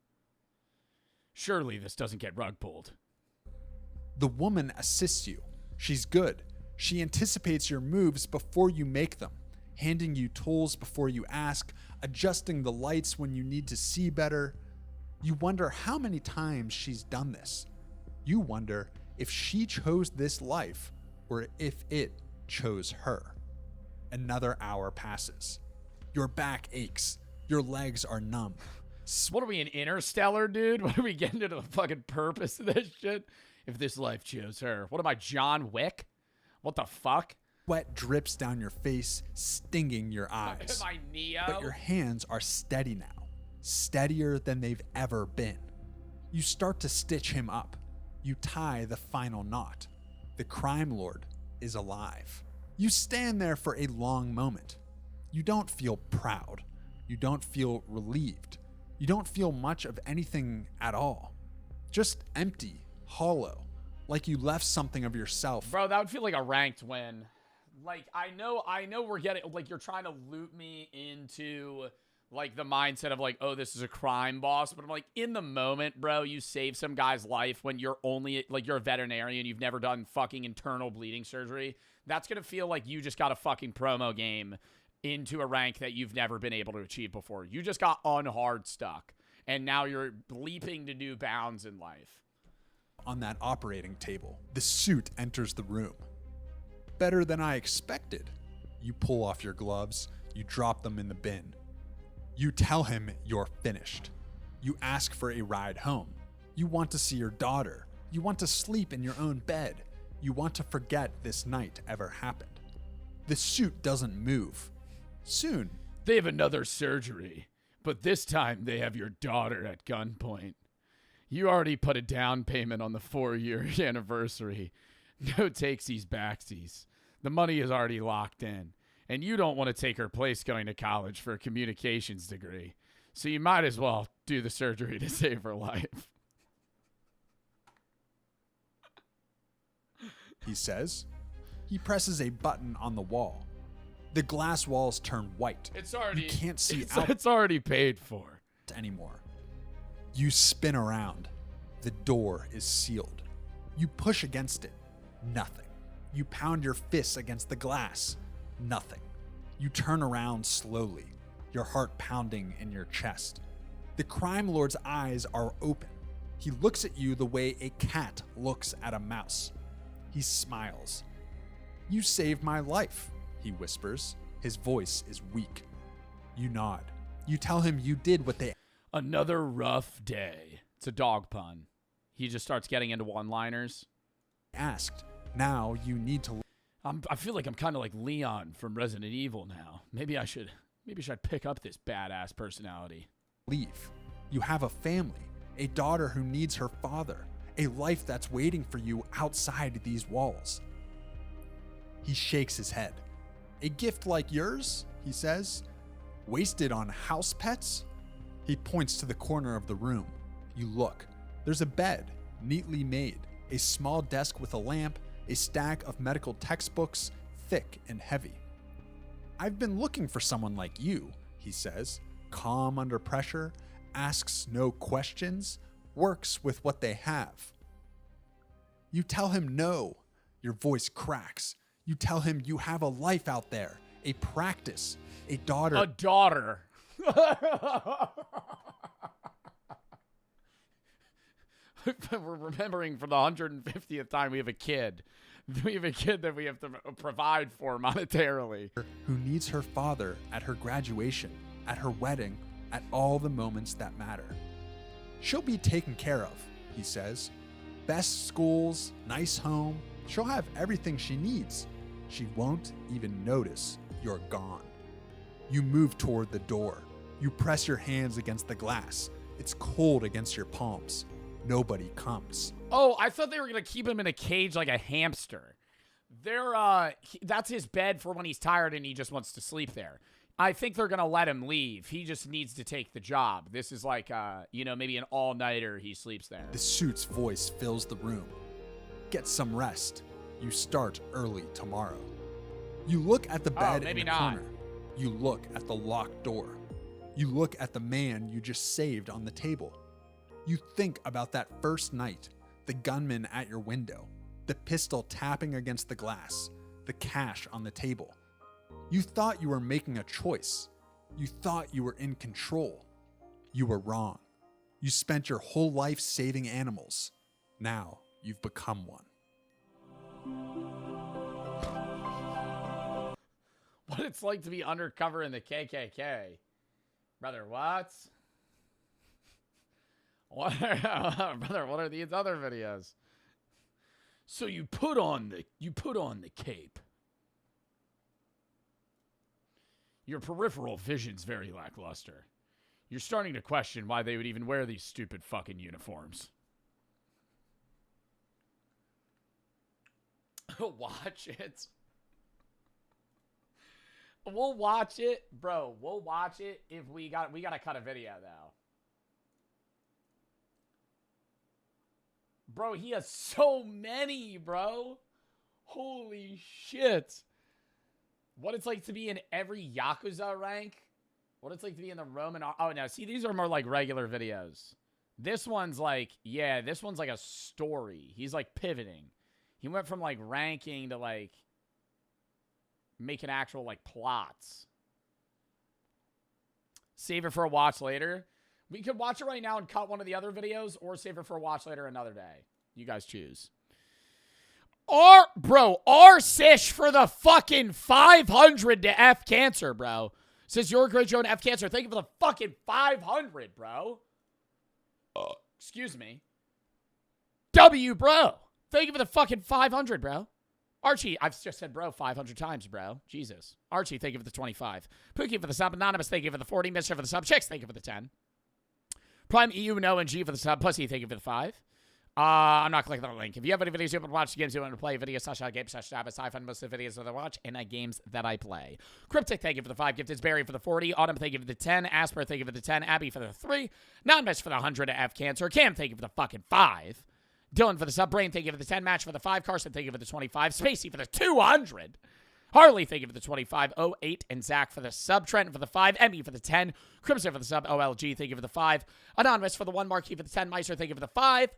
Surely this doesn't get rug pulled. The woman assists you. She's good. She anticipates your moves before you make them, handing you tools before you ask, adjusting the lights when you need to see better. You wonder how many times she's done this. You wonder if she chose this life or if it chose her. Another hour passes. Your back aches. Your legs are numb. What are we, in Interstellar, dude? What are we getting into the fucking purpose of this shit? If this life chose her. What am I, John Wick? What the fuck? Sweat drips down your face, stinging your eyes. Am I Neo? But your hands are steady now. Steadier than they've ever been. You start to stitch him up. You tie the final knot. The crime lord is alive. You stand there for a long moment. You don't feel proud. You don't feel relieved. You don't feel much of anything at all. Just empty, hollow, like you left something of yourself. Bro, that would feel like a ranked win. Like, I know we're getting, like, you're trying to loop me into, like, the mindset of, like, oh, this is a crime boss. But I'm like, in the moment, bro, you save some guy's life when you're only, like, you're a veterinarian, you've never done fucking internal bleeding surgery. That's going to feel like you just got a fucking promo game into a rank that you've never been able to achieve before. You just got unhard stuck. And now you're leaping to new bounds in life. On that operating table, the suit enters the room. Better than I expected. You pull off your gloves. You drop them in the bin. You tell him you're finished. You ask for a ride home. You want to see your daughter. You want to sleep in your own bed. You want to forget this night ever happened. The suit doesn't move. Soon, they have another surgery, but this time they have your daughter at gunpoint. You already put a down payment on the 4-year anniversary. No takesies backsies. The money is already locked in, and you don't want to take her place going to college for a communications degree. So you might as well do the surgery to save her life. He says. He presses a button on the wall. The glass walls turn white. You can't see out. It's already paid for. Anymore. You spin around. The door is sealed. You push against it. Nothing. You pound your fists against the glass. Nothing. You turn around slowly, your heart pounding in your chest. The crime lord's eyes are open. He looks at you the way a cat looks at a mouse. He smiles. You saved my life, he whispers. His voice is weak. You nod. You tell him you did what they... Another rough day. It's a dog pun. He just starts getting into one-liners. Asked. Now you need to... I feel like I'm kind of like Leon from Resident Evil now. Maybe I should pick up this badass personality. Leave. You have a family, a daughter who needs her father, a life that's waiting for you outside these walls. He shakes his head. A gift like yours, he says, wasted on house pets? He points to the corner of the room. You look. There's a bed, neatly made, a small desk with a lamp, a stack of medical textbooks, thick and heavy. I've been looking for someone like you, he says, calm under pressure, asks no questions, works with what they have. You tell him no. Your voice cracks. You tell him you have a life out there, a practice, a daughter. A daughter. We're remembering for the 150th time we have a kid. We have a kid that we have to provide for monetarily. Who needs her father at her graduation, at her wedding, at all the moments that matter. She'll be taken care of, he says. Best schools, nice home. She'll have everything she needs. She won't even notice you're gone. You move toward the door. You press your hands against the glass. It's cold against your palms. Nobody comes. Oh, I thought they were going to keep him in a cage like a hamster. That's his bed for when he's tired and he just wants to sleep there. I think they're going to let him leave. He just needs to take the job. This is like, maybe an all-nighter he sleeps there. The suit's voice fills the room. Get some rest. You start early tomorrow. You look at the bed in the corner. You look at the locked door. You look at the man you just saved on the table. You think about that first night, the gunman at your window, the pistol tapping against the glass, the cash on the table. You thought you were making a choice. You thought you were in control. You were wrong. You spent your whole life saving animals. Now you've become one. What it's like to be undercover in the KKK. Brother, what? Brother, what are these other videos? So you put on the cape. Your peripheral vision's very lackluster. You're starting to question why they would even wear these stupid fucking uniforms. Watch it. We'll watch it, bro. We'll watch it if we gotta cut a video though. Bro, he has so many, bro. Holy shit. What it's like to be in every Yakuza rank. What it's like to be in the Roman... Oh, no. See, these are more like regular videos. This one's like... Yeah, this one's like a story. He's like pivoting. He went from like ranking to like... making actual like plots. Save it for a watch later. We could watch it right now and cut one of the other videos, or save it for a watch later another day. You guys choose. R-Sish for the fucking 500 to F Cancer, bro. Says you're a great Joe and F Cancer. Thank you for the fucking 500, bro. Excuse me. W, bro. Thank you for the fucking 500, bro. Archie, I've just said bro 500 times, bro. Jesus. Archie, thank you for the 25. Pookie for the sub. Anonymous, thank you for the 40. Mister for the sub. Chicks, thank you for the 10. Prime EU, no, and G for the sub. Pussy, thank you for the 5. I'm not clicking on the link. If you have any videos you want to watch, games you want to play, videos /game/tab, I find most of the videos that I watch and games that I play. Cryptic, thank you for the 5. Gifted Barry for the 40. Autumn, thank you for the 10. Asper, thank you for the 10. Abby for the 3. Anonymous for the 100 to F Cancer. Cam, thank you for the fucking 5. Dylan for the sub. Brain, thank you for the 10. Match for the 5. Carson, thank you for the 25. Spacey for the 200. Harley, thank you for the 25. 08. And Zach for the sub. Trenton for the 5. Emmy for the 10. Crimson for the sub. OLG, thank you for the 5. Anonymous for the 1. Marquis for the 10. Meister, thank you for the 5.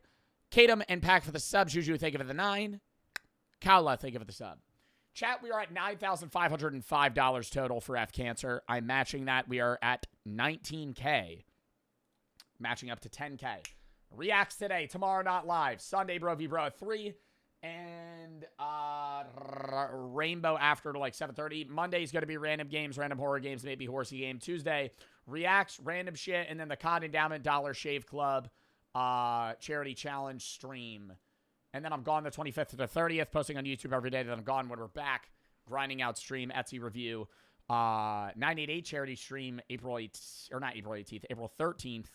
Kadam and Pack for the sub. Juju, thank you for the 9. Kaula, thank you for the sub. Chat, we are at $9,505 total for F Cancer. I'm matching that. We are at 19K. Matching up to 10K. Reacts today, tomorrow not live. Sunday, Bro v Bro at 3. And Rainbow after to like 7:30. Monday's going to be random games, random horror games, maybe horsey game. Tuesday, reacts, random shit. And then the Con Endowment Dollar Shave Club charity challenge stream. And then I'm gone the 25th to the 30th, posting on YouTube every day. Then I'm gone when we're back. Grinding out stream, Etsy review. 988 charity stream, April 8th, or not April 18th, April 13th.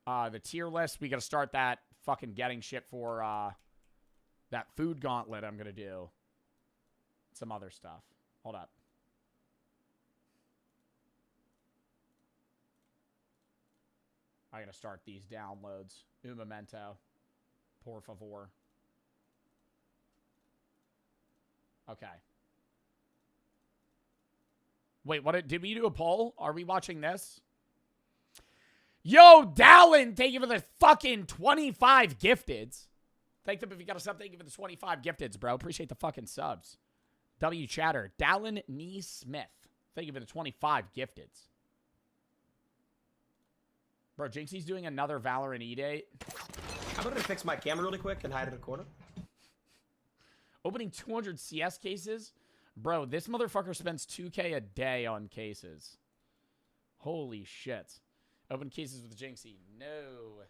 The tier list, we got to start that fucking getting shit for that food gauntlet I'm going to do. Some other stuff. Hold up. I got to start these downloads. Un momento. Por favor. Okay. Wait, what did we do a poll? Are we watching this? Yo, Dallin, thank you for the fucking 25 gifteds. Thank them if you got a sub. Thank you for the 25 gifteds, bro. Appreciate the fucking subs. W Chatter. Dallin Nee Smith. Thank you for the 25 gifteds. Bro, Jinxie's doing another Valorant E-Date. I'm gonna fix my camera really quick and hide in a corner. Opening 200 CS cases? Bro, this motherfucker spends 2K a day on cases. Holy shit. Open cases with Jinxie. No.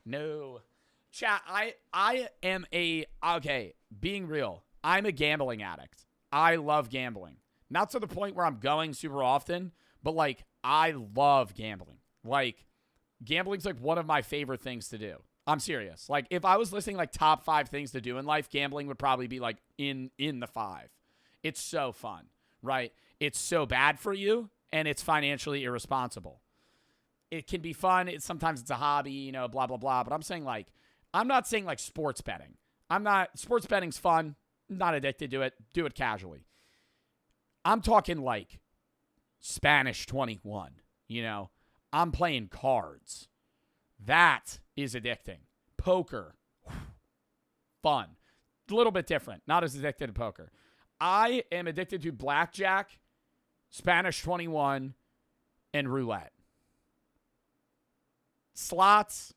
No. Chat, I am a... Okay, being real. I'm a gambling addict. I love gambling. Not to the point where I'm going super often, but, like, I love gambling. Like, gambling's, like, one of my favorite things to do. I'm serious. Like, if I was listing, like, top 5 things to do in life, gambling would probably be, like, in the 5. It's so fun, right? It's so bad for you, and it's financially irresponsible. It can be fun. Sometimes it's a hobby, you know, blah, blah, blah. But I'm saying, like, I'm not saying, like, sports betting. Sports betting's fun. Not addicted to it. Do it casually. I'm talking, like, Spanish 21, you know? I'm playing cards. That is addicting. Poker. Fun. A little bit different. Not as addicted to poker. I am addicted to blackjack, Spanish 21, and roulette. Slots.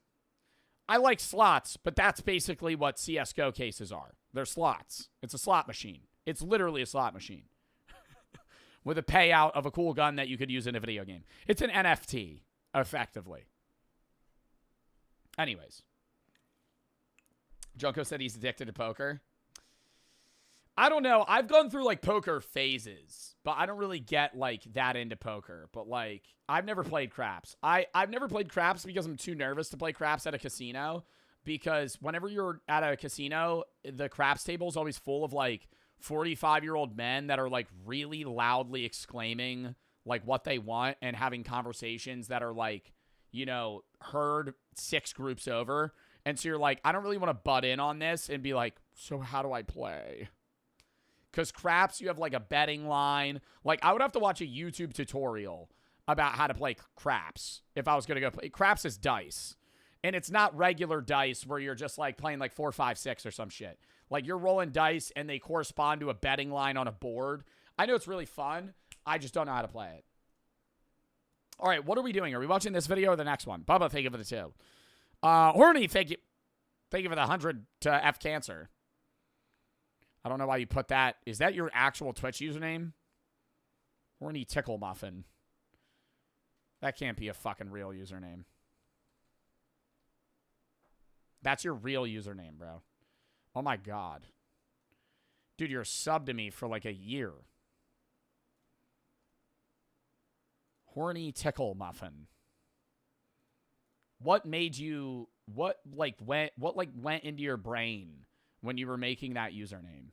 I like slots, but that's basically what CSGO cases are. They're slots. It's a slot machine. It's literally a slot machine. With a payout of a cool gun that you could use in a video game. It's an NFT, effectively. Anyways. Junko said he's addicted to poker. I don't know. I've gone through, like, poker phases, but I don't really get, like, that into poker. But, like, I've never played craps. I've never played craps because I'm too nervous to play craps at a casino. Because whenever you're at a casino, the craps table is always full of, like, 45-year-old men that are, like, really loudly exclaiming, like, what they want and having conversations that are, like, you know, heard 6 groups over. And so you're like, I don't really want to butt in on this and be like, so how do I play? Because craps, you have, like, a betting line. Like, I would have to watch a YouTube tutorial about how to play craps if I was going to go play. Craps is dice. And it's not regular dice where you're just, like, playing, like, 4, 5, 6 or some shit. Like, you're rolling dice, and they correspond to a betting line on a board. I know it's really fun. I just don't know how to play it. All right, what are we doing? Are we watching this video or the next one? Bubba, thank you for the 2. Horny, thank you. Thank you for the 100 to F Cancer. I don't know why you put that. Is that your actual Twitch username? Horny Tickle Muffin. That can't be a fucking real username. That's your real username, bro. Oh my god. Dude, you're subbed to me for like a year. Horny Tickle Muffin. What made you... What went into your brain when you were making that username?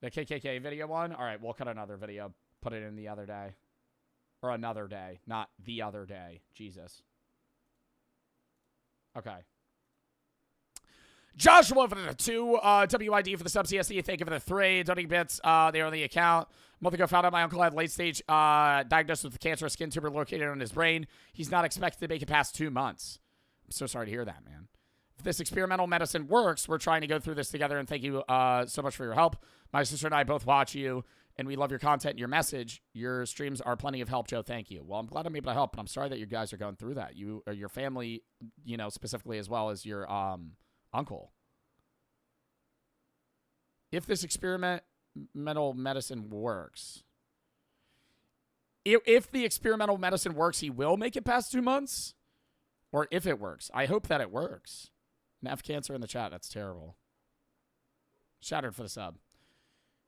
The KKK video one? All right, we'll cut another video. Put it in the other day. Or another day. Not the other day. Jesus. Okay. Joshua for the 2. WID for the sub CSD. Thank you for the 3. Donating bits. They are on the account. A month ago, found out my uncle had late stage diagnosed with cancerous skin tumor located on his brain. He's not expected to make it past 2 months. I'm so sorry to hear that, man. If this experimental medicine works, we're trying to go through this together, and thank you so much for your help. My sister and I both watch you, and we love your content and your message. Your streams are plenty of help, Joe. Thank you. Well, I'm glad I'm able to help, but I'm sorry that you guys are going through that. You or your family, you know, specifically as well as your uncle. If this experimental medicine works, if the experimental medicine works, he will make it past 2 months. Or if it works. I hope that it works. Nav Cancer in the chat. That's terrible. Shattered for the sub.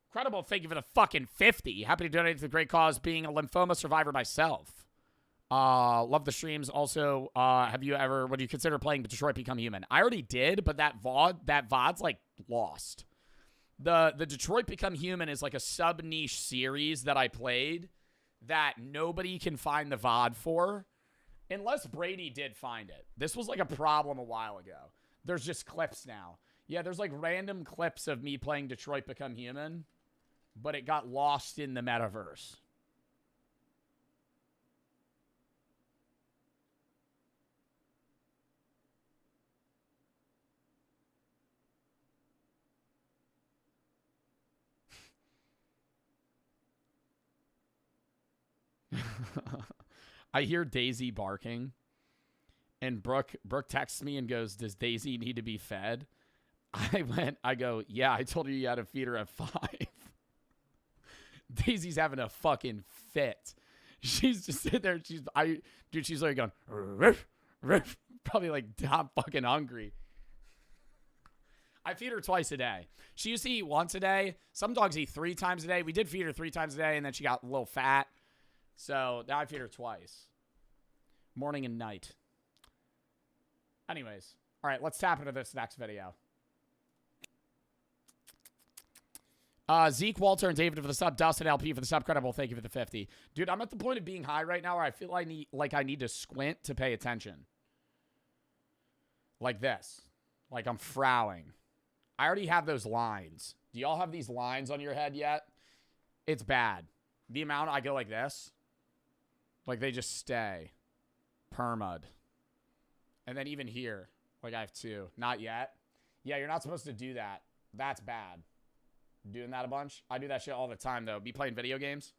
Incredible. Thank you for the fucking 50. Happy to donate to the great cause, being a lymphoma survivor myself. Love the streams. Also, would you consider playing Detroit Become Human? I already did, but that VOD's like lost. The Detroit Become Human is like a sub-niche series that I played that nobody can find the VOD for. Unless Brady did find it. This was like a problem a while ago. There's just clips now. Yeah, there's like random clips of me playing Detroit Become Human, but it got lost in the metaverse. I hear Daisy barking, And Brooke texts me and goes, does Daisy need to be fed? I go, yeah, I told her you had to feed her at 5. Daisy's having a fucking fit. She's just sitting there. She's like going, riff, riff. Probably like, I'm fucking hungry. I feed her twice a day. She used to eat once a day. Some dogs eat 3 times a day. We did feed her 3 times a day, and then she got a little fat. So now I feed her twice. Morning and night. Anyways. All right, let's tap into this next video. Zeke, Walter, and David for the sub. Dustin, LP for the sub. Credible, thank you for the 50. Dude, I'm at the point of being high right now where I feel like I need to squint to pay attention. Like this. Like I'm frowning. I already have those lines. Do y'all have these lines on your head yet? It's bad. The amount I go like this. Like they just stay. Permud. And then even here. Like I have 2. Not yet. Yeah, you're not supposed to do that. That's bad. Doing that a bunch. I do that shit all the time, though. Be playing video games.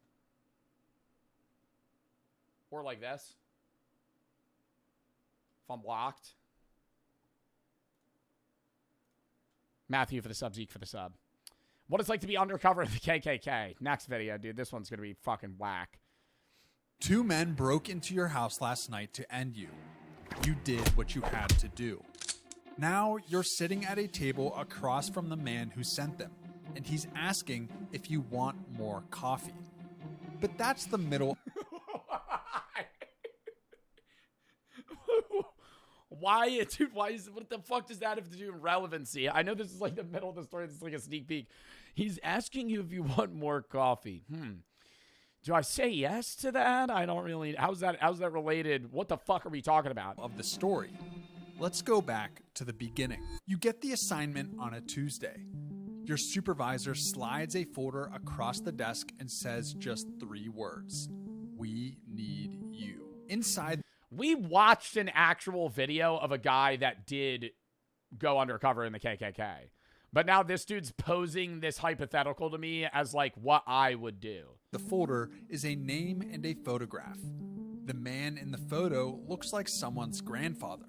Or like this. If I'm blocked. Matthew for the sub. Zeke for the sub. What it's like to be undercover in the KKK. Next video, dude. This one's going to be fucking whack. 2 men broke into your house last night to end you. You did what you had to do. Now you're sitting at a table across from the man who sent them. And he's asking if you want more coffee. But that's the middle. Why, dude? What the fuck does that have to do with relevancy? I know this is like the middle of the story. This is like a sneak peek. He's asking you if you want more coffee. Do I say yes to that? I don't really. How's that related? What the fuck are we talking about? Of the story. Let's go back to the beginning. You get the assignment on a Tuesday. Your supervisor slides a folder across the desk and says just 3 words. We need you. Inside. We watched an actual video of a guy that did go undercover in the KKK. But now this dude's posing this hypothetical to me as like what I would do. The folder is a name and a photograph. The man in the photo looks like someone's grandfather.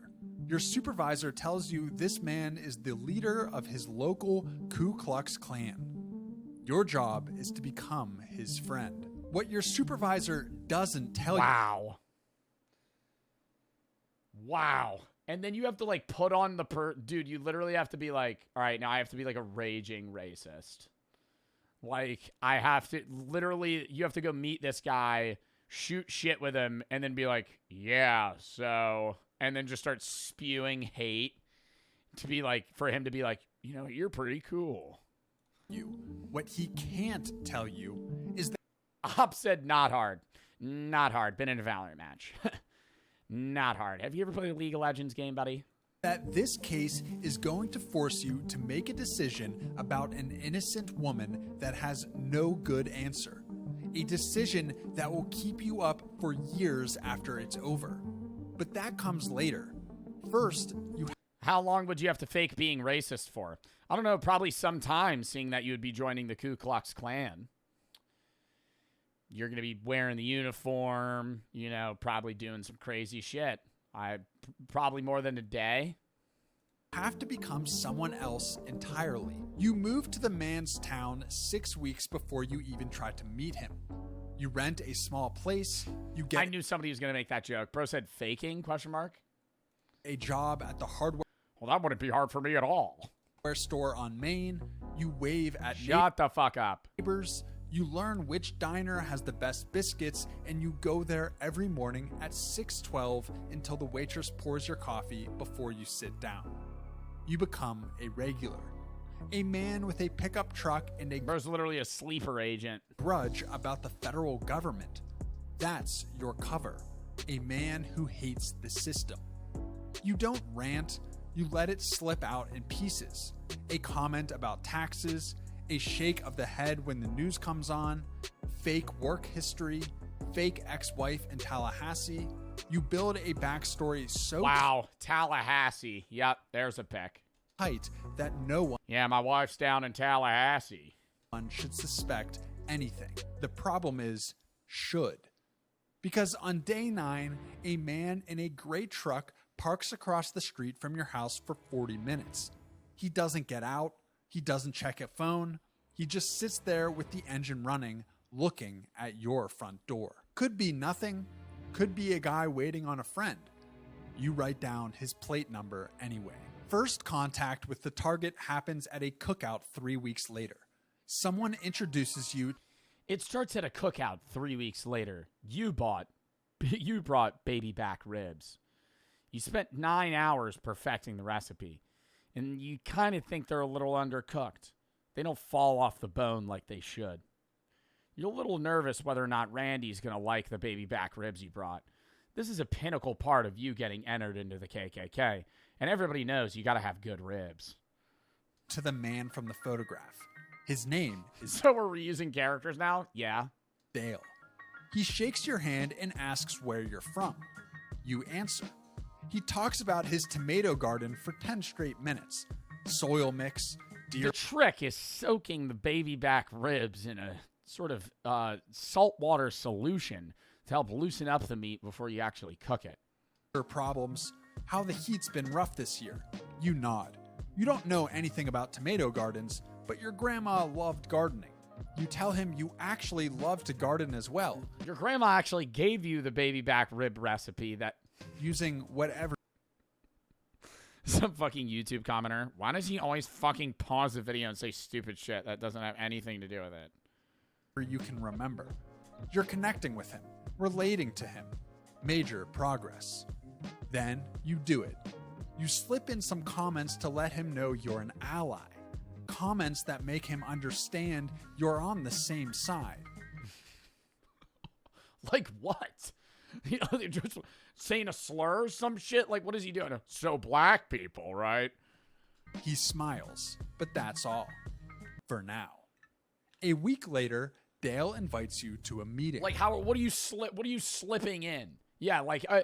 Your supervisor tells you this man is the leader of his local Ku Klux Klan. Your job is to become his friend. What your supervisor doesn't tell you. Wow. And then you have to like put on the dude, you literally have to be like, all right, now I have to be like a raging racist. Like I have to literally, you have to go meet this guy, shoot shit with him, and then be like, yeah, so... And then just start spewing hate to be like, for him to be like, you know, you're pretty cool. What he can't tell you is that Op said not hard. Not hard. Been in a Valorant match. Not hard. Have you ever played a League of Legends game, buddy? That this case is going to force you to make a decision about an innocent woman that has no good answer. A decision that will keep you up for years after it's over. But that comes later. First, you... How long would you have to fake being racist for? I don't know, probably some time, seeing that you would be joining the Ku Klux Klan. You're going to be wearing the uniform, you know, probably doing some crazy shit. Probably more than a day. Have to become someone else entirely. You move to the man's town 6 weeks before you even try to meet him. You rent a small place. You get. I knew somebody was going to make that joke. Bro said faking, question mark. A job at the hardware. Well, that wouldn't be hard for me at all. Store on Main. You wave at Shut the fuck up. Neighbors. You learn which diner has the best biscuits, and you go there every morning at 6:12 until the waitress pours your coffee before you sit down. You become a regular. A man with a pickup truck and a... Bro's literally a sleeper agent. ...grudge about the federal government. That's your cover. A man who hates the system. You don't rant. You let it slip out in pieces. A comment about taxes. A shake of the head when the news comes on. Fake work history. Fake ex-wife in Tallahassee. You build a backstory so... Wow, Tallahassee. Yep, there's a pick. ...tight that no one... Yeah, my wife's down in Tallahassee. ...one should suspect anything. The problem is, should. Because on day 9, a man in a gray truck parks across the street from your house for 40 minutes. He doesn't get out. He doesn't check a phone. He just sits there with the engine running, looking at your front door. Could be nothing. Could be a guy waiting on a friend. You write down his plate number anyway. First contact with the target happens at a cookout 3 weeks later. Someone introduces you. It starts at a cookout 3 weeks later. You brought baby back ribs. You spent 9 hours perfecting the recipe, and you kind of think they're a little undercooked. They don't fall off the bone like they should. You're a little nervous whether or not Randy's going to like the baby back ribs you brought. This is a pinnacle part of you getting entered into the KKK, and everybody knows you got to have good ribs. To the man from the photograph. His name is... So we're reusing characters now? Yeah. Dale. He shakes your hand and asks where you're from. You answer. He talks about his tomato garden for 10 straight minutes. Soil mix, deer... The trick is soaking the baby back ribs in a sort of saltwater solution to help loosen up the meat before you actually cook it. Problems, how the heat's been rough this year. You nod. You don't know anything about tomato gardens, but your grandma loved gardening. You tell him you actually love to garden as well. Your grandma actually gave you the baby back rib recipe that... Using whatever... Some fucking YouTube commenter. Why does he always fucking pause the video and say stupid shit that doesn't have anything to do with it? You can remember. You're connecting with him, relating to him. Major progress. Then you do it. You slip in some comments to let him know you're an ally. Comments that make him understand you're on the same side. Like what? You know, they're just saying a slur or some shit? Like, what is he doing? So black people, right? He smiles, but that's all. For now. A week later, Dale invites you to a meeting. Like, what are you slipping in? Yeah, I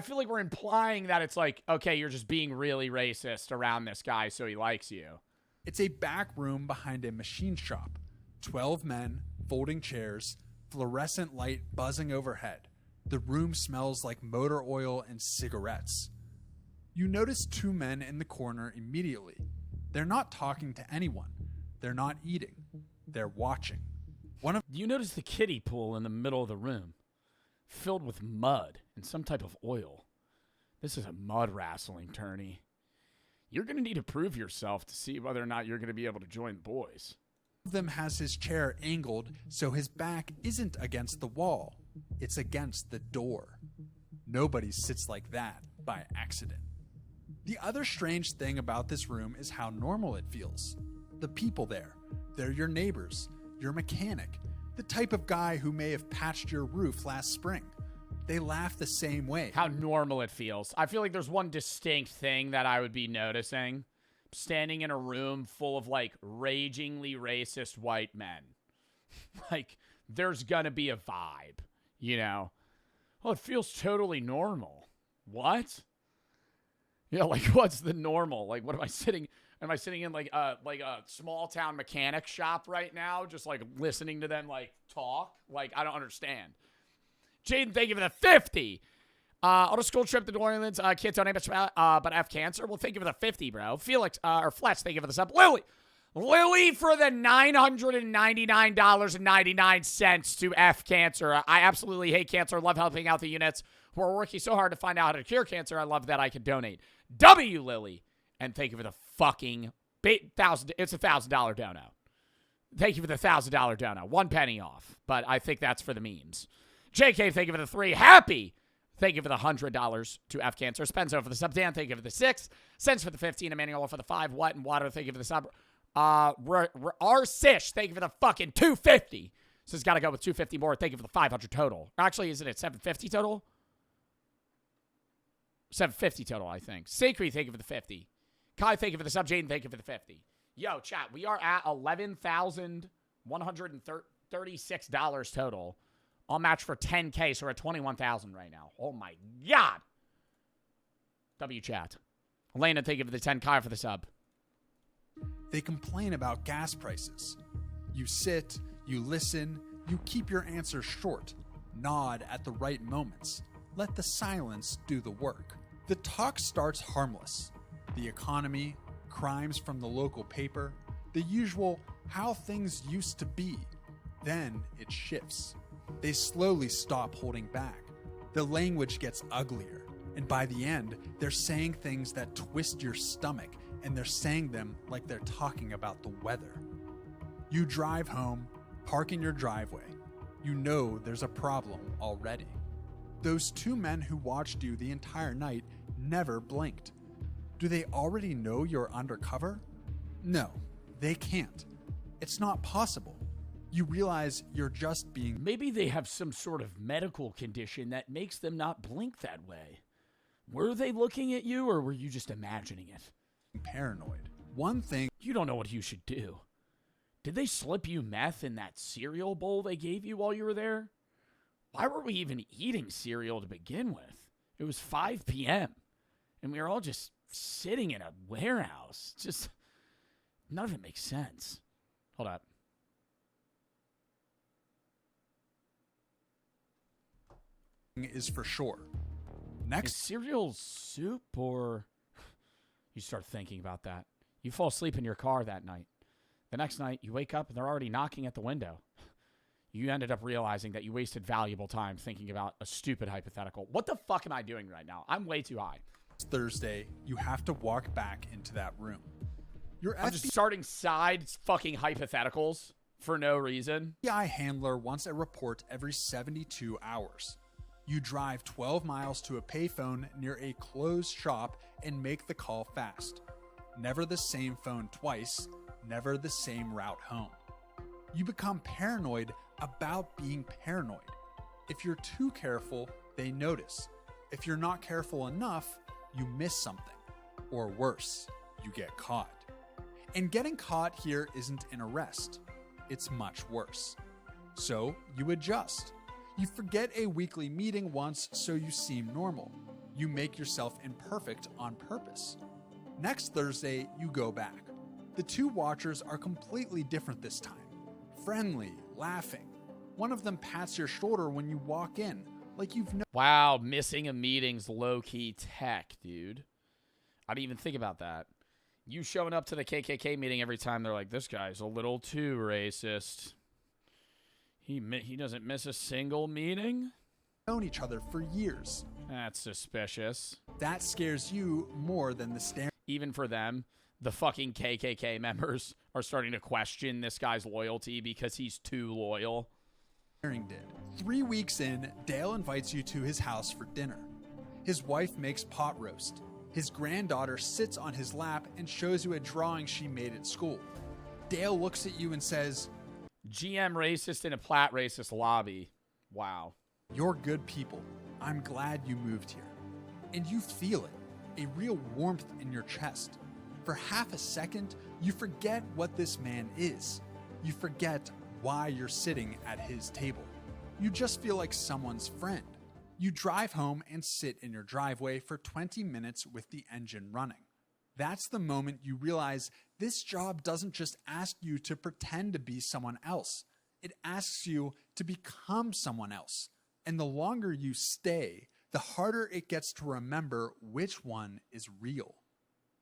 feel like we're implying that it's like, okay, you're just being really racist around this guy so he likes you. It's a back room behind a machine shop. 12 men, folding chairs, fluorescent light buzzing overhead. The room smells like motor oil and cigarettes. You notice 2 men in the corner immediately. They're not talking to anyone. They're not eating. They're watching. You notice the kiddie pool in the middle of the room, filled with mud and some type of oil. This is a mud wrestling tourney. You're going to need to prove yourself to see whether or not you're going to be able to join the boys. One of them has his chair angled so his back isn't against the wall. It's against the door. Nobody sits like that by accident. The other strange thing about this room is how normal it feels. The people there, they're your neighbors, your mechanic, the type of guy who may have patched your roof last spring. They laugh the same way. How normal it feels. I feel like there's one distinct thing that I would be noticing. Standing in a room full of, like, ragingly racist white men. Like, there's gonna be a vibe, you know? Oh, it feels totally normal. What? Yeah, like, what's the normal? Like, what am I sitting... Am I sitting in, like a small town mechanic shop right now, just, like, listening to them, like, talk? Like, I don't understand. Jaden, thank you for the 50. On a school trip to New Orleans, can't donate much, but I have cancer. Well, thank you for the 50, bro. Felix, or Fletch, thank you for the sub. Lily for the $999.99 to F cancer. I absolutely hate cancer. Love helping out the units who are working so hard to find out how to cure cancer. I love that I can donate. W, Lily. And thank you for the fucking $1,000. It's $1,000 dono. Thank you for the $1,000 dono. 1 penny off. But I think that's for the memes. JK, thank you for the 3. Happy. Thank you for the $100 to F Cancer. Spenzo for the sub. Dan, thank you for the 6. Sense for the 15. Emmanuel for the 5. What and Water, thank you for the sub. R Sish, thank you for the fucking 250. So it's got to go with 250 more. Thank you for the 500 total. Actually, isn't it 750 total? 750 total, I think. Sakri, thank you for the 50. Kai, thank you for the sub. Jaden, thank you for the 50. Yo, chat, we are at $11,136 total. I'll match for 10K, so we're at 21,000 right now. Oh my God. W chat. Elena, thank you for the 10. Kai for the sub. They complain about gas prices. You sit, you listen, you keep your answers short. Nod at the right moments. Let the silence do the work. The talk starts harmless. The economy, crimes from the local paper, the usual how things used to be. Then it shifts. They slowly stop holding back. The language gets uglier, and by the end, they're saying things that twist your stomach, and they're saying them like they're talking about the weather. You drive home, park in your driveway. You know there's a problem already. Those two men who watched you the entire night never blinked. Do they already know you're undercover? No, they can't. It's not possible. You realize you're just being... Maybe they have some sort of medical condition that makes them not blink that way. Were they looking at you, or were you just imagining it? Paranoid. One thing... You don't know what you should do. Did they slip you meth in that cereal bowl they gave you while you were there? Why were we even eating cereal to begin with? It was 5 p.m., and we were all just sitting in a warehouse. Just... None of it makes sense. Hold up. Is for sure. Next, is cereal soup, or you start thinking about that. You fall asleep in your car that night. The next night, you wake up and they're already knocking at the window. You ended up realizing that you wasted valuable time thinking about a stupid hypothetical. What the fuck am I doing right now? I'm way too high. Thursday, you have to walk back into that room. I'm just starting side fucking hypotheticals for no reason. FBI handler wants a report every 72 hours. You drive 12 miles to a payphone near a closed shop and make the call fast. Never the same phone twice, never the same route home. You become paranoid about being paranoid. If you're too careful, they notice. If you're not careful enough, you miss something. Or worse, you get caught. And getting caught here isn't an arrest. It's much worse. So you adjust. You forget a weekly meeting once so you seem normal. You make yourself imperfect on purpose. Next Thursday, you go back. The two watchers are completely different this time. Friendly, laughing. One of them pats your shoulder when you walk in, like you've known. Wow, missing a meeting's low-key tech, dude. I didn't even think about that. You showing up to the KKK meeting every time, they're like, this guy's a little too racist. He doesn't miss a single meeting? Known each other for years. That's suspicious. That scares you more than the staring. Even for them, the fucking KKK members are starting to question this guy's loyalty because he's too loyal. Did. 3 weeks in, Dale invites you to his house for dinner. His wife makes pot roast. His granddaughter sits on his lap and shows you a drawing she made at school. Dale looks at you and says, GM racist in a plat racist lobby. Wow. You're good people. I'm glad you moved here. And you feel it, a real warmth in your chest. For half a second, you forget what this man is. You forget why you're sitting at his table. You just feel like someone's friend. You drive home and sit in your driveway for 20 minutes with the engine running. That's the moment you realize this job doesn't just ask you to pretend to be someone else. It asks you to become someone else. And the longer you stay, the harder it gets to remember which one is real.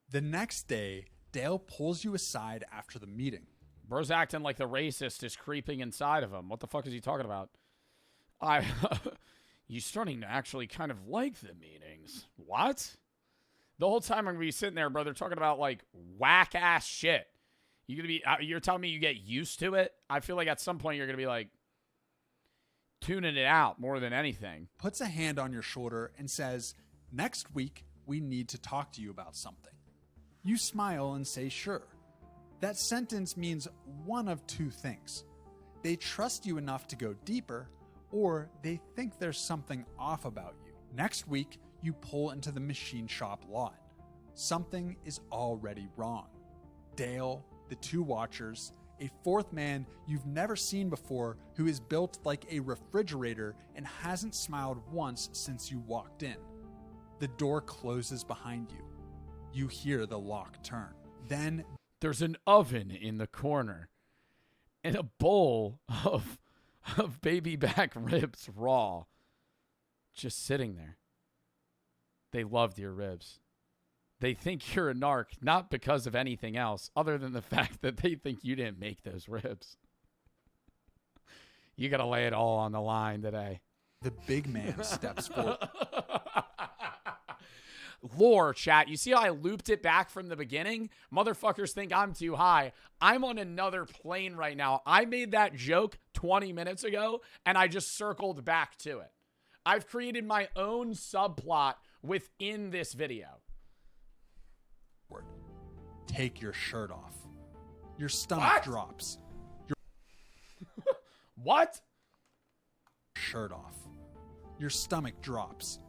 The next day, Dale pulls you aside after the meeting. Bro's acting like the racist is creeping inside of him. What the fuck is he talking about? You starting to actually kind of like the meetings. What? The whole time I'm going to be sitting there, bro, they're talking about, like, whack-ass shit. You're telling me you get used to it? I feel like at some point you're going to be, like, tuning it out more than anything. Puts a hand on your shoulder and says, next week, we need to talk to you about something. You smile and say, sure. That sentence means one of two things. They trust you enough to go deeper, or they think there's something off about you. Next week, you pull into the machine shop lot. Something is already wrong. Dale, the two watchers, a fourth man you've never seen before who is built like a refrigerator and hasn't smiled once since you walked in. The door closes behind you. You hear the lock turn. Then there's an oven in the corner and a bowl of baby back ribs raw just sitting there. They loved your ribs. They think you're a narc, not because of anything else, other than the fact that they think you didn't make those ribs. You got to lay it all on the line today. The big man steps forward. Lore, chat. You see how I looped it back from the beginning? Motherfuckers think I'm too high. I'm on another plane right now. I made that joke 20 minutes ago, and I just circled back to it. I've created my own subplot within this video. Take your shirt off. Your stomach drops. What? Shirt off. Your stomach drops.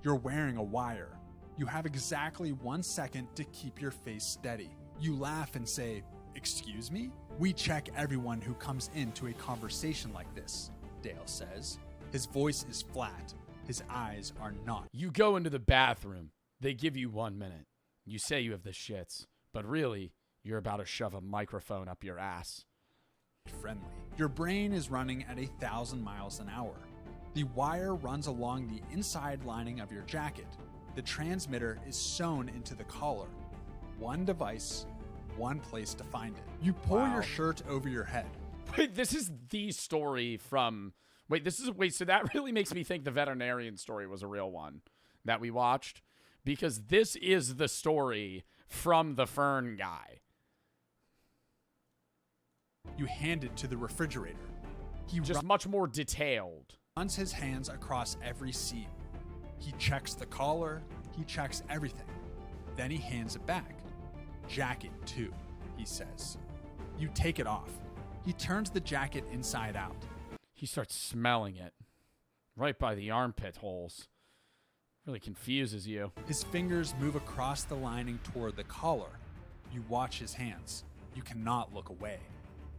You're wearing a wire. You have exactly 1 second to keep your face steady. You laugh and say, "Excuse me?" We check everyone who comes into a conversation like this, Dale says. His voice is flat. His eyes are not. You go into the bathroom. They give you 1 minute. You say you have the shits, but really, you're about to shove a microphone up your ass. Friendly. Your brain is running at 1,000 miles an hour. The wire runs along the inside lining of your jacket. The transmitter is sewn into the collar. One device, one place to find it. You pull your shirt over your head. Wait, this is the story from... so that really makes me think the veterinarian story was a real one that we watched. Because this is the story from the Fern guy. You hand it to the refrigerator. He just much more detailed. Runs his hands across every seam. He checks the collar. He checks everything. Then he hands it back. Jacket, too, he says. You take it off. He turns the jacket inside out. He starts smelling it. Right by the armpit holes. Really confuses you. His fingers move across the lining toward the collar. You watch his hands. You cannot look away.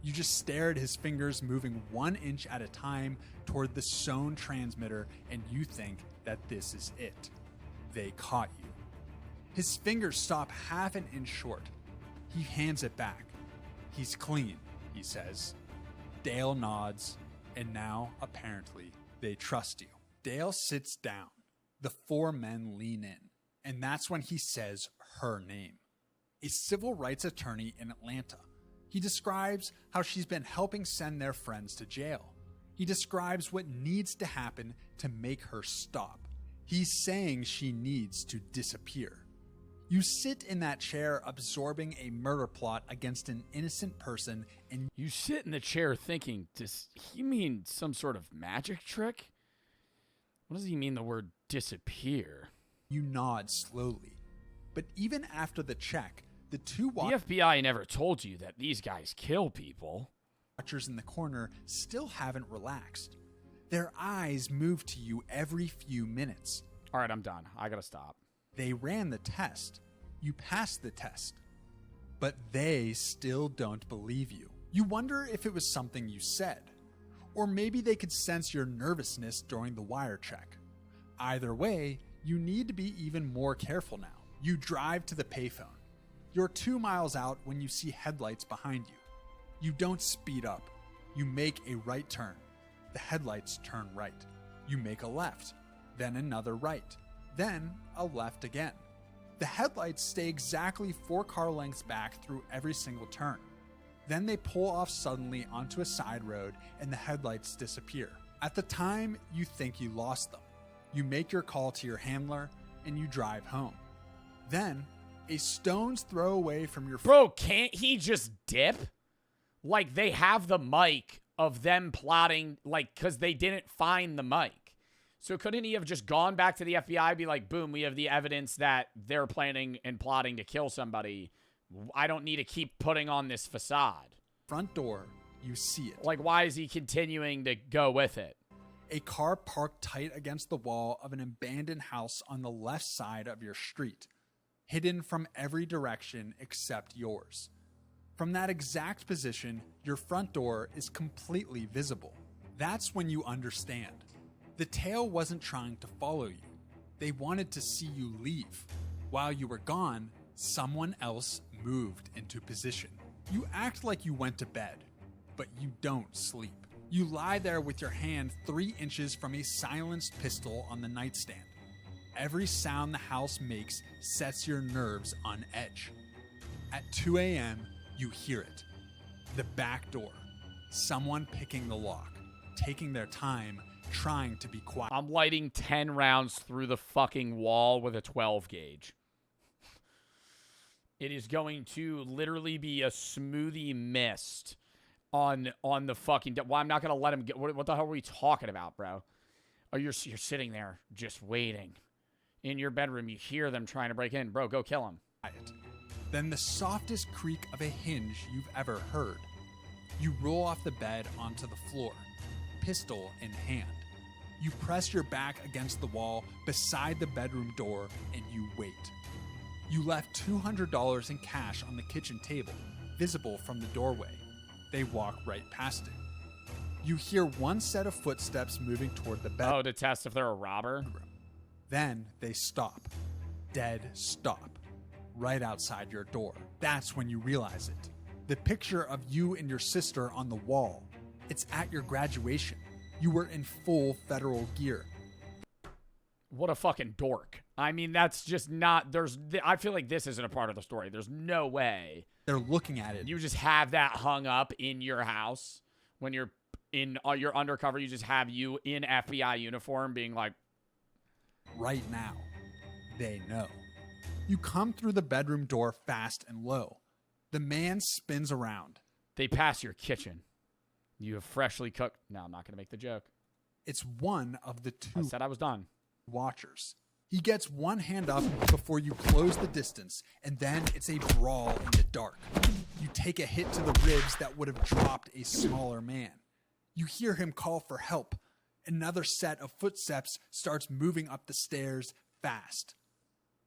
You just stare at his fingers moving 1 inch at a time toward the sewn transmitter, and you think that this is it. They caught you. His fingers stop half an inch short. He hands it back. He's clean, he says. Dale nods, and now, apparently, they trust you. Dale sits down. The 4 men lean in, and that's when he says her name. A civil rights attorney in Atlanta. He describes how she's been helping send their friends to jail. He describes what needs to happen to make her stop. He's saying she needs to disappear. You sit in that chair absorbing a murder plot against an innocent person, and you sit in the chair thinking, does he mean some sort of magic trick? What does he mean the word disappear? You nod slowly. But even after the check, the FBI never told you that these guys kill people. Watchers in the corner still haven't relaxed. Their eyes move to you every few minutes. All right, I'm done. I gotta stop. They ran the test. You passed the test. But they still don't believe you. You wonder if it was something you said. Or maybe they could sense your nervousness during the wire check. Either way, you need to be even more careful now. You drive to the payphone. You're 2 miles out when you see headlights behind you. You don't speed up. You make a right turn. The headlights turn right. You make a left, then another right, then a left again. The headlights stay exactly 4 car lengths back through every single turn. Then they pull off suddenly onto a side road and the headlights disappear. At the time, you think you lost them. You make your call to your handler and you drive home. Then, a stone's throw away from your... Bro, can't he just dip? Like, they have the mic of them plotting, like, because they didn't find the mic. So couldn't he have just gone back to the FBI, be like, boom, we have the evidence that they're planning and plotting to kill somebody. I don't need to keep putting on this facade. Front door, you see it. Like, why is he continuing to go with it? A car parked tight against the wall of an abandoned house on the left side of your street. Hidden from every direction except yours. From that exact position, your front door is completely visible. That's when you understand. The tail wasn't trying to follow you. They wanted to see you leave. While you were gone, someone else moved into position. You act like you went to bed, but you don't sleep. You lie there with your hand 3 inches from a silenced pistol on the nightstand. Every sound the house makes sets your nerves on edge. At 2 a.m., you hear it. The back door. Someone picking the lock, taking their time, trying to be quiet. I'm lighting 10 rounds through the fucking wall with a 12 gauge. It is going to literally be a smoothie mist on the fucking... Well, I'm not going to let him get... What the hell are we talking about, bro? Oh, you're sitting there just waiting. In your bedroom, you hear them trying to break in. Bro, go kill him. Then the softest creak of a hinge you've ever heard. You roll off the bed onto the floor, pistol in hand. You press your back against the wall beside the bedroom door and you wait. You left $200 in cash on the kitchen table, visible from the doorway. They walk right past it. You hear one set of footsteps moving toward the bed. Oh, to test if they're a robber? Then they stop. Dead stop. Right outside your door. That's when you realize it. The picture of you and your sister on the wall. It's at your graduation. You were in full federal gear. What a fucking dork. I mean, that's just not... I feel like this isn't a part of the story. There's no way. They're looking at it. You just have that hung up in your house when you're in your undercover. You just have you in FBI uniform being like... Right now. They know. You come through the bedroom door fast and low. The man spins around. They pass your kitchen. You have freshly cooked... No, I'm not going to make the joke. It's one of the two... I said I was done. Watchers. He gets one hand up before you close the distance, and then it's a brawl in the dark. You take a hit to the ribs that would have dropped a smaller man. You hear him call for help. Another set of footsteps starts moving up the stairs fast.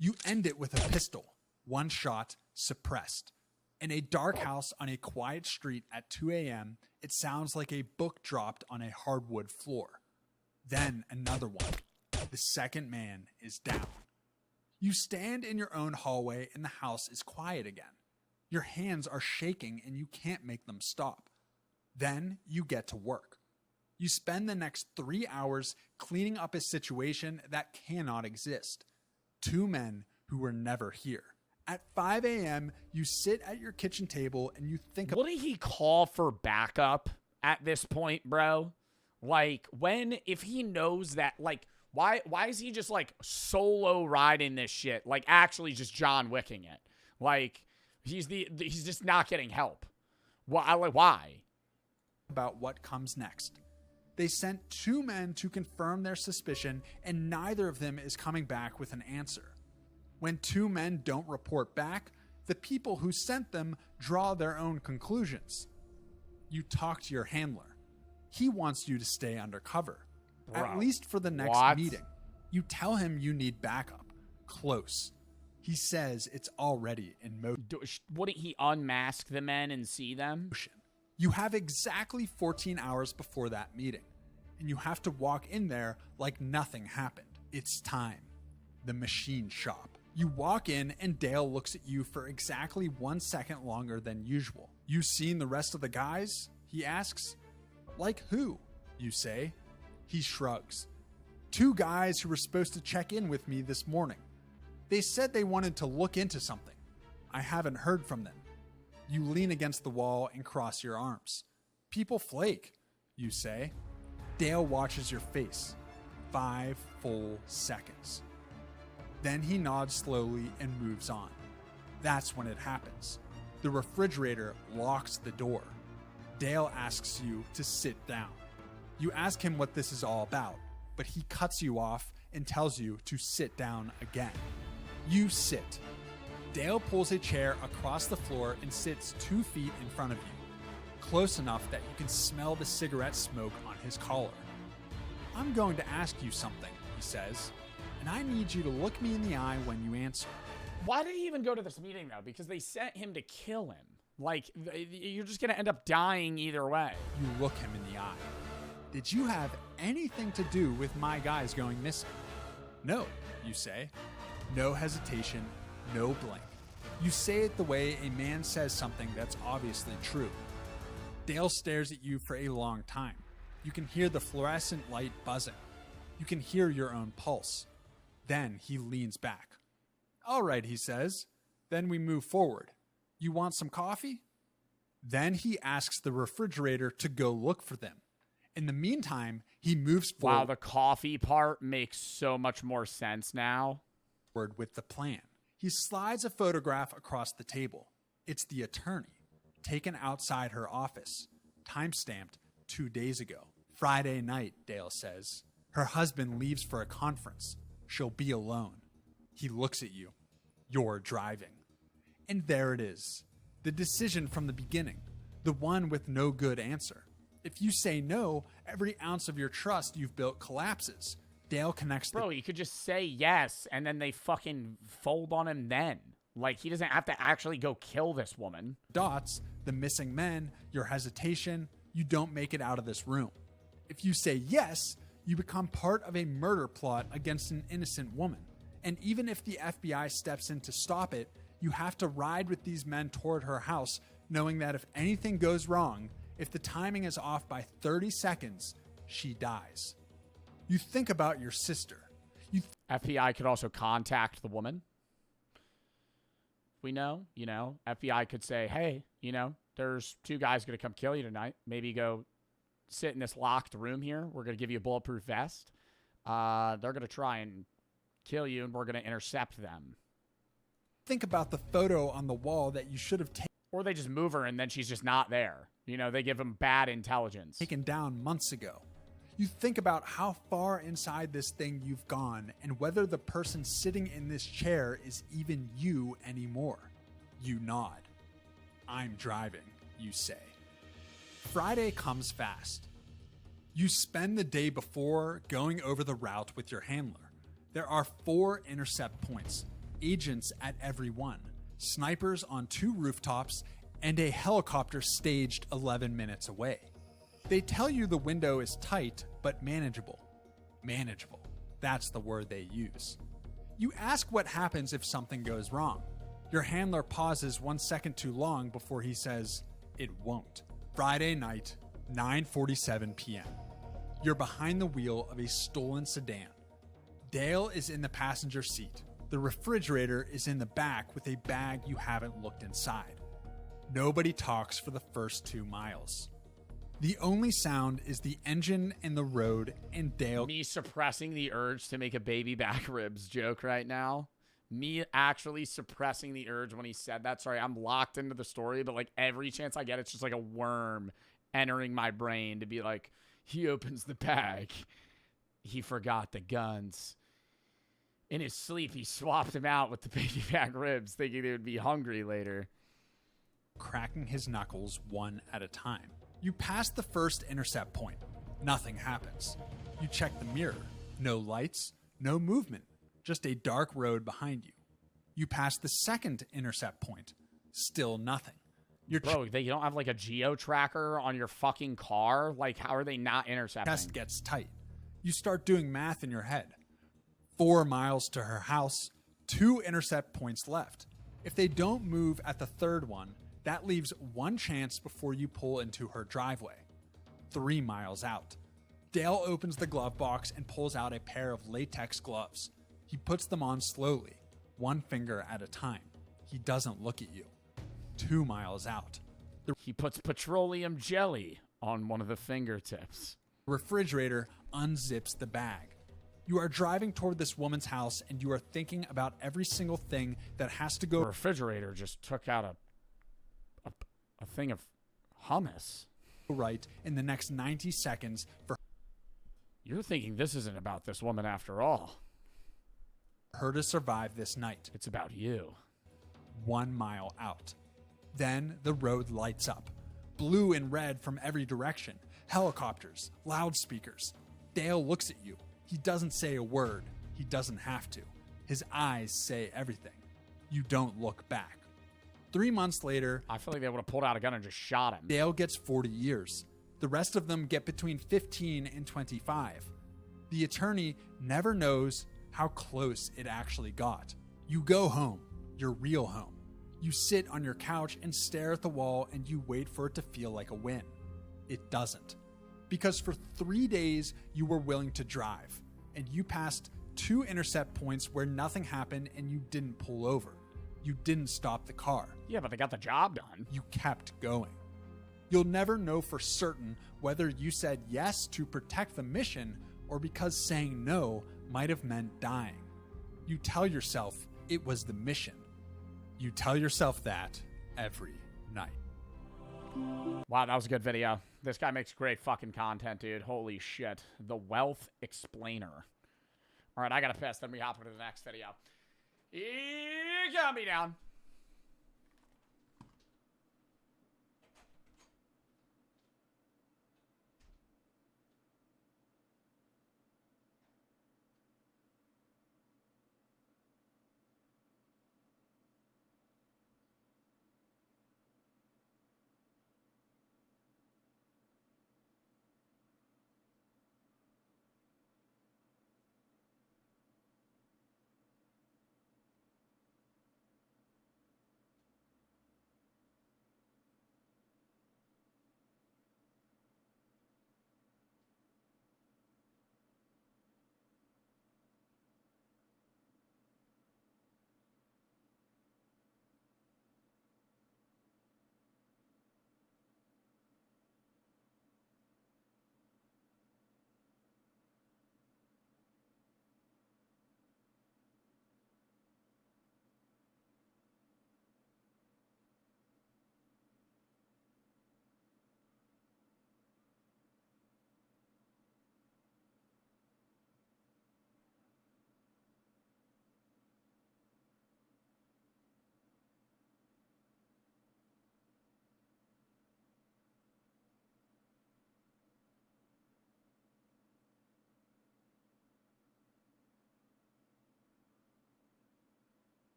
You end it with a pistol. One shot, suppressed. In a dark house on a quiet street at 2 a.m., it sounds like a book dropped on a hardwood floor. Then another one. The second man is down. You stand in your own hallway and the house is quiet again. Your hands are shaking and you can't make them stop. Then you get to work. You spend the next 3 hours cleaning up a situation that cannot exist. Two men who were never here. At 5 a.m., you sit at your kitchen table and you think... What did he call for backup at this point, bro? Like, if he knows that, like, why is he just, like, solo riding this shit? Like, actually just John Wicking it. Like, he's just not getting help. Why? About what comes next. They sent two men to confirm their suspicion, and neither of them is coming back with an answer. When two men don't report back, the people who sent them draw their own conclusions. You talk to your handler. He wants you to stay undercover, at least for the next meeting. You tell him you need backup. Close. He says it's already in motion. Wouldn't he unmask the men and see them? You have exactly 14 hours before that meeting, and you have to walk in there like nothing happened. It's time. The machine shop. You walk in and Dale looks at you for exactly 1 second longer than usual. You seen the rest of the guys? He asks. Like who? You say. He shrugs. Two guys who were supposed to check in with me this morning. They said they wanted to look into something. I haven't heard from them. You lean against the wall and cross your arms. People flake, you say. Dale watches your face. 5 full seconds. Then he nods slowly and moves on. That's when it happens. The refrigerator locks the door. Dale asks you to sit down. You ask him what this is all about, but he cuts you off and tells you to sit down again. You sit. Dale pulls a chair across the floor and sits 2 feet in front of you, close enough that you can smell the cigarette smoke on his collar. I'm going to ask you something, he says, and I need you to look me in the eye when you answer. Why did he even go to this meeting, though? Because they sent him to kill him. Like, you're just going to end up dying either way. You look him in the eye. Did you have anything to do with my guys going missing? No, you say. No hesitation, no blink. You say it the way a man says something that's obviously true. Dale stares at you for a long time. You can hear the fluorescent light buzzing. You can hear your own pulse. Then he leans back. All right, he says. Then we move forward. You want some coffee? Then he asks the refrigerator to go look for them. In the meantime, he moves forward. Wow, the coffee part makes so much more sense now. With the plan. He slides a photograph across the table. It's the attorney, taken outside her office, time-stamped 2 days ago. Friday night, Dale says. Her husband leaves for a conference. She'll be alone. He looks at you. You're driving. And there it is. The decision from the beginning. The one with no good answer. If you say no, every ounce of your trust you've built collapses. Dale connects the... Bro, you could just say yes, and then they fucking fold on him then. Like, he doesn't have to actually go kill this woman. Dots, the missing men, your hesitation, you don't make it out of this room. If you say yes, you become part of a murder plot against an innocent woman. And even if the FBI steps in to stop it, you have to ride with these men toward her house, knowing that if anything goes wrong, if the timing is off by 30 seconds, she dies. You think about your sister. FBI could also contact the woman. We know, FBI could say, hey, there's 2 guys going to come kill you tonight. Maybe go sit in this locked room here. We're going to give you a bulletproof vest. They're going to try and kill you, and we're going to intercept them. Think about the photo on the wall that you should have taken. Or they just move her, and then she's just not there. They give them bad intelligence. Taken down months ago. You think about how far inside this thing you've gone and whether the person sitting in this chair is even you anymore. You nod. I'm driving, you say. Friday comes fast. You spend the day before going over the route with your handler. There are 4 intercept points, agents at every one, snipers on 2 rooftops, and a helicopter staged 11 minutes away. They tell you the window is tight, but manageable. Manageable. That's the word they use. You ask what happens if something goes wrong. Your handler pauses 1 second too long before he says, it won't. Friday night, 9:47 p.m. You're behind the wheel of a stolen sedan. Dale is in the passenger seat. The refrigerator is in the back with a bag you haven't looked inside. Nobody talks for the first 2 miles. The only sound is the engine and the road, and Dale... Me suppressing the urge to make a baby back ribs joke right now. Me actually suppressing the urge when he said that. Sorry, I'm locked into the story, but like every chance I get, it's just like a worm entering my brain to be like, he opens the bag. He forgot the guns. In his sleep, he swapped them out with the baby back ribs, thinking they would be hungry later. Cracking his knuckles one at a time. You pass the first intercept point. Nothing happens. You check the mirror. No lights, no movement. Just a dark road behind you. You pass the second intercept point. Still nothing. Bro, you don't have like a geo tracker on your fucking car? Like, how are they not intercepting? Chest gets tight. You start doing math in your head. 4 miles to her house, 2 intercept points left. If they don't move at the third one, that leaves 1 chance before you pull into her driveway. 3 miles out. Dale opens the glove box and pulls out a pair of latex gloves. He puts them on slowly, 1 finger at a time. He doesn't look at you. 2 miles out. He puts petroleum jelly on one of the fingertips. The refrigerator unzips the bag. You are driving toward this woman's house and you are thinking about every single thing that has to go. The refrigerator just took out a thing of hummus. Right in the next 90 seconds for... You're thinking this isn't about this woman after all. Her to survive this night. It's about you. 1 mile out. Then the road lights up. Blue and red from every direction. Helicopters, loudspeakers. Dale looks at you. He doesn't say a word. He doesn't have to. His eyes say everything. You don't look back. 3 months later... I feel like they would have pulled out a gun and just shot him. Dale gets 40 years. The rest of them get between 15 and 25. The attorney never knows how close it actually got. You go home. Your real home. You sit on your couch and stare at the wall and you wait for it to feel like a win. It doesn't. Because for 3 days you were willing to drive, and you passed 2 intercept points where nothing happened and you didn't pull over. You didn't stop the car. Yeah, but they got the job done. You kept going. You'll never know for certain whether you said yes to protect the mission or because saying no might have meant dying. You tell yourself it was the mission. You tell yourself that every night. Wow, that was a good video. This guy makes great fucking content, dude. Holy shit. The Wealth Explainer. All right, I gotta piss. Then we hop into the next video. You got me down.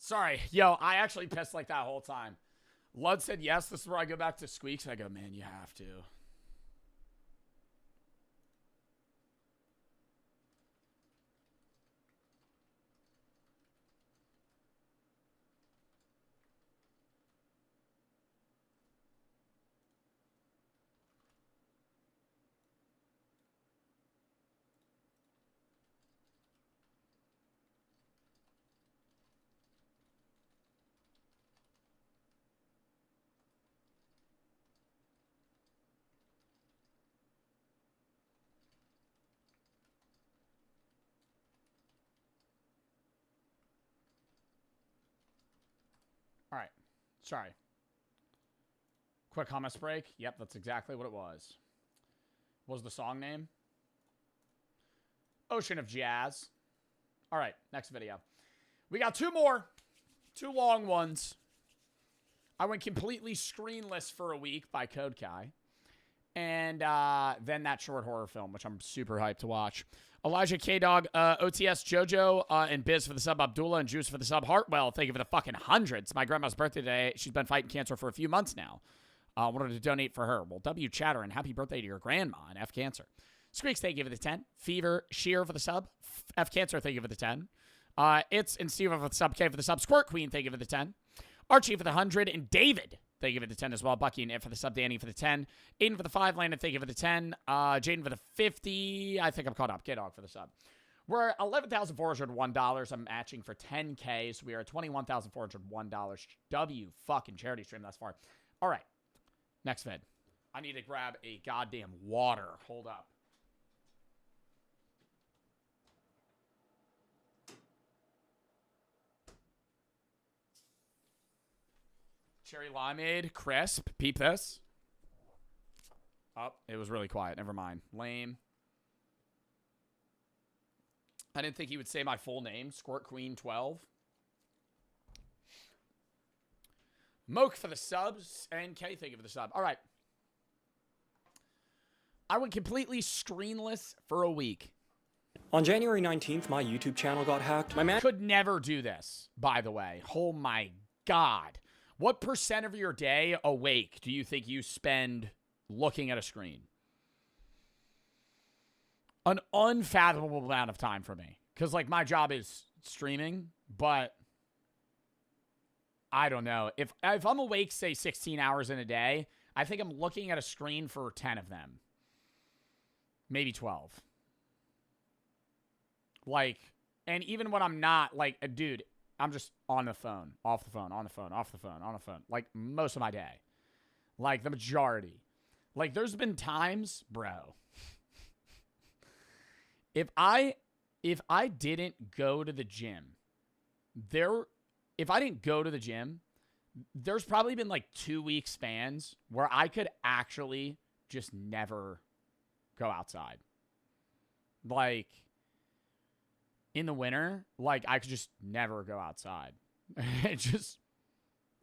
Sorry. Yo, I actually pissed like that whole time. Lud said yes. This is where I go back to Squeaks. And I go, man, you have to. All right. Sorry. Quick hummus break. Yep, that's exactly what it was. What was the song name? Ocean of Jazz. All right, next video. We got 2 more. 2 long ones. I went completely screenless for a week by Code Kai. And then that short horror film, which I'm super hyped to watch. Elijah K-Dog, OTS Jojo, and Biz for the sub, Abdullah, and Juice for the sub. Hartwell, thank you for the fucking hundreds. My grandma's birthday today. She's been fighting cancer for a few months now. Wanted to donate for her. Well, W Chatter, and happy birthday to your grandma and F Cancer. Squeaks, thank you for the 10. Fever, Sheer for the sub. F Cancer, thank you for the 10. It's and Steven for the sub. K for the sub. Squirt Queen, thank you for the 10. Archie for the 100. And David Thank you for the 10 as well. Bucky and It for the sub. Danny for the 10. Aiden for the 5. Landon, thank you for the 10. Jaden for the 50. I think I'm caught up. K-Dog for the sub. We're at $11,401. I'm matching for 10K. So we are at $21,401. W fucking charity stream thus far. All right. Next vid. I need to grab a goddamn water. Hold up. Cherry limeade, crisp. Peep this. Oh, it was really quiet. Never mind. Lame. I didn't think he would say my full name. Squirt Queen 12. Moke for the subs. And K, thank you for the sub. All right. I went completely screenless for a week. On January 19th, my YouTube channel got hacked. My man could never do this, by the way. Oh my God. What percent of your day awake do you think you spend looking at a screen? An unfathomable amount of time for me. Because, like, my job is streaming, but I don't know. If I'm awake, say, 16 hours in a day, I think I'm looking at a screen for 10 of them. Maybe 12. Like, and even when I'm not, like, dude, I'm just on the phone, off the phone, on the phone, off the phone, on the phone. Like, most of my day. Like, the majority. Like, there's been times, bro. If I didn't go to the gym, there's probably been, like, 2-week spans where I could actually just never go outside. Like, in the winter, like, I could just never go outside. It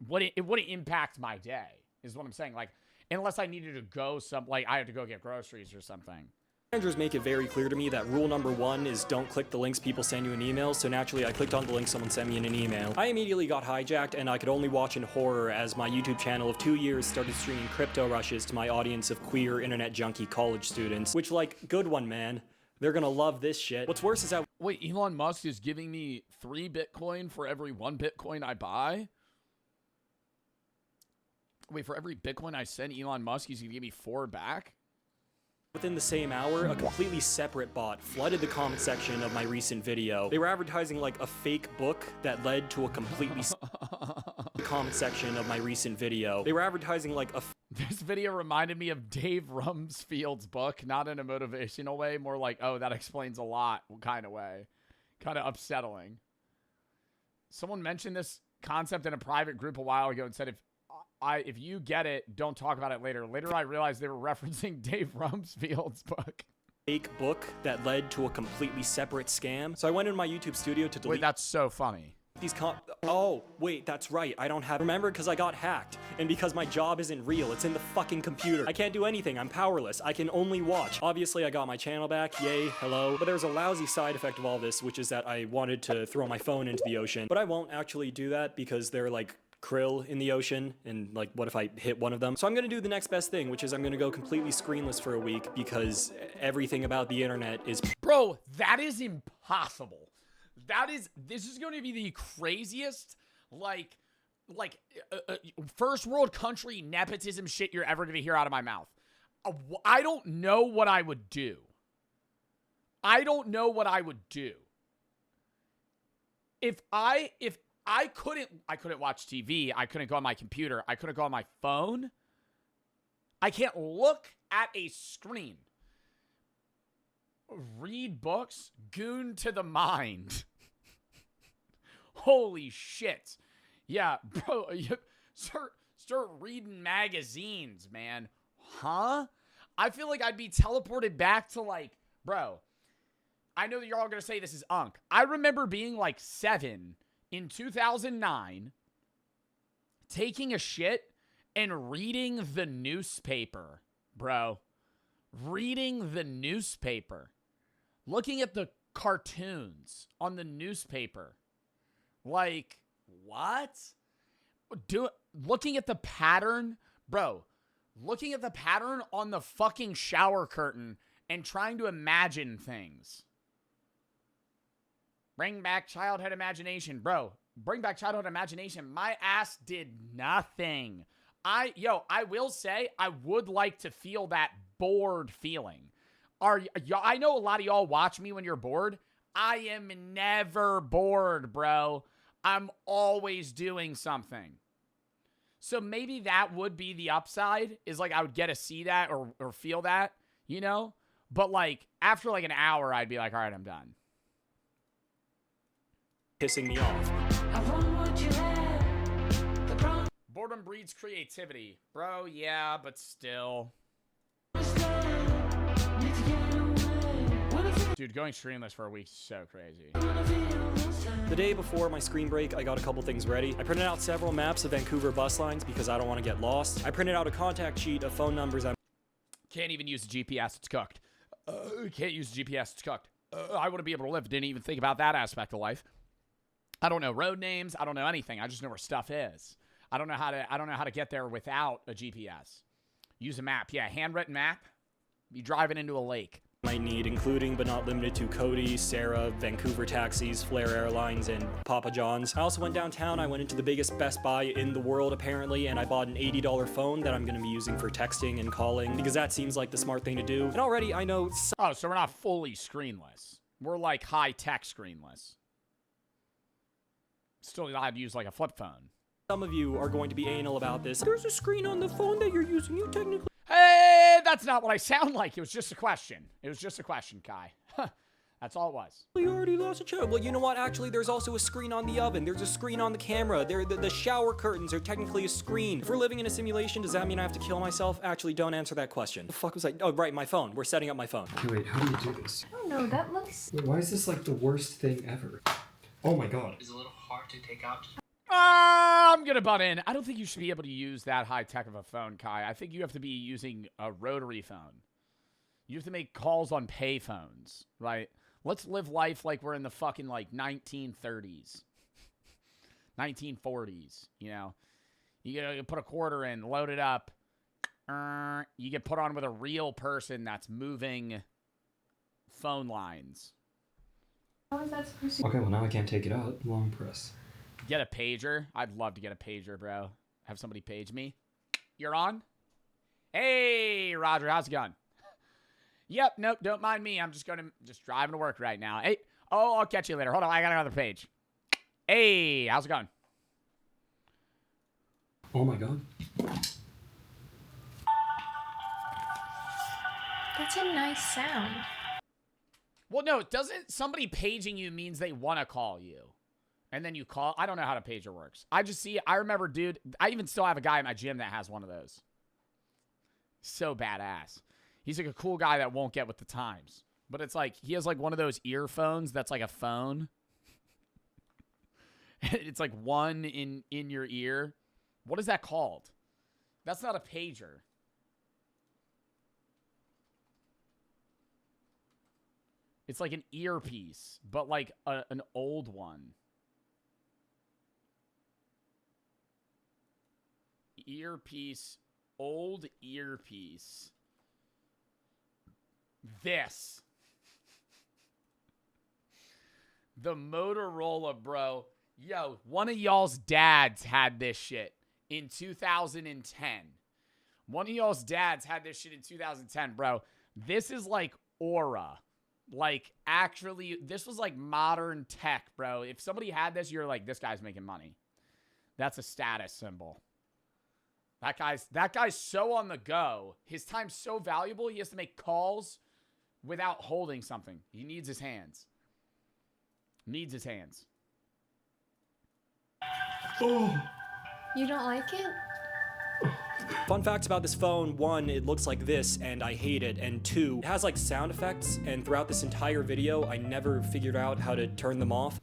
wouldn't impact my day, is what I'm saying. Like, unless I needed to go like, I had to go get groceries or something. managers make it very clear to me that rule number 1 is don't click the links people send you an email, so naturally I clicked on the link someone sent me in an email. I immediately got hijacked and I could only watch in horror as my YouTube channel of 2 years started streaming crypto rushes to my audience of queer internet junkie college students, which, like, good one, man. They're gonna love this shit. What's worse is that— Wait, Elon Musk is giving me 3 Bitcoin for every 1 Bitcoin I buy? Wait, for every Bitcoin I send Elon Musk, he's gonna give me 4 back? Within the same hour, a completely separate bot flooded the comment section of my recent video. They were advertising like a fake book that led to a completely comment section of my recent video. They were advertising like a— This video reminded me of Dave Rumsfeld's book, not in a motivational way, more like, oh, that explains a lot kind of way. Kind of upsetting. Someone mentioned this concept in a private group a while ago and said, if you get it, don't talk about it later. Later, I realized they were referencing Dave Rumsfeld's book. Fake book that led to a completely separate scam. So I went in my YouTube studio to delete— Wait, that's so funny. Oh, wait, that's right. I don't have— Remember, because I got hacked. And because my job isn't real. It's in the fucking computer. I can't do anything. I'm powerless. I can only watch. Obviously, I got my channel back. Yay, hello. But there's a lousy side effect of all this, which is that I wanted to throw my phone into the ocean. But I won't actually do that because they're like krill in the ocean, and like, what if I hit one of them? So I'm gonna do the next best thing, which is I'm gonna go completely screenless for a week because everything about the internet is— Bro, that is impossible. This is going to be the craziest, like first world country nepotism shit you're ever going to hear out of my mouth. I don't know what I would do. I don't know what I would do. If I couldn't watch TV, I couldn't go on my computer, I couldn't go on my phone. I can't look at a screen. Read books? Goon to the mind. Holy shit. Yeah, bro, start reading magazines, man. Huh? I feel like I'd be teleported back to, like, bro, I know that you're all going to say this is unk. I remember being like 7 in 2009, taking a shit and reading the newspaper, bro. Reading the newspaper. Looking at the cartoons on the newspaper. Like, what? Looking at the pattern, bro. Looking at the pattern on the fucking shower curtain and trying to imagine things. Bring back childhood imagination, bro. Bring back childhood imagination. My ass did nothing. I will say I would like to feel that bored feeling. I know a lot of y'all watch me when you're bored. I am never bored, bro. I'm always doing something. So maybe that would be the upside, is like I would get to see that or feel that, you know? But like after like an hour, I'd be like, all right, I'm done. Pissing me off. Boredom breeds creativity. Bro, yeah, but still. Dude, going screenless for a week is so crazy. The day before my screen break, I got a couple things ready. I printed out several maps of Vancouver bus lines because I don't want to get lost. I printed out a contact sheet of phone numbers. Can't even use the GPS, it's cooked. Can't use the GPS, it's cooked. I wouldn't be able to live. Didn't even think about that aspect of life. I don't know road names. I don't know anything. I just know where stuff is. I don't know how to get there without a GPS. Use a map. Yeah, handwritten map. Be driving into a lake. Might need, including but not limited to Cody, Sarah, Vancouver Taxis, Flair Airlines, and Papa John's. I also went downtown. I went into the biggest Best Buy in the world, apparently, and I bought an $80 phone that I'm going to be using for texting and calling, because that seems like the smart thing to do. And already I know... Oh, so we're not fully screenless. We're like high-tech screenless. Still allowed to use like a flip phone. Some of you are going to be anal about this. There's a screen on the phone that you're using. You technically... Hey, that's not what I sound like. It was just a question. It was just a question, Kai. That's all it was. You already lost a child. Well, you know what? Actually, there's also a screen on the oven. There's a screen on the camera. The shower curtains are technically a screen. If we're living in a simulation, does that mean I have to kill myself? Actually, don't answer that question. The fuck was I? Oh, right, my phone. We're setting up my phone. Okay, wait, how do you do this? I don't know, that looks... Wait, why is this like the worst thing ever? Oh my god. It's a little hard to take out. I'm gonna butt in. I don't think you should be able to use that high tech of a phone, Kai. I think you have to be using a rotary phone. You have to make calls on pay phones, right? Let's live life like we're in the fucking like 1930s, 1940s. You know, you put a quarter in, load it up. You get put on with a real person that's moving phone lines. How is that supposed to... Okay, well now I can't take it out. Long press. Get a pager. I'd love to get a pager, bro. Have somebody page me. You're on? Hey, Roger, how's it going? Yep, nope, don't mind me. I'm just driving to work right now. Hey, oh, I'll catch you later. Hold on, I got another page. Hey, how's it going? Oh my god. That's a nice sound. Well, no, doesn't somebody paging you means they want to call you? And then you call. I don't know how the pager works. I remember, dude, I even still have a guy at my gym that has one of those. So badass. He's like a cool guy that won't get with the times. But it's like, he has like one of those earphones that's like a phone. It's like one in your ear. What is that called? That's not a pager. It's like an earpiece, but like an old one. Earpiece, old earpiece. This. The Motorola, bro. Yo, one of y'all's dads had this shit in 2010. One of y'all's dads had this shit in 2010, bro. This is like Aura. Like, actually, this was like modern tech, bro. If somebody had this, you're like, this guy's making money. That's a status symbol. That guy's so on the go. His time's so valuable, he has to make calls without holding something. He needs his hands. Needs his hands. Oh. You don't like it? Fun facts about this phone: 1, it looks like this and I hate it, and 2, it has like sound effects, and throughout this entire video I never figured out how to turn them off.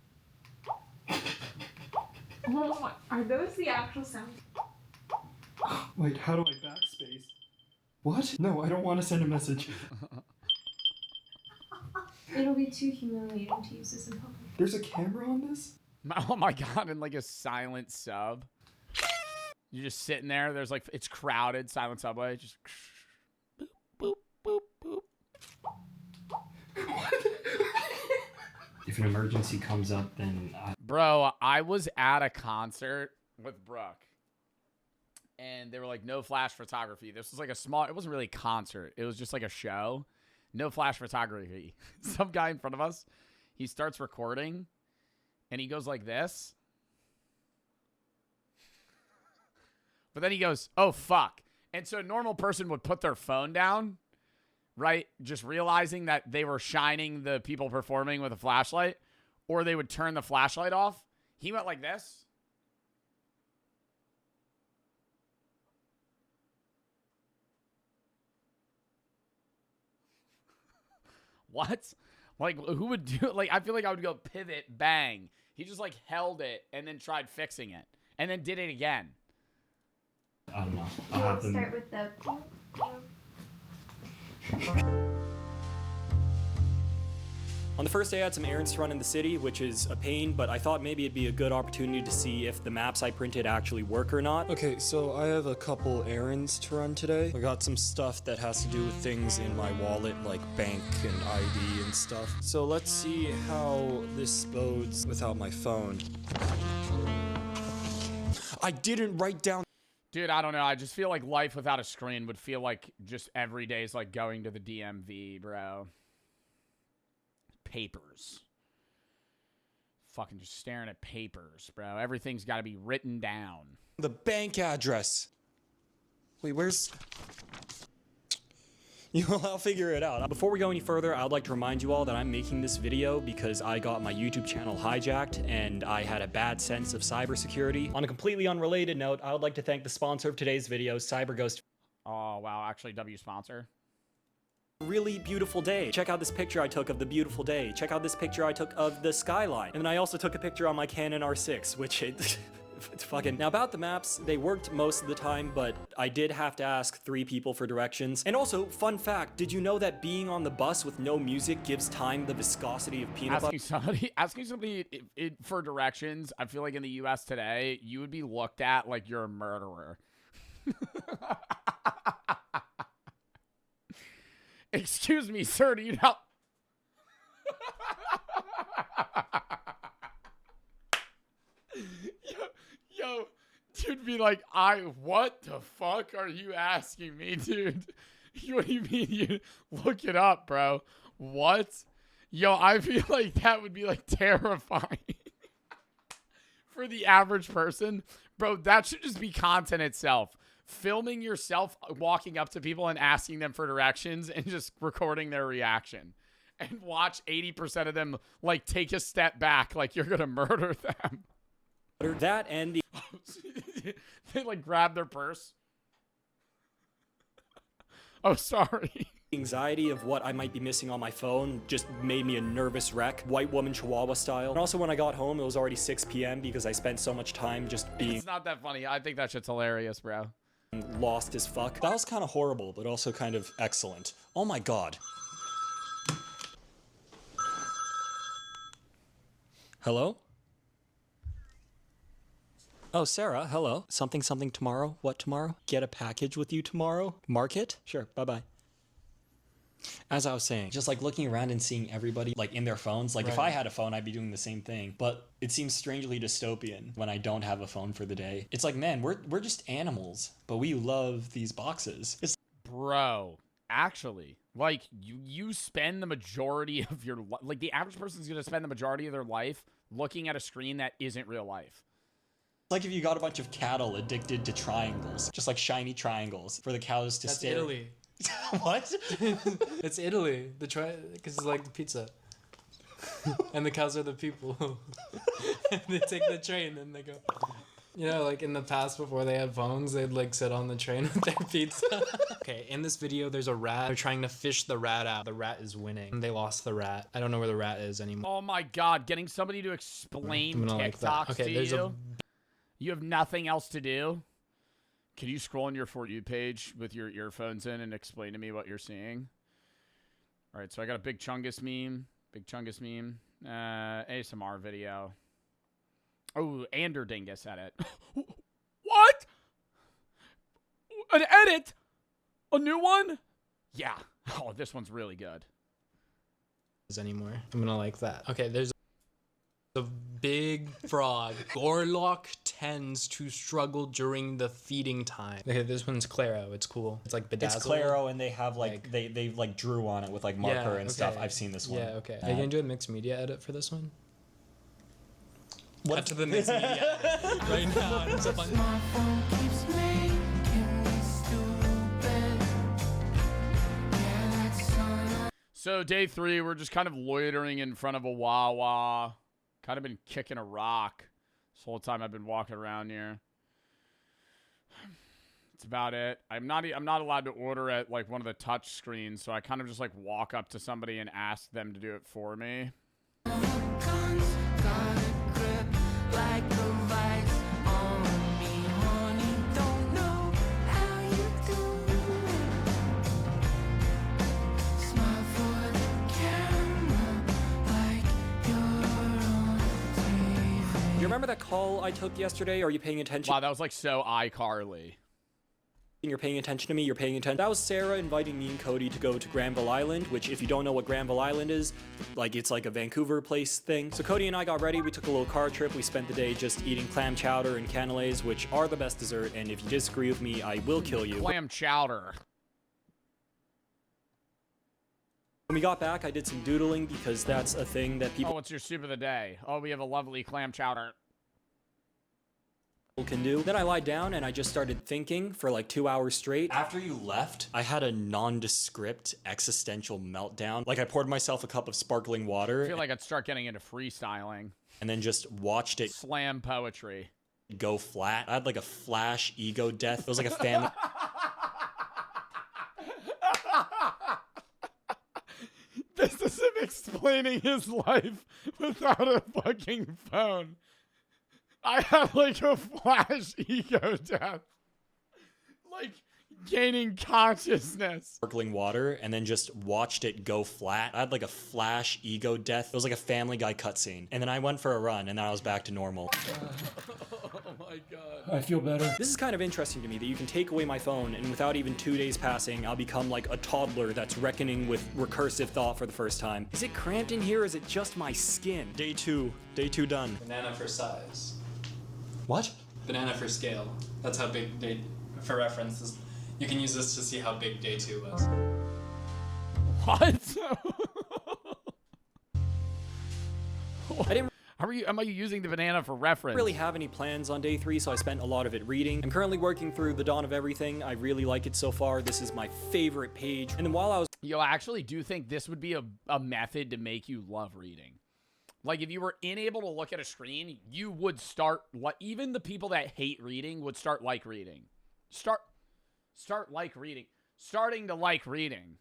Oh my, are those the actual sounds? Wait, how do I backspace? What? No, I don't want to send a message. It'll be too humiliating to use this in public. There's a camera on this? Oh my god, and like a silent sub. You're just sitting there, there's like, it's crowded, silent subway, just boop, boop, boop, boop. If an emergency comes up, then Bro, I was at a concert with Brooke. And they were like, no flash photography. This was like a small, it wasn't really a concert. It was just like a show. No flash photography. Some guy in front of us, he starts recording and he goes like this. But then he goes, oh, fuck. And so a normal person would put their phone down, right? Just realizing that they were shining the people performing with a flashlight, or they would turn the flashlight off. He went like this. What? Like, who would do it? Like, I feel like I would go pivot, bang. He just, like, held it and then tried fixing it. And then did it again. I don't know. I'll start with the... On the first day, I had some errands to run in the city, which is a pain, but I thought maybe it'd be a good opportunity to see if the maps I printed actually work or not. Okay, so I have a couple errands to run today. I got some stuff that has to do with things in my wallet, like bank and ID and stuff. So let's see how this bodes without my phone. I didn't write down... Dude, I don't know. I just feel like life without a screen would feel like just every day is like going to the DMV, bro. Papers. Fucking just staring at papers, bro. Everything's got to be written down. The bank address. Wait, where's... I'll figure it out. Before we go any further, I would like to remind you all that I'm making this video because I got my YouTube channel hijacked and I had a bad sense of cybersecurity. On a completely unrelated note, I would like to thank the sponsor of today's video, CyberGhost. Oh, wow. Actually, W sponsor. Really beautiful day. Check out this picture I took of the beautiful day. Check out this picture I took of the skyline. And then I also took a picture on my Canon R6, which it's fucking... Now about the maps, they worked most of the time, but I did have to ask 3 people for directions. And also, fun fact, did you know that being on the bus with no music gives time the viscosity of peanut butter? Asking somebody for directions, I feel like in the US today, you would be looked at like you're a murderer. Excuse me, sir, do you know? Yo, dude be like, what the fuck are you asking me, dude? What do you mean you look it up, bro? What? Yo, I feel like that would be like terrifying for the average person. Bro, that should just be content itself. Filming yourself walking up to people and asking them for directions and just recording their reaction. And watch 80% of them, like, take a step back like you're going to murder them. That and the... They, like, grab their purse. Oh, sorry. Anxiety of what I might be missing on my phone just made me a nervous wreck, white woman chihuahua style. And also when I got home, it was already 6 p.m. because I spent so much time just being... It's not that funny. I think that shit's hilarious, bro. Lost as fuck. That was kind of horrible, but also kind of excellent. Oh my god. Hello? Oh, Sarah, hello. Something tomorrow? What tomorrow? Get a package with you tomorrow? Market? Sure, bye-bye. As I was saying, just like looking around and seeing everybody like in their phones. Like if I had a phone, I'd be doing the same thing. But it seems strangely dystopian when I don't have a phone for the day. It's like, man, we're just animals, but we love these boxes. Bro, actually, like you spend the majority of your life, like the average person's going to spend the majority of their life looking at a screen that isn't real life. It's like if you got a bunch of cattle addicted to triangles, just like shiny triangles for the cows to stare. That's Italy. What? It's Italy. Because it's like the pizza. And the cows are the people. And they take the train and they go. You know, like in the past before they had phones, they'd like sit on the train with their pizza. Okay, in this video, there's a rat. They're trying to fish the rat out. The rat is winning. They lost the rat. I don't know where the rat is anymore. Oh my god, getting somebody to explain TikToks to you. You have nothing else to do? Can you scroll on your For You page with your earphones in and explain to me what you're seeing? All right, so I got a Big Chungus meme. ASMR video. Oh, Anderdingus edit. What? An edit? A new one? Yeah. Oh, this one's really good. Anymore. I'm gonna like that. Okay, there's The big frog. Gorlock tends to struggle during the feeding time. Okay, this one's Claro. It's cool. It's like bedazzled. It's Claro, and they have like they like drew on it with like marker and stuff. I've seen this one. Yeah, okay. Are you gonna do a mixed media edit for this one? Cut to the mixed media edit right now. It's a fun. So day 3, we're just kind of loitering in front of a Wawa. Kind of been kicking a rock this whole time I've been walking around here. That's about it. I'm not allowed to order at like one of the touch screens, so I kind of just like walk up to somebody and ask them to do it for me. You remember that call I took yesterday? Are you paying attention? Wow, that was like so iCarly. You're paying attention to me, you're paying attention. That was Sarah inviting me and Cody to go to Granville Island, which if you don't know what Granville Island is, like it's like a Vancouver place thing. So Cody and I got ready, we took a little car trip, we spent the day just eating clam chowder and canelés, which are the best dessert, and if you disagree with me, I will kill you. Clam chowder. When we got back, I did some doodling because that's a thing that people... Oh, what's your soup of the day? Oh, we have a lovely clam chowder. Can do. Then I lied down and I just started thinking for like 2 hours straight. After you left, I had a nondescript existential meltdown. Like I poured myself a cup of sparkling water. I feel like I'd start getting into freestyling. And then just watched it slam poetry. Go flat. I had like a flash ego death. It was like a family. This is him explaining his life without a fucking phone. I had like a flash ego death. Like gaining consciousness. Sparkling water and then just watched it go flat. I had like a flash ego death. It was like a Family Guy cutscene. And then I went for a run and then I was back to normal. Oh my god. I feel better. This is kind of interesting to me that you can take away my phone and without even 2 days passing, I'll become like a toddler that's reckoning with recursive thought for the first time. Is it cramped in here or is it just my skin? Day 2 done. Banana for size. What? Banana for scale. That's how big day, for reference, you can use this to see how big day 2 was. What? Am I using the banana for reference? I don't really have any plans on day 3, so I spent a lot of it reading. I'm currently working through The Dawn of Everything. I really like it so far. This is my favorite page. And then while I was... Yo, I actually do think this would be a method to make you love reading. Like, if you were unable to look at a screen, you would start... Even the people that hate reading would start like reading. Start like reading. Starting to like reading.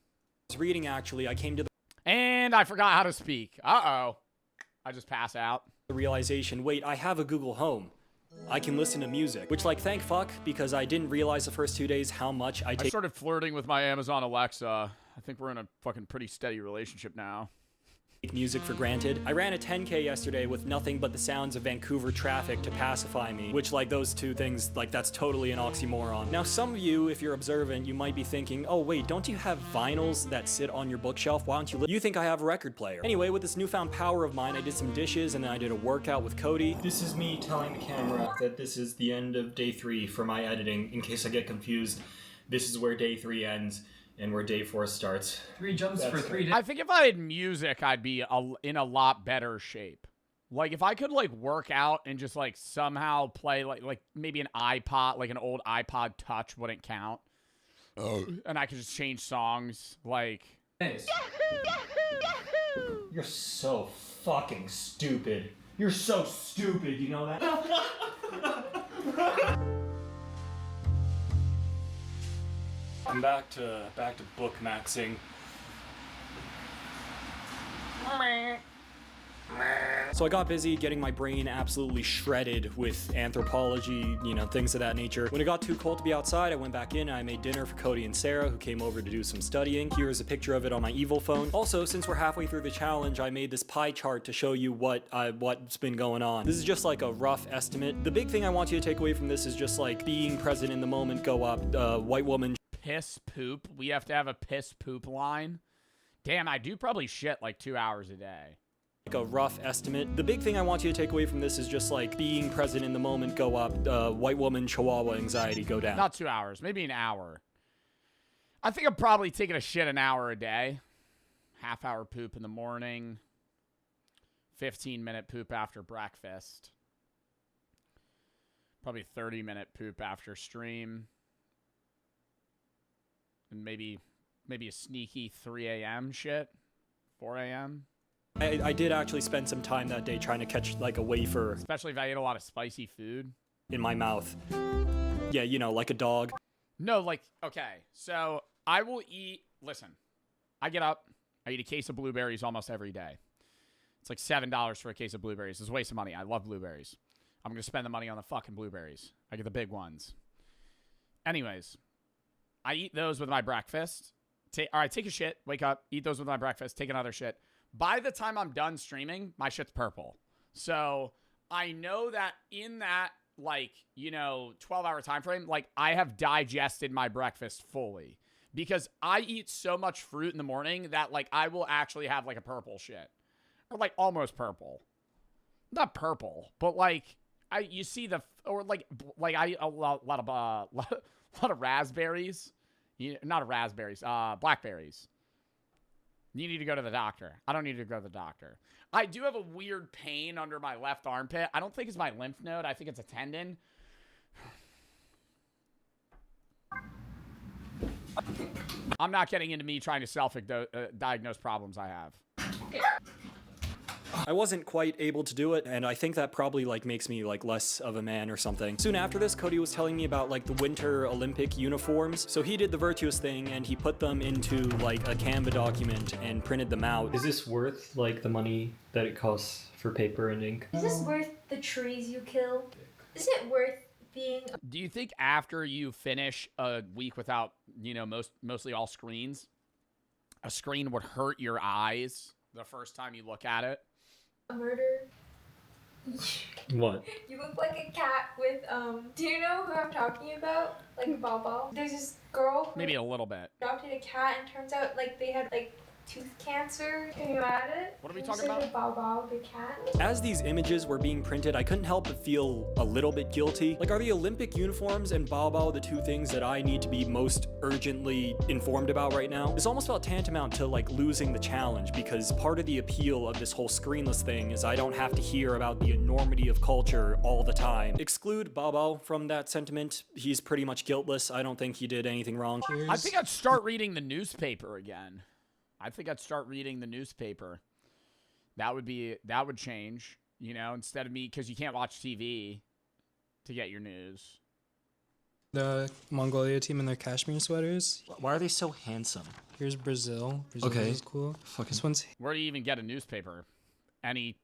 I was reading, actually. I came to the... And I forgot how to speak. Uh-oh. I just pass out. The realization, wait, I have a Google Home. I can listen to music. Which, like, thank fuck, because I didn't realize the first 2 days how much I started flirting with my Amazon Alexa. I think we're in a fucking pretty steady relationship now. Music for granted. I ran a 10K yesterday with nothing but the sounds of Vancouver traffic to pacify me, which, like, those two things, like, that's totally an oxymoron. Now, some of you, if you're observant, you might be thinking, oh wait, don't you have vinyls that sit on your bookshelf? Why don't you think I have a record player? Anyway, with this newfound power of mine, I did some dishes and then I did a workout with Cody. This is me telling the camera that this is the end of day 3 for my editing. In case I get confused, this is where day 3 ends. And where day 4 starts. 3 jumps for 3 days. I think if I had music, I'd be in a lot better shape. Like, if I could, like, work out and just, like, somehow play, like maybe an iPod, like an old iPod Touch wouldn't count. Oh. And I could just change songs, like... Nice. You're so fucking stupid. You're so stupid, you know that? I'm back to book maxing. So I got busy getting my brain absolutely shredded with anthropology, you know, things of that nature. When it got too cold to be outside, I went back in and I made dinner for Cody and Sarah, who came over to do some studying. Here is a picture of it on my evil phone. Also, since we're halfway through the challenge, I made this pie chart to show you what's been going on. This is just like a rough estimate. The big thing I want you to take away from this is just like being present in the moment, go up, white woman. Piss poop? We have to have a piss poop line? Damn, I do probably shit like 2 hours a day. a rough estimate. The big thing I want you to take away from this is just like being present in the moment go up, white woman chihuahua anxiety go down. Not 2 hours, maybe an hour. I think I'm probably taking a shit an hour a day. Half-hour poop in the morning. 15-minute poop after breakfast. Probably 30-minute poop after stream. And maybe a sneaky 3 a.m. shit. 4 a.m. I did actually spend some time that day trying to catch like a wafer. Especially if I ate a lot of spicy food. In my mouth. Yeah, you know, like a dog. No, like, okay. So I will eat, listen, I get up, I eat a case of blueberries almost every day. It's like $7 for a case of blueberries. It's a waste of money. I love blueberries. I'm going to spend the money on the fucking blueberries. I get the big ones. Anyways, I eat those with my breakfast. All right, take a shit, wake up, eat those with my breakfast, take another shit. By the time I'm done streaming, my shit's purple. So I know that in that, like, you know, 12-hour time frame, like, I have digested my breakfast fully. Because I eat so much fruit in the morning that, like, I will actually have, like, a purple shit. Or, like, almost purple. Not purple, but, like, you see the, or, like I eat a lot of raspberries. Not raspberries, blackberries. You need to go to the doctor. I don't need to go to the doctor. I do have a weird pain under my left armpit. I don't think it's my lymph node. I think it's a tendon. I'm not getting into me trying to self-diagnose problems I have. I wasn't quite able to do it, and I think that probably like makes me like less of a man or something. Soon after this, Cody was telling me about like the Winter Olympic uniforms. So he did the virtuous thing and he put them into like a Canva document and printed them out. Is this worth like the money that it costs for paper and ink? Is this worth the trees you kill? Is it worth being... Do you think after you finish a week without, you know, mostly all screens, a screen would hurt your eyes the first time you look at it? A murder? What? You look like a cat with, do you know who I'm talking about? Like Baba. There's this girl who Maybe a little bit. adopted a cat and turns out like they had like tooth cancer. Can you add it? What are we talking about? Baba, the cat. As these images were being printed, I couldn't help but feel a little bit guilty. Like, are the Olympic uniforms and Bao Bao the two things that I need to be most urgently informed about right now? This almost felt tantamount to like losing the challenge, because part of the appeal of this whole Screenless thing is I don't have to hear about the enormity of culture all the time. Exclude Bao Bao from that sentiment. He's pretty much guiltless. I don't think he did anything wrong. I think I'd start reading the newspaper again. That would change, you know, instead of me, because you can't watch TV to get your news. The Mongolia team in their cashmere sweaters. Why are they so handsome? Here's Brazil. Brazil Okay. is cool. This one's Where do you even get a newspaper? Any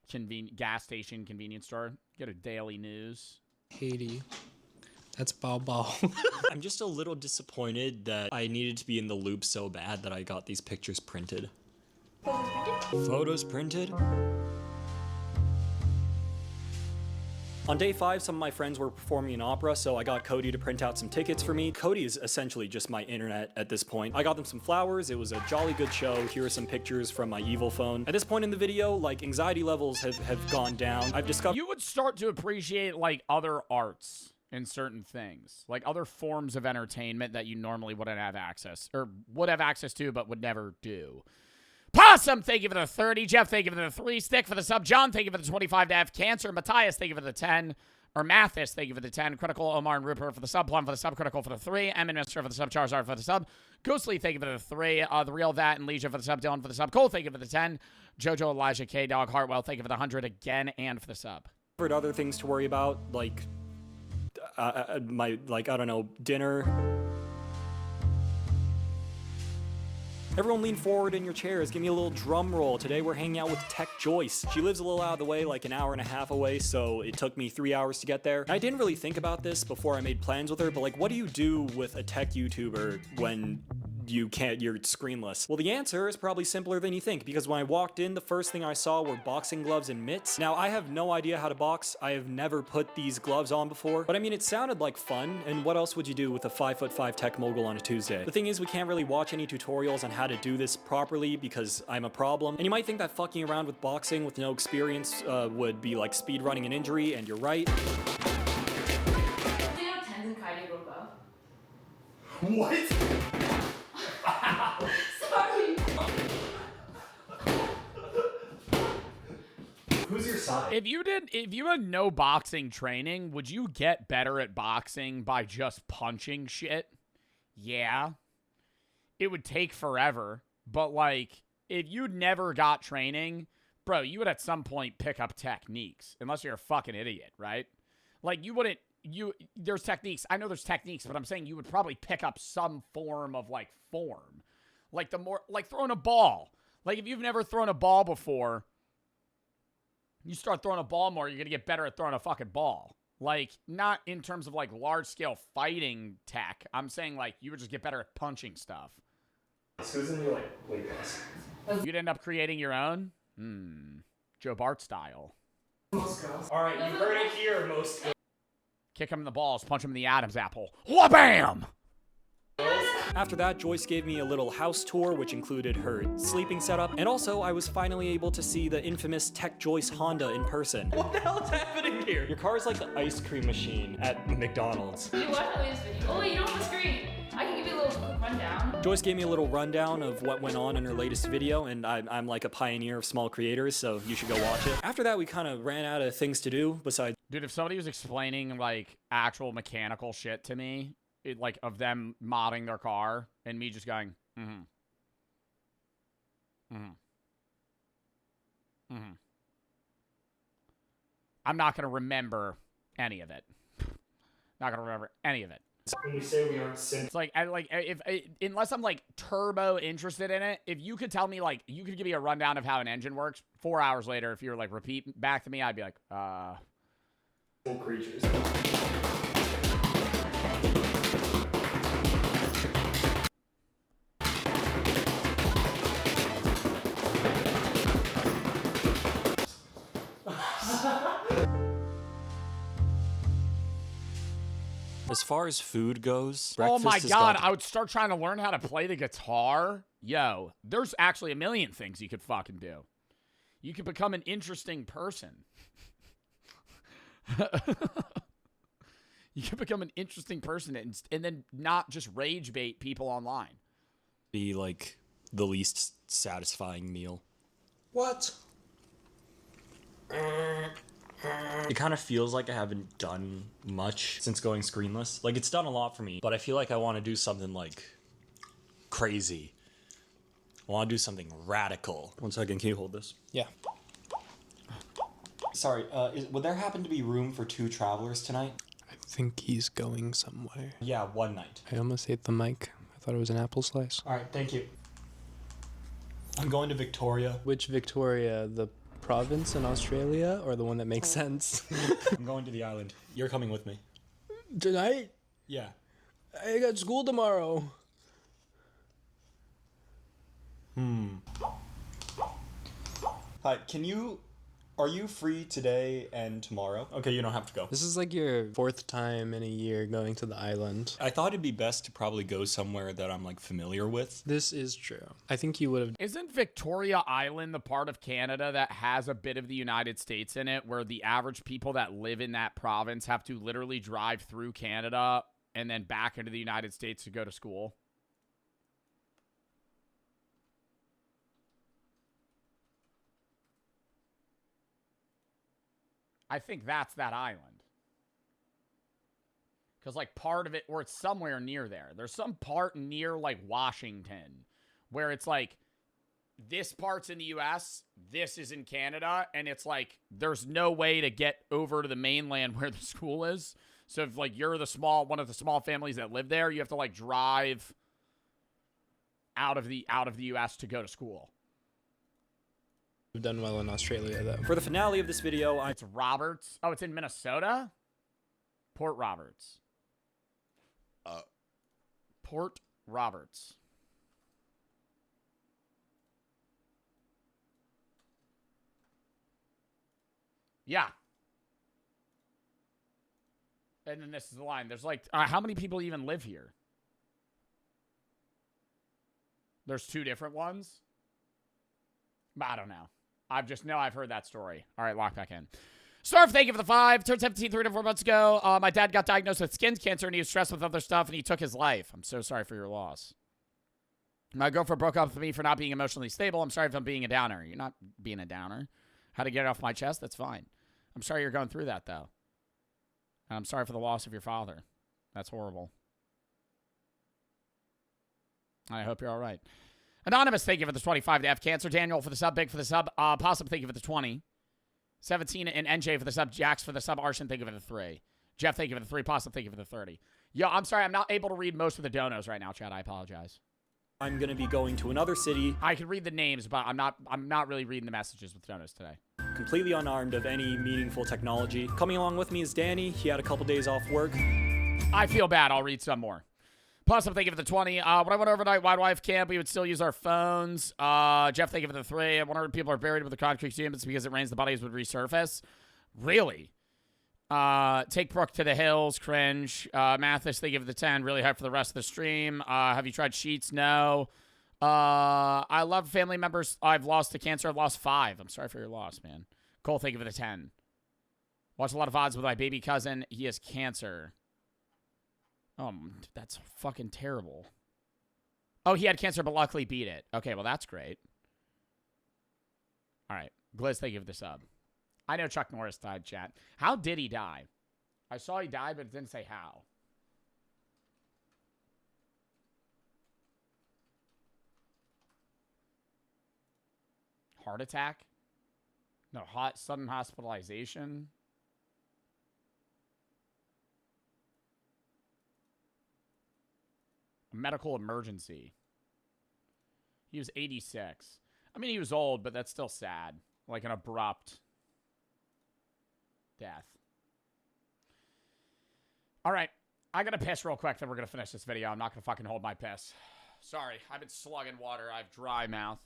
gas station, convenience store? Get a daily news. Haiti. That's Bao Bao. I'm just a little disappointed that I needed to be in the loop so bad that I got these pictures printed. Photos printed? On day 5, some of my friends were performing an opera, so I got Cody to print out some tickets for me. Cody is essentially just my internet at this point. I got them some flowers. It was a jolly good show. Here are some pictures from my evil phone. At this point in the video, like, anxiety levels have gone down. I've discovered— You would start to appreciate, like, other arts in certain things, like other forms of entertainment that you normally wouldn't have access, or would have access to but would never do. Possum, thank you for the 30. Jeff, thank you for the 3. Stick for the sub. John, thank you for the 25 to have cancer. Matthias, thank you for the 10. Or Mathis, thank you for the 10. Critical, Omar and Rupert for the sub. Plum for the sub. Critical for the 3. M and Mr. for the sub. Charizard for the sub. Ghostly, thank you for the 3. The Real That and Leisure for the sub. Dylan for the sub. Cole, thank you for the 10. Jojo, Elijah, K Dog, Hartwell, thank you for the 100 again and for the sub. other things to worry about, like I don't know, dinner. Everyone lean forward in your chairs, give me a little drum roll. Today we're hanging out with Tech Joyce. She lives a little out of the way, like an hour and a half away, so it took me 3 hours to get there. I didn't really think about this before I made plans with her, but like, what do you do with a tech YouTuber when you're screenless? Well, the answer is probably simpler than you think, because when I walked in, the first thing I saw were boxing gloves and mitts. Now, I have no idea how to box. I have never put these gloves on before, but I mean, it sounded like fun, and what else would you do with a 5'5" tech mogul on a Tuesday? The thing is, we can't really watch any tutorials on how to do this properly because I'm a problem, and you might think that fucking around with boxing with no experience would be like speedrunning an injury, and you're right. What? Sorry. Who's your side? If you had no boxing training, would you get better at boxing by just punching shit? Yeah. It would take forever, but like if you'd never got training, bro, you would at some point pick up techniques, unless you're a fucking idiot, right? Like you wouldn't there's techniques. I know there's techniques, but I'm saying you would probably pick up some form of like form. Like throwing a ball. Like if you've never thrown a ball before, you start throwing a ball more, you're going to get better at throwing a fucking ball. Like not in terms of like large scale fighting tech. I'm saying like you would just get better at punching stuff. Who's in your like weight class? You'd end up creating your own? Joe Bart style. Alright, you heard it here, most. Kick him in the balls, punch him in the Adam's apple. Wha-bam! After that, Joyce gave me a little house tour, which included her sleeping setup, and also I was finally able to see the infamous Tech Joyce Honda in person. What the hell is happening here? Your car is like the ice cream machine at McDonald's. You watch the latest video. Oh wait, you don't have a screen. I can give you a little quick rundown. Joyce gave me a little rundown of what went on in her latest video, and I'm like a pioneer of small creators, so you should go watch it. After that, we kind of ran out of things to do besides... Dude, if somebody was explaining like actual mechanical shit to me, like of them modding their car, and me just going, I'm not going to remember any of it. Not going to remember any of it. When we say we aren't it's like, unless I'm like turbo interested in it, if you could tell me like, you could give me a rundown of how an engine works 4 hours later, if you were like repeat back to me, I'd be like, creatures. As far as food goes, oh my breakfast god, has I would start trying to learn how to play the guitar. Yo, there's actually a million things you could fucking do. You could become an interesting person. You could become an interesting person and then not just rage bait people online. Be like the least satisfying meal. What? It kind of feels like I haven't done much since going screenless. Like, it's done a lot for me, but I feel like I want to do something, like, crazy. I want to do something radical. 1 second, can you hold this? Yeah. Sorry, would there happen to be room for 2 travelers tonight? I think he's going somewhere. Yeah, one night. I almost ate the mic. I thought it was an apple slice. Alright, thank you. I'm going to Victoria. Which Victoria? The province in Australia, or the one that makes sense? I'm going to the island. You're coming with me. Tonight? Yeah. I got school tomorrow. Hi, are you free today and tomorrow? Okay, you don't have to go. This is like your 4th time in a year going to the island. I thought it'd be best to probably go somewhere that I'm like familiar with. This is true. I think you would have... Isn't Victoria Island the part of Canada that has a bit of the United States in it, where the average people that live in that province have to literally drive through Canada and then back into the United States to go to school? I think that's that island. Because, like, part of it, or it's somewhere near there. There's some part near, like, Washington where it's, like, this part's in the U.S., this is in Canada, and it's, like, there's no way to get over to the mainland where the school is. So, if, like, you're one of the small families that live there, you have to, like, drive out of the U.S. to go to school. We've done well in Australia, though. For the finale of this video, It's Roberts. Oh, it's in Minnesota? Port Roberts. Port Roberts. Yeah. And then this is the line. There's like, how many people even live here? There's 2 different ones? I don't know. I've heard that story. All right, lock back in. Starve, thank you for the 5. Turned 17 3 to 4 months ago. My dad got diagnosed with skin cancer, and he was stressed with other stuff, and he took his life. I'm so sorry for your loss. My girlfriend broke up with me for not being emotionally stable. I'm sorry if I'm being a downer. You're not being a downer. How to get it off my chest? That's fine. I'm sorry you're going through that, though. And I'm sorry for the loss of your father. That's horrible. I hope you're all right. Anonymous, thank you for the 25 to F Cancer. Daniel for the sub. Big for the sub. Possum, thank you for the 20. 17 and NJ for the sub. Jax for the sub. Arshan, thank you for the 3. Jeff, thank you for the 3. Possum, thank you for the 30. Yo, I'm sorry. I'm not able to read most of the donos right now, Chad. I apologize. I'm going to be going to another city. I can read the names, but I'm not really reading the messages with donos today. Completely unarmed of any meaningful technology. Coming along with me is Danny. He had a couple days off work. I feel bad. I'll read some more. Possum, thank you for the 20. When I went overnight, wide wife camp, we would still use our phones. Jeff, thank you for the 3. 100 people are buried with the concrete tomb. It's because it rains, the bodies would resurface. Really? Take Brooke to the hills. Cringe. Mathis, thank you for the 10. Really hyped for the rest of the stream. Have you tried Sheets? No. I love family members. I've lost to cancer. I've lost 5. I'm sorry for your loss, man. Cole, thank you for the 10. Watch a lot of VODs with my baby cousin. He has cancer. Oh, that's fucking terrible. Oh, he had cancer, but luckily beat it. Okay, well, that's great. All right. Gliz, thank you for the sub. I know Chuck Norris died, chat. How did he die? I saw he died, but it didn't say how. Heart attack? No, sudden hospitalization? A medical emergency. He was 86. I mean, he was old, but that's still sad. Like an abrupt death. All right. I got to piss real quick, then we're going to finish this video. I'm not going to fucking hold my piss. Sorry. I've been slugging water. I have dry mouth.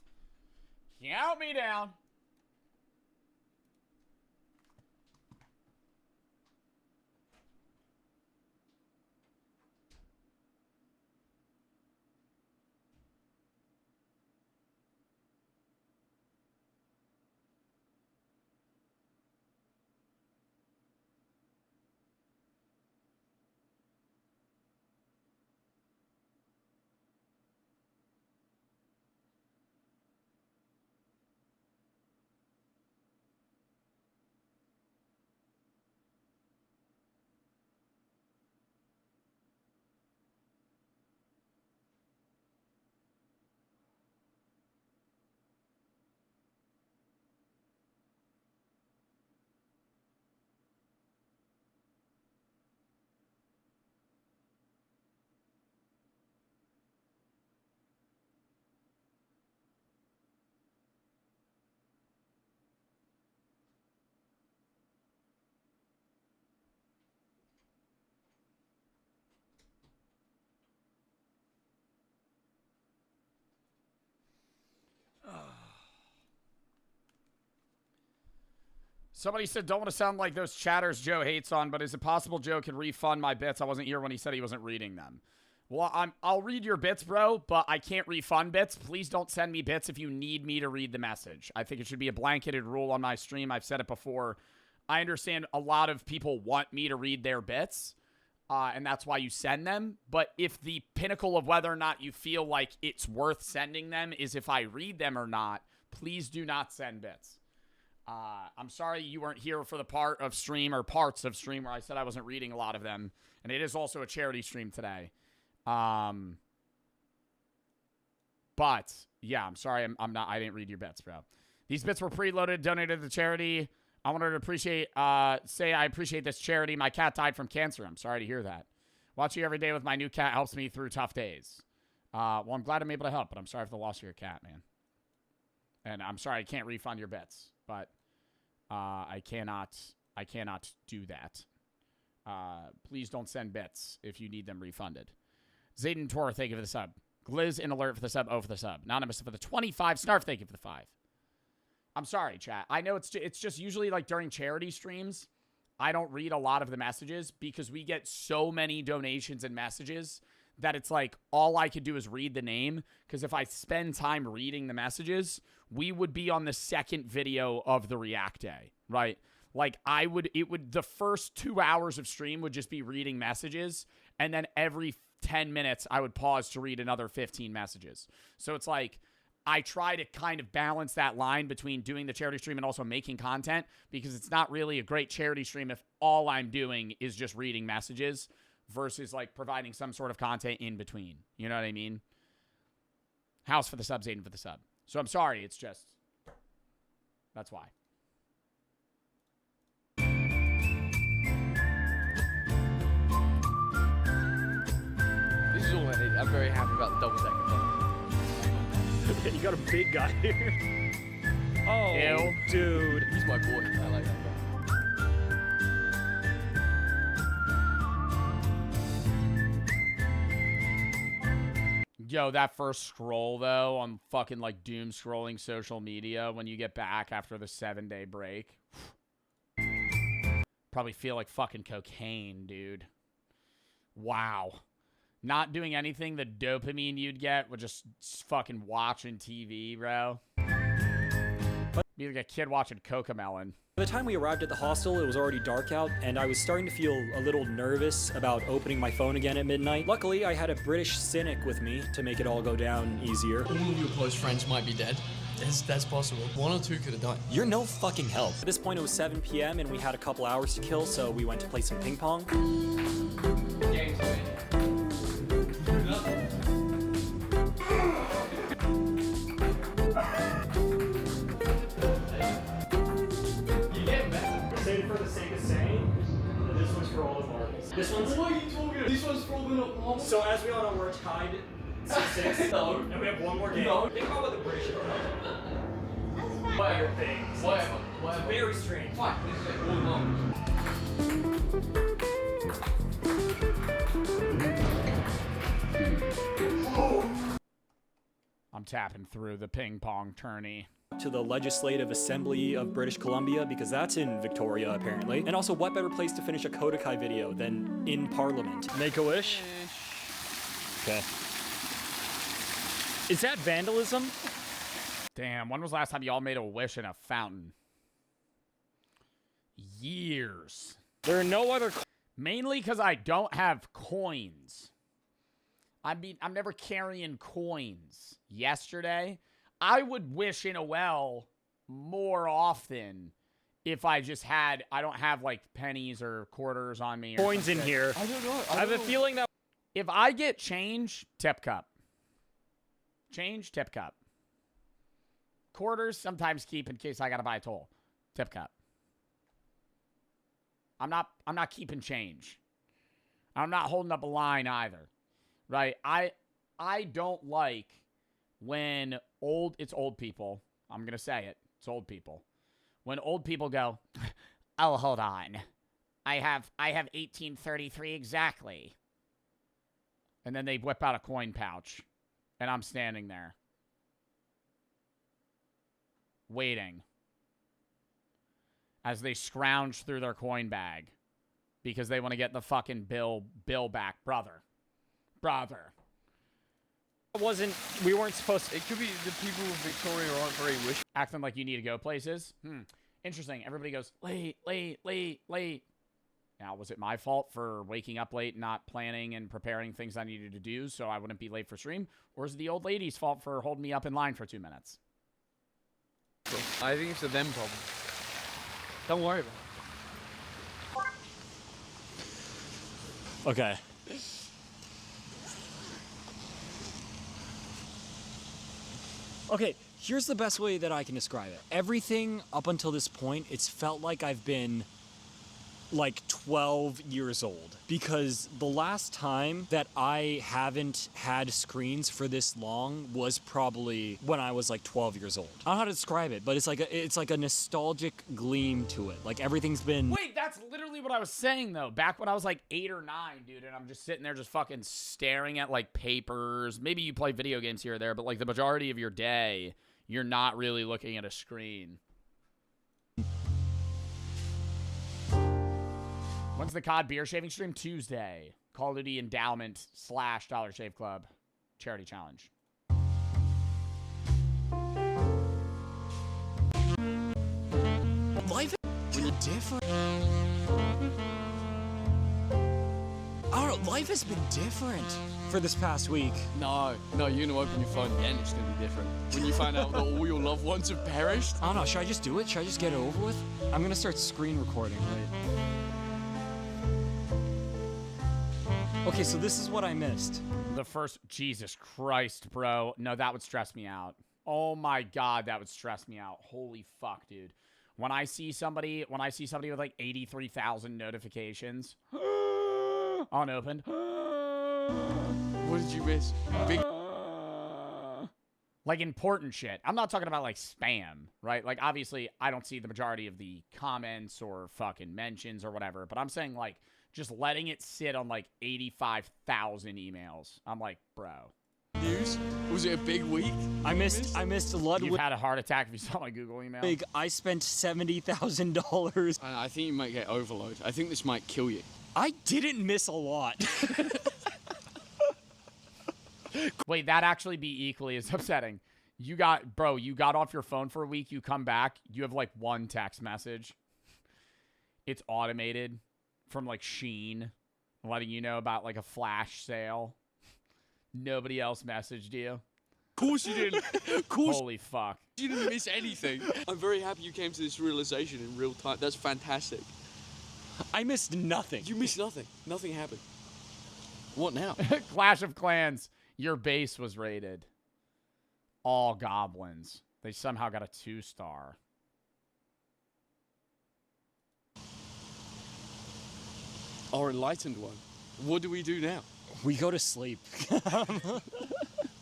Count me down. Somebody said, don't want to sound like those chatters Joe hates on, but is it possible Joe can refund my bits? I wasn't here when he said he wasn't reading them. Well, I'll read your bits, bro, but I can't refund bits. Please don't send me bits if you need me to read the message. I think it should be a blanketed rule on my stream. I've said it before. I understand a lot of people want me to read their bits, and that's why you send them. But if the pinnacle of whether or not you feel like it's worth sending them is if I read them or not, please do not send bits. I'm sorry you weren't here for the part of stream or parts of stream where I said I wasn't reading a lot of them. And it is also a charity stream today. But yeah, I'm sorry. I didn't read your bits, bro. These bits were preloaded, donated to charity. I wanted to say I appreciate this charity. My cat died from cancer. I'm sorry to hear that. Watching you every day with my new cat helps me through tough days. Well, I'm glad I'm able to help, but I'm sorry for the loss of your cat, man. And I'm sorry I can't refund your bits, but I cannot do that. Please don't send bits if you need them refunded. Zayden Tor, thank you for the sub. Gliz in alert for the sub. Oh, for the sub. Anonymous for the 25. Snarf, thank you for the 5. I'm sorry, chat. I know it's just usually like during charity streams, I don't read a lot of the messages because we get so many donations and messages that it's like all I could do is read the name, because if I spend time reading the messages, we would be on the second video of the React Day, right? Like the first 2 hours of stream would just be reading messages, and then every 10 minutes I would pause to read another 15 messages. So it's like I try to kind of balance that line between doing the charity stream and also making content, because it's not really a great charity stream if all I'm doing is just reading messages versus like providing some sort of content in between. You know what I mean? House for the sub, Zayden for the sub. So I'm sorry, it's just, that's why. This is all I need. I'm very happy about the double decker. You got a big guy here. Oh, Ew. dude. He's my boy. I like that guy. Yo, that first scroll, though, on fucking, like, doom scrolling social media when you get back after the 7-day break. Probably feel like fucking cocaine, dude. Wow. Not doing anything, the dopamine you'd get with just fucking watching TV, bro. Be like a kid watching Cocomelon. By the time we arrived at the hostel, it was already dark out, and I was starting to feel a little nervous about opening my phone again at midnight. Luckily, I had a British cynic with me to make it all go down easier. All of your close friends might be dead. That's possible. One or two could have died. You're no fucking help. At this point, it was 7 p.m., and we had a couple hours to kill, so we went to play some ping pong. This one's. What are you talking about? This one's probably not normal. So as we all know, we're tied 6-6. No. And we have one more game. No. Think about what the British are. Whatever. Things. Whatever. It's very strange. Fine. This is all normal. I'm tapping through the ping pong tourney. To the Legislative Assembly of British Columbia, because that's in Victoria, apparently. And also, what better place to finish a Kodakai video than in Parliament? Make a wish? Okay. Is that vandalism? Damn, when was the last time y'all made a wish in a fountain? Years. There are no other... Mainly because I don't have coins. I'm never carrying coins. Yesterday, I would wish in a well more often if I just had... I don't have, like, pennies or quarters on me. Or Coins in here. I don't know. I have a feeling that... If I get change, tip cup. Change, tip cup. Quarters, sometimes keep in case I gotta buy a toll. Tip cup. I'm not keeping change. I'm not holding up a line either. Right? I don't like when it's old people. I'm gonna say it. It's old people. When old people go, oh, hold on. I have 1833 exactly. And then they whip out a coin pouch. And I'm standing there. Waiting. As they scrounge through their coin bag. Because they want to get the fucking bill back. Brother. We weren't supposed to... It could be the people of Victoria aren't very wish. Acting like you need to go places. Interesting. Everybody goes, late. Now, was it my fault for waking up late, not planning and preparing things I needed to do so I wouldn't be late for stream? Or is it the old lady's fault for holding me up in line for 2 minutes? I think it's a them problem. Don't worry about it. Okay. Okay, here's the best way that I can describe it. Everything up until this point, it's felt like I've been like 12 years old, because the last time that I haven't had screens for this long was probably when I was like 12 years old. I don't know how to describe it, but it's like a nostalgic gleam to it. Like everything's been... Wait, that's literally what I was saying, though. Back when I was like 8 or 9, dude, and I'm just sitting there just fucking staring at like papers. Maybe you play video games here or there, but like the majority of your day, you're not really looking at a screen. When's the COD beer shaving stream? Tuesday. Call of Duty Endowment / Dollar Shave Club charity challenge. Life is different. Life has been different for this past week. No, you're gonna open your phone again, it's gonna be different. When you find out that all your loved ones have perished. I don't know, should I just do it? Should I just get it over with? I'm gonna start screen recording, right? Okay, so this is what I missed. The first, Jesus Christ, bro. No, that would stress me out. Oh my God, that would stress me out. Holy fuck, dude. When I see somebody with like 83,000 notifications unopened. What did you miss? Big like important shit. I'm not talking about like spam, right? Like obviously I don't see the majority of the comments or fucking mentions or whatever, but I'm saying like just letting it sit on like 85,000 emails. I'm like, bro. News? Was it a big week? I missed Ludwig. You've had a heart attack if you saw my Google email. I spent $70,000. I think you might get overload. I think this might kill you. I didn't miss a lot. Wait, that'd actually be equally as upsetting. You got off your phone for a week, you come back, you have like one text message. It's automated from like Shein, letting you know about like a flash sale. Nobody else messaged you. Of course you didn't. Of course. Holy fuck. You didn't miss anything. I'm very happy you came to this realization in real time. That's fantastic. I missed nothing. You missed nothing. Nothing happened. What now? Clash of Clans. Your base was raided. All goblins. They somehow got a 2-star. Our enlightened one. What do we do now? We go to sleep.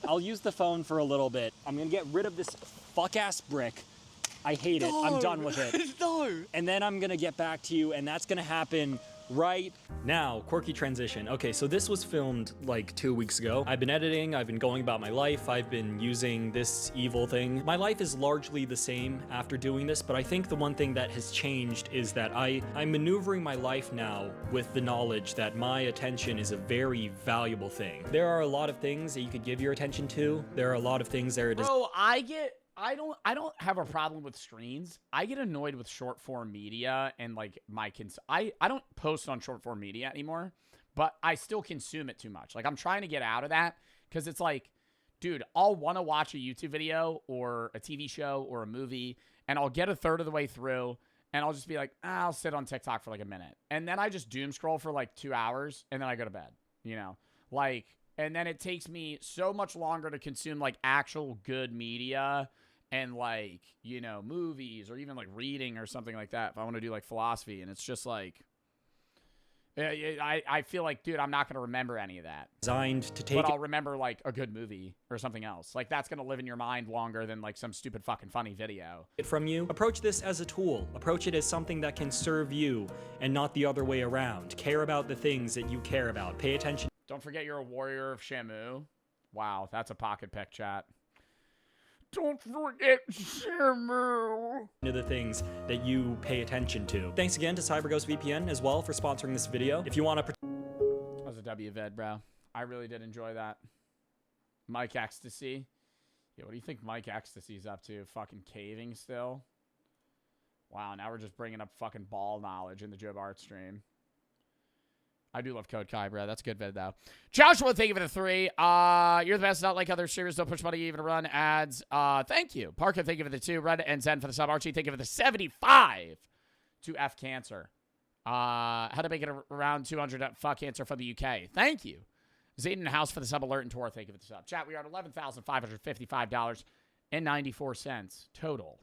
I'll use the phone for a little bit. I'm gonna get rid of this fuck-ass brick. I hate it. I'm done with it. No. And then I'm gonna get back to you, and that's gonna happen right now. Quirky transition. Okay, so this was filmed like 2 weeks ago. I've been editing, I've been going about my life, I've been using this evil thing. My life is largely the same after doing this, but I think the one thing that has changed is that I'm maneuvering my life now with the knowledge that my attention is a very valuable thing. There are a lot of things that you could give your attention to. There are a lot of things that are Bro, I don't have a problem with screens. I get annoyed with short form media and like I don't post on short form media anymore, but I still consume it too much. Like I'm trying to get out of that because it's like, dude, I'll want to watch a YouTube video or a TV show or a movie and I'll get a third of the way through and I'll just be like, I'll sit on TikTok for like a minute. And then I just doom scroll for like 2 hours and then I go to bed, you know? Like, and then it takes me so much longer to consume like actual good media and like, you know, movies or even like reading or something like that if I want to do like philosophy. And it's just like, I feel like, dude, I'm not going to remember any of that. Designed to take But I'll remember like a good movie or something else. Like that's going to live in your mind longer than like some stupid fucking funny video. it from you. Approach this as a tool. Approach it as something that can serve you and not the other way around. Care about the things that you care about. Pay attention. Don't forget you're a warrior of Shamu. Wow, that's a pocket pick, chat. Don't forget Shamu. To the things that you pay attention to. Thanks again to CyberGhost VPN as well for sponsoring this video. If you want to... That was a WVED, bro. I really did enjoy that. Mike Ecstasy. Yeah, what do you think Mike Ecstasy's up to? Fucking caving still? Wow, now we're just bringing up fucking ball knowledge in the Joe Bart stream. I do love Code Kai, bro. That's a good vid, though. Joshua, thank you for the 3. You're the best. Not like other streamers. Don't push money even to run ads. Thank you. Parker, thank you for the 2. Red and Zen for the sub. Archie, thank you for the 75 to F Cancer. How to make it around 200 fuck Cancer from the UK. Thank you. Zayden House for the sub. Alert and Tor, thank you for the sub. Chat, we are at $11,555.94 total.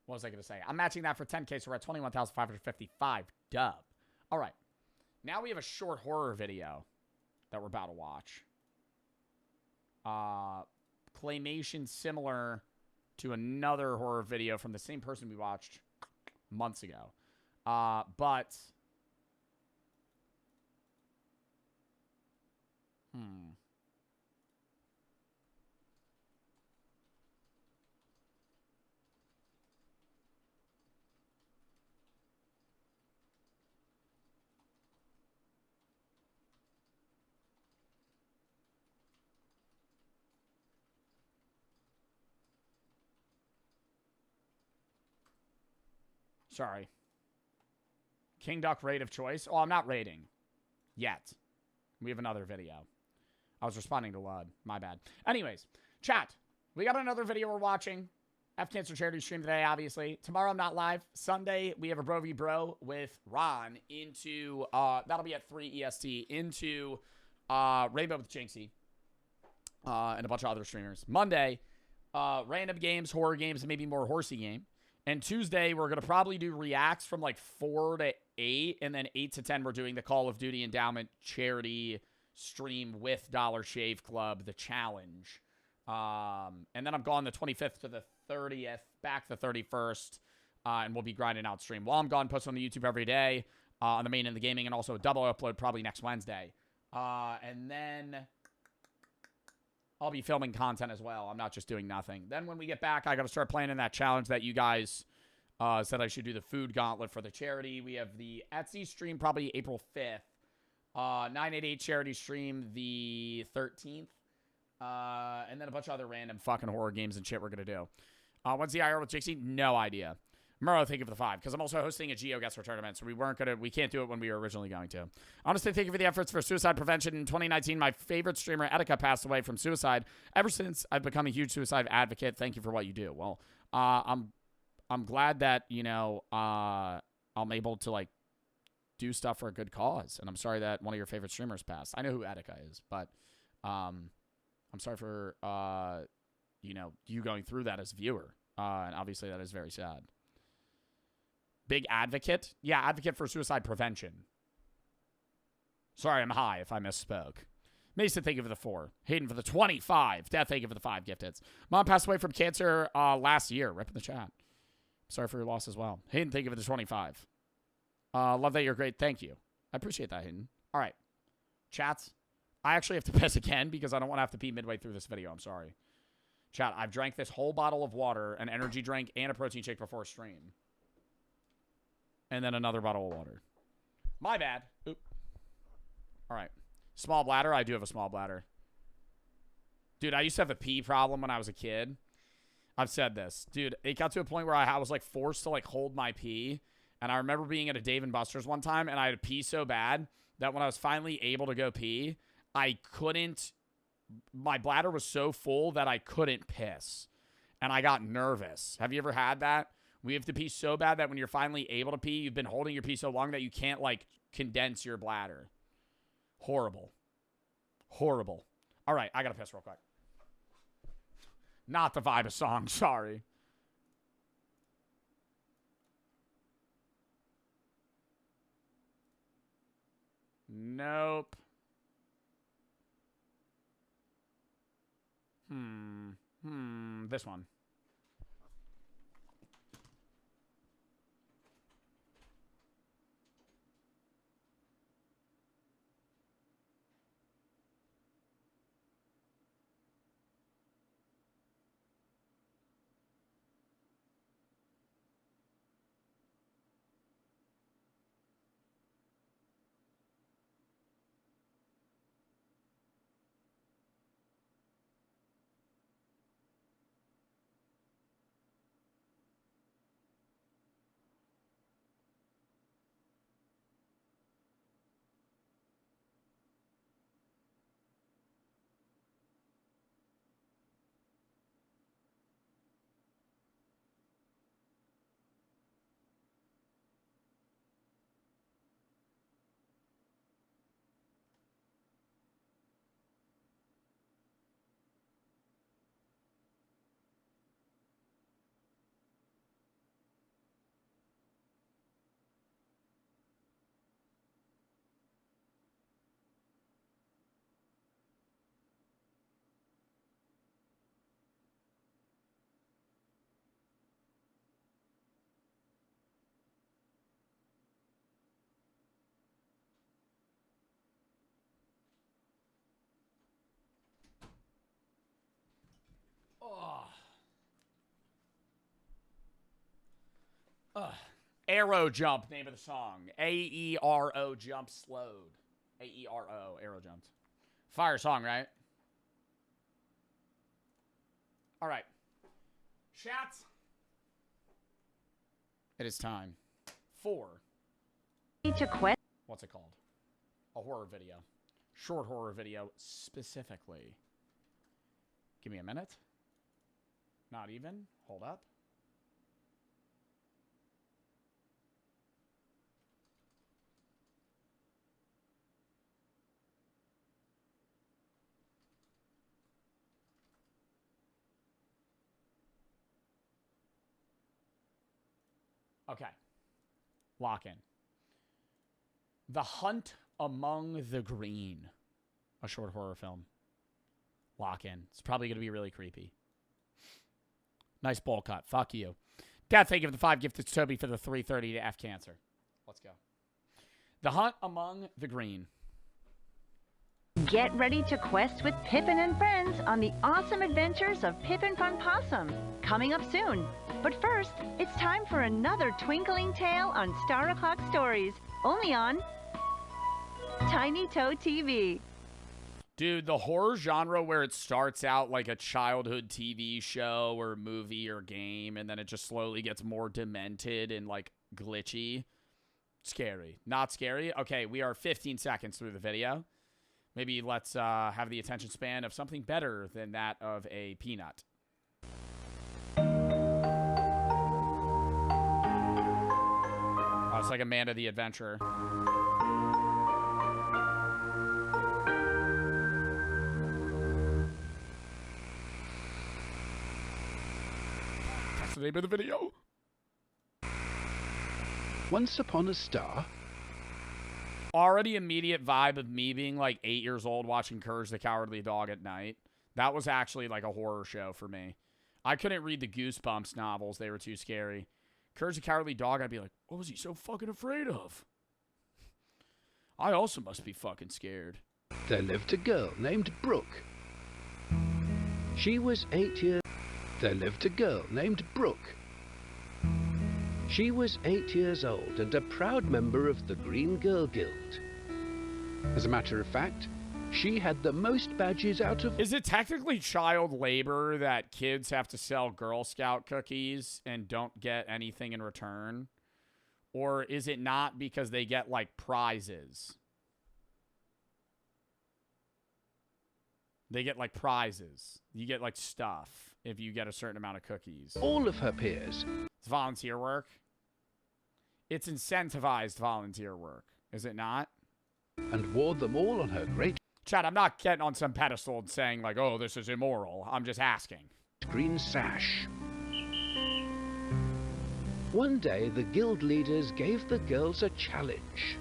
What was I going to say? I'm matching that for 10K, so we're at 21,555 dub. All right. Now we have a short horror video that we're about to watch. Claymation similar to another horror video from the same person we watched months ago. But... Sorry. King Duck raid of choice. Oh, I'm not raiding. Yet. We have another video. I was responding to Lud. My bad. Anyways, chat. We got another video we're watching. F Cancer Charity stream today, obviously. Tomorrow I'm not live. Sunday, we have a Bro v Bro with Ron into, that'll be at 3 EST, into Rainbow with Jinxie. And a bunch of other streamers. Monday, random games, horror games, and maybe more horsey game. And Tuesday, we're going to probably do reacts from like 4 to 8. And then 8 to 10, we're doing the Call of Duty Endowment charity stream with Dollar Shave Club, the challenge. And then I'm gone the 25th to the 30th, back the 31st. And we'll be grinding out stream. While I'm gone, post on the YouTube every day on the main and the gaming. And also a double upload probably next Wednesday. And then I'll be filming content as well. I'm not just doing nothing. Then when we get back, I got to start planning that challenge that you guys said I should do, the food gauntlet for the charity. We have the Etsy stream probably April 5th. 988 charity stream the 13th. And then a bunch of other random fucking horror games and shit we're going to do. When's the IR with Jixie? No idea. Murrow, thank you for the 5. Because I'm also hosting a Geo Guesser tournament, so we can't do it when we were originally going to. Honestly, thank you for the efforts for suicide prevention. In 2019, my favorite streamer, Etika, passed away from suicide. Ever since, I've become a huge suicide advocate. Thank you for what you do. Well, I'm glad that, you know, I'm able to, like, do stuff for a good cause. And I'm sorry that one of your favorite streamers passed. I know who Etika is, but I'm sorry for, you know, you going through that as a viewer. And obviously that is very sad. Big advocate? Yeah, advocate for suicide prevention. Sorry, I'm high if I misspoke. Mason, thank you for the 4. Hayden for the 25. Death, thank you for the 5 gift hits. Mom passed away from cancer last year. Rip in the chat. Sorry for your loss as well. Hayden, thank you for the 25. Love that you're great. Thank you. I appreciate that, Hayden. All right. Chats. I actually have to piss again because I don't want to have to pee midway through this video. I'm sorry. Chat, I've drank this whole bottle of water, an energy drink, and a protein shake before stream. And then another bottle of water. My bad. Oop. All right. Small bladder. I do have a small bladder. Dude, I used to have a pee problem when I was a kid. I've said this. Dude, it got to a point where I was, like, forced to, like, hold my pee. And I remember being at a Dave & Buster's one time, and I had to pee so bad that when I was finally able to go pee, I couldn't... My bladder was so full that I couldn't piss. And I got nervous. Have you ever had that? We have to pee so bad that when you're finally able to pee, you've been holding your pee so long that you can't, like, condense your bladder. Horrible. Horrible. All right, I gotta piss real quick. Not the vibe of song, sorry. Nope. This one. Arrow Jump, name of the song. A-E-R-O Jump slowed. A-E-R-O, Arrow Jumped. Fire song, right? All right. Chat. It is time. for to quest. What's it called? A horror video. Short horror video specifically. Give me a minute. Not even. Hold up. Okay. Lock in. The Hunt Among the Green. A short horror film. Lock in. It's probably going to be really creepy. Nice bowl cut. Fuck you. Death, thank you for the 5 gifted to Toby for the 330 to F Cancer. Let's go. The Hunt Among the Green. Get ready to quest with Pippin and friends on the awesome adventures of Pippin Fun Possum. Coming up soon. But first, it's time for another twinkling tale on Star O'Clock Stories. Only on Tiny Toe TV. Dude, the horror genre where it starts out like a childhood TV show or movie or game, and then it just slowly gets more demented and like glitchy. Scary. Not scary? Okay, we are 15 seconds through the video. Maybe let's have the attention span of something better than that of a peanut. Oh, it's like Amanda the Adventurer. That's the name of the video. Once upon a star. Already immediate vibe of me being like 8 years old watching Courage the Cowardly Dog at night. That was actually like a horror show for me. I couldn't read the Goosebumps novels. They were too scary. Courage the Cowardly Dog, I'd be like, what was he so fucking afraid of? I also must be fucking scared. There lived a girl named Brooke. She was 8 years... There lived a girl named Brooke. She was 8 years old and a proud member of the Green Girl Guild. As a matter of fact, she had the most badges out of... Is it technically child labor that kids have to sell Girl Scout cookies and don't get anything in return? Or is it not because they get, like, prizes? They get, like, prizes. You get, like, stuff if you get a certain amount of cookies. All of her peers. It's volunteer work. It's incentivized volunteer work, is it not? And wore them all on her great... Chad, I'm not getting on some pedestal and saying, like, oh, this is immoral. I'm just asking. Green sash. One day, the guild leaders gave the girls a challenge.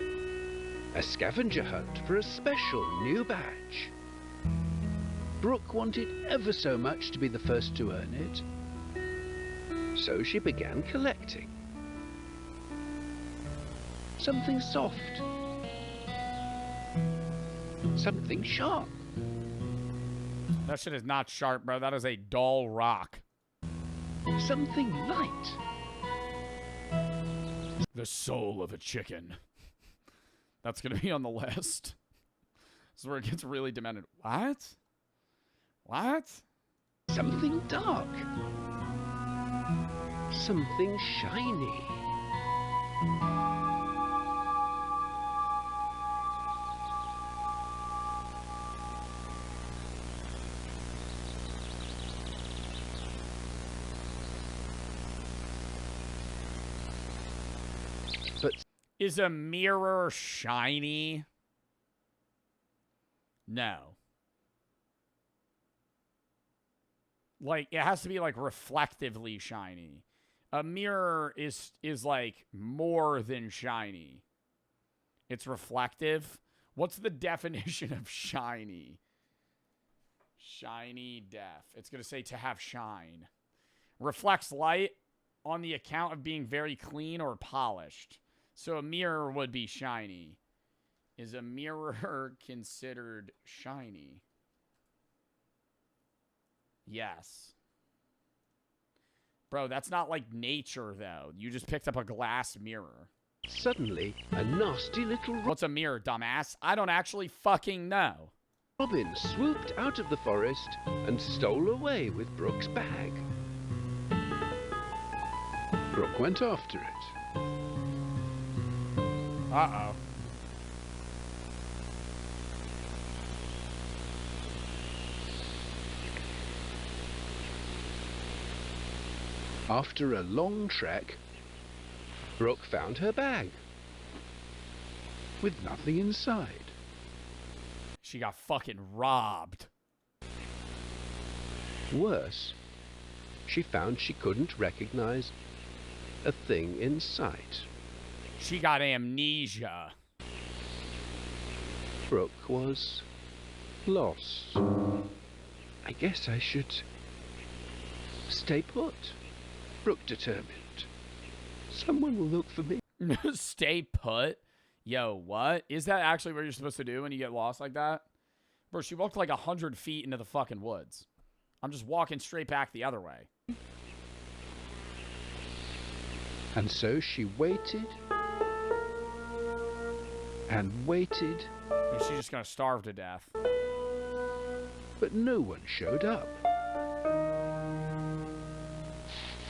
A scavenger hunt for a special new badge. Brooke wanted ever so much to be the first to earn it. So she began collecting. Something soft. Something sharp. That shit is not sharp, bro. That is a dull rock. Something light. The soul of a chicken. That's going to be on the list. This is where it gets really demented. What? What? Something dark. Something shiny. But is a mirror shiny? No. Like, it has to be, like, reflectively shiny. A mirror is like, more than shiny. It's reflective. What's the definition of shiny? Shiny def. It's going to say to have shine. Reflects light on the account of being very clean or polished. So a mirror would be shiny. Is a mirror considered shiny? Yes. Bro, that's not like nature, though. You just picked up a glass mirror. Suddenly, a nasty little... What's a mirror, dumbass? I don't actually fucking know. Robin swooped out of the forest and stole away with Brooke's bag. Brooke went after it. Uh-oh. After a long trek, Brooke found her bag with nothing inside. She got fucking robbed. Worse, she found she couldn't recognize a thing in sight. She got amnesia. Brooke was lost. I guess I should stay put, Brooke determined. Someone will look for me. Stay put? Yo, what? Is that actually what you're supposed to do when you get lost like that? Bro, she walked like 100 feet into the fucking woods. I'm just walking straight back the other way. And so she waited and waited. She's just gonna starve to death. But no one showed up.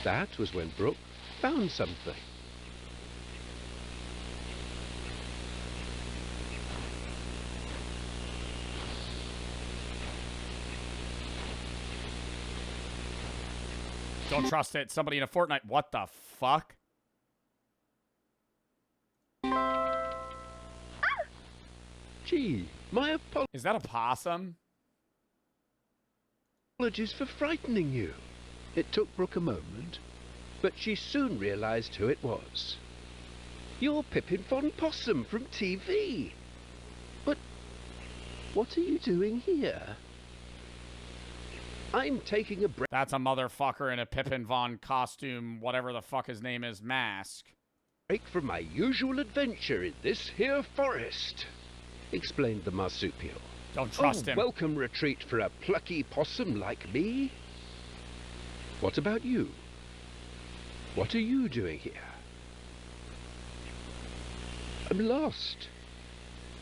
That was when Brooke found something. Don't trust it. Somebody in a Fortnite. What the fuck? Gee, my apologies. Is that a possum? Apologies for frightening you. It took Brooke a moment, but she soon realized who it was. You're Pippin Von Possum from TV. But what are you doing here? I'm taking a break. That's a motherfucker in a Pippin Von costume, whatever the fuck his name is, mask. Break from my usual adventure in this here forest, explained the marsupial. Don't trust him. Welcome retreat for a plucky possum like me. What about you? What are you doing here? I'm lost.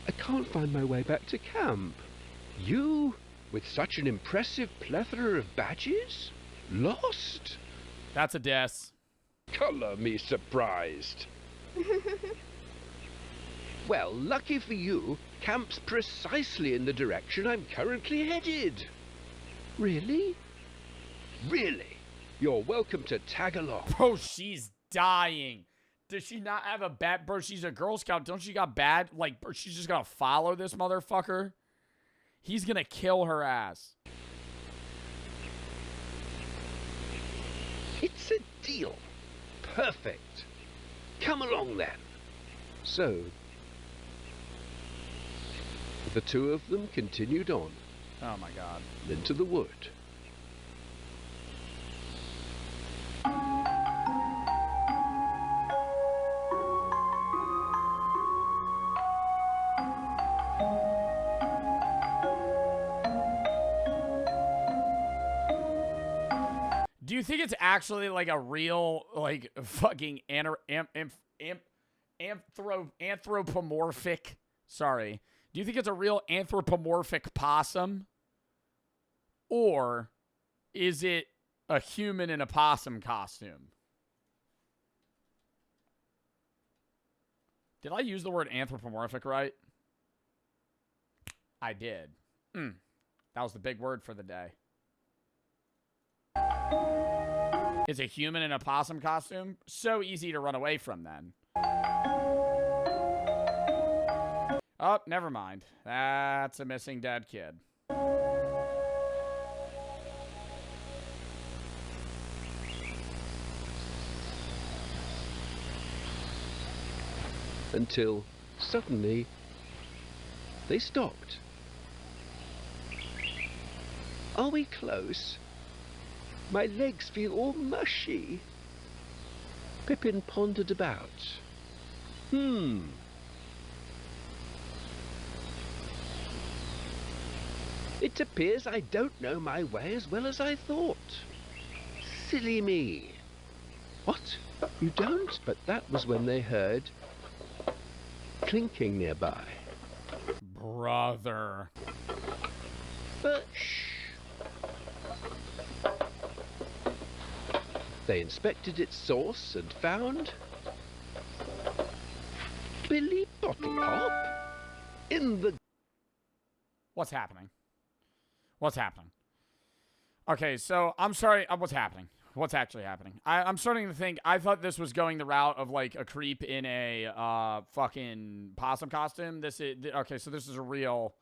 I can't find my way back to camp. You, with such an impressive plethora of badges? Lost? That's a diss. Color me surprised. Well, lucky for you, camp's precisely in the direction I'm currently headed. Really? Really? You're welcome to tag along. Bro, she's dying. Does she not have a bad... Bro, she's a Girl Scout. Don't she got bad... Like, bro, she's just gonna follow this motherfucker? He's gonna kill her ass. It's a deal. Perfect. Come along then. So, the two of them continued on. Oh my god. Into the wood. Do you think it's actually like a real, like, fucking anthropomorphic? Sorry. Do you think it's a real anthropomorphic possum? Or is it a human in a possum costume? Did I use the word anthropomorphic right? I did. That was the big word for the day. Is a human in a possum costume? So easy to run away from then. Oh, never mind. That's a missing dead kid. Until suddenly they stopped. Are we close? My legs feel all mushy. Pippin pondered about. It appears I don't know my way as well as I thought. Silly me. What? You don't? But that was when they heard clinking nearby. Brother. But shh. They inspected its source and found Billy bottle pop? In the... What's happening? What's happening? Okay, so I'm sorry. What's happening? What's actually happening? I'm starting to think. I thought this was going the route of like a creep in a fucking possum costume. This is okay. So this is a real.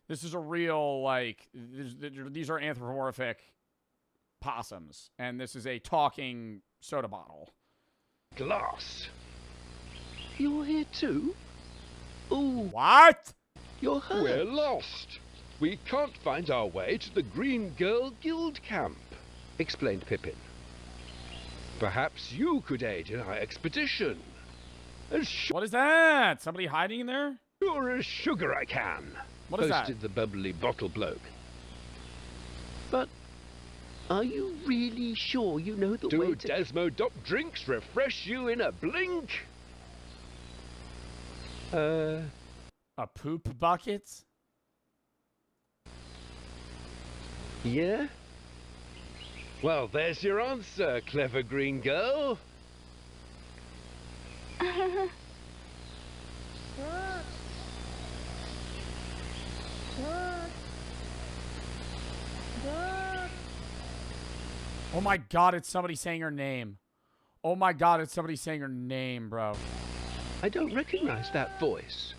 This is a real like. These are anthropomorphic possums, and this is a talking soda bottle. Glass. You're here too? Ooh. What? You're hurt. We're lost. We can't find our way to the Green Girl Guild camp, explained Pippin. Perhaps you could aid in our expedition. What is that? Somebody hiding in there? Sure as sugar I can. What is that? Boasted the bubbly bottle bloke. But are you really sure you know the way to... Do Desmodop drinks refresh you in a blink? A poop bucket? Yeah? Well, there's your answer, clever green girl. Oh my god, it's somebody saying her name. Oh my god, it's somebody saying her name, bro. I don't recognize that voice.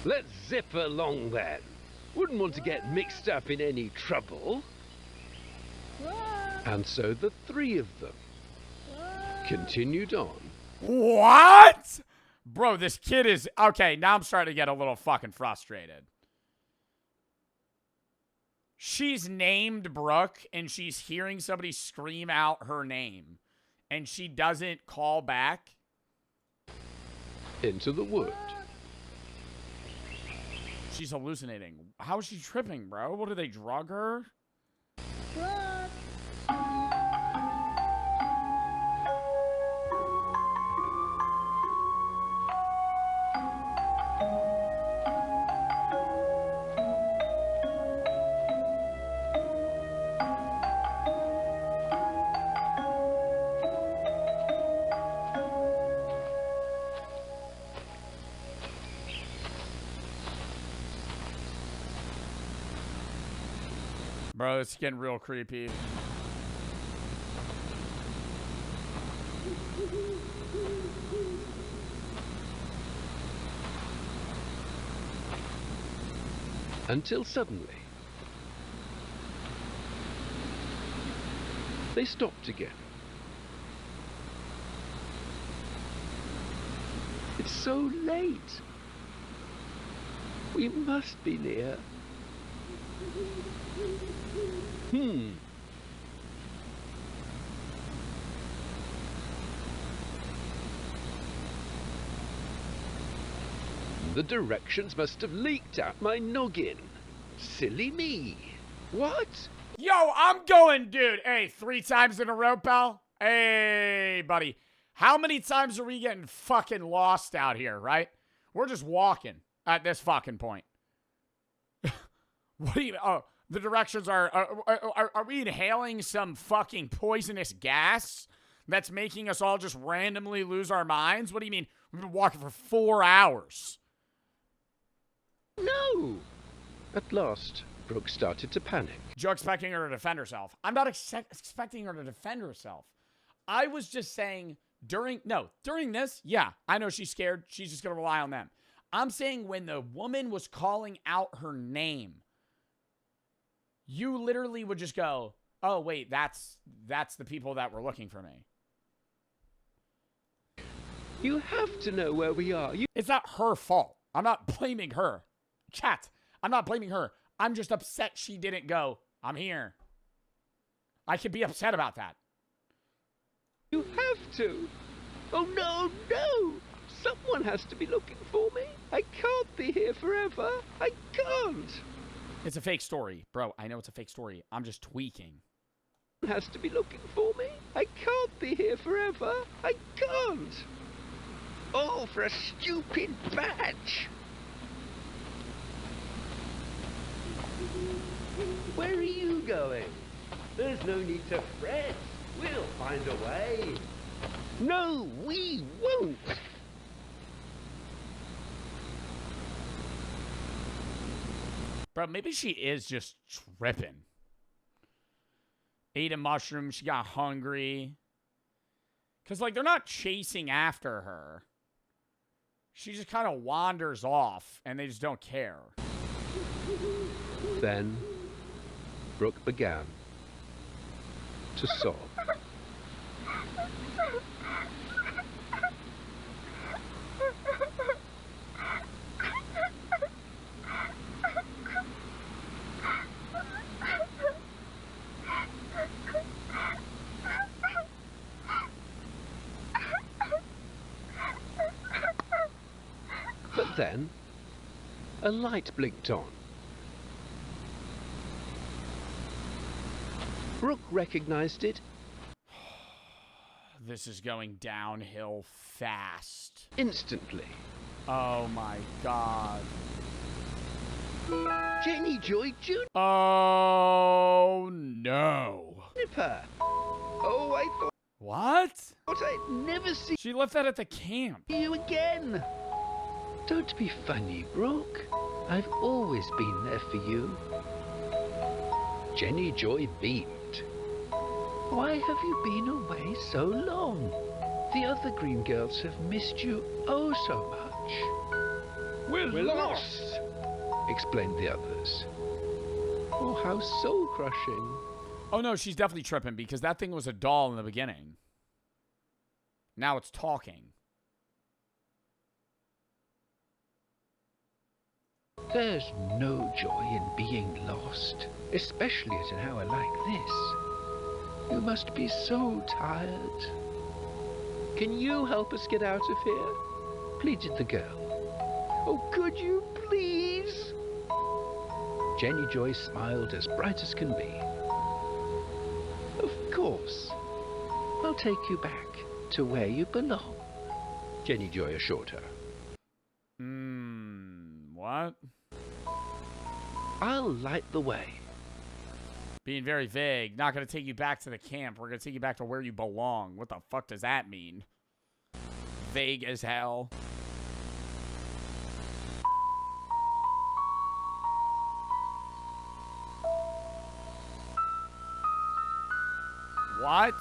Let's zip along then. Wouldn't want to get mixed up in any trouble. And so the three of them continued on. What? Bro, this kid is... Okay, now I'm starting to get a little fucking frustrated. She's named Brooke, and she's hearing somebody scream out her name. And she doesn't call back? Into the wood. She's hallucinating. How is she tripping, bro? What, do they drug her? Bro, it's getting real creepy. Until suddenly, they stopped again. It's so late. We must be near. The directions must have leaked out my noggin. Silly me. What? Yo, I'm going, dude. Hey, 3 times in a row, pal. Hey, buddy. How many times are we getting fucking lost out here, right? We're just walking at this fucking point. What do you... Oh, the directions are we inhaling some fucking poisonous gas that's making us all just randomly lose our minds? What do you mean? We've been walking for 4 hours. No! At last, Brooke started to panic. You're expecting her to defend herself. I'm not expecting her to defend herself. I was just saying during this, yeah, I know she's scared. She's just going to rely on them. I'm saying when the woman was calling out her name, you literally would just go, oh, wait, that's the people that were looking for me. You have to know where we are. It's not her fault. I'm not blaming her. Chat, I'm not blaming her. I'm just upset she didn't go, I'm here. I could be upset about that. You have to. Oh, no, no. Someone has to be looking for me. I can't be here forever. I can't. It's a fake story. Bro, I know it's a fake story. I'm just tweaking. Has to be looking for me. I can't be here forever. I can't. All for a stupid badge. Where are you going? There's no need to fret. We'll find a way. No, we won't. Bro, maybe she is just tripping. Ate a mushroom. She got hungry. Because, like, they're not chasing after her. She just kind of wanders off, and they just don't care. Then, Brooke began to sob. But then, a light blinked on. Brooke recognized it This is going downhill fast. instantly. Oh my god. Jenny Joy Jr. Oh no. Oh, I thought What? I'd never see She left that at the camp. you again. Don't be funny, Brooke. I've always been there for you. Jenny Joy beamed. Why have you been away so long? The other green girls have missed you oh so much. We're lost, explained the others. Oh, how soul-crushing. Oh no, she's definitely tripping because that thing was a doll in the beginning. Now it's talking. There's no joy in being lost, especially at an hour like this. You must be so tired. Can you help us get out of here? Pleaded the girl. Oh, could you please? Jenny Joy smiled as bright as can be. Of course. I'll take you back to where you belong, Jenny Joy assured her. What? I'll light the way. Being very vague. Not going to take you back to the camp. We're going to take you back to where you belong. What the fuck does that mean? Vague as hell. What?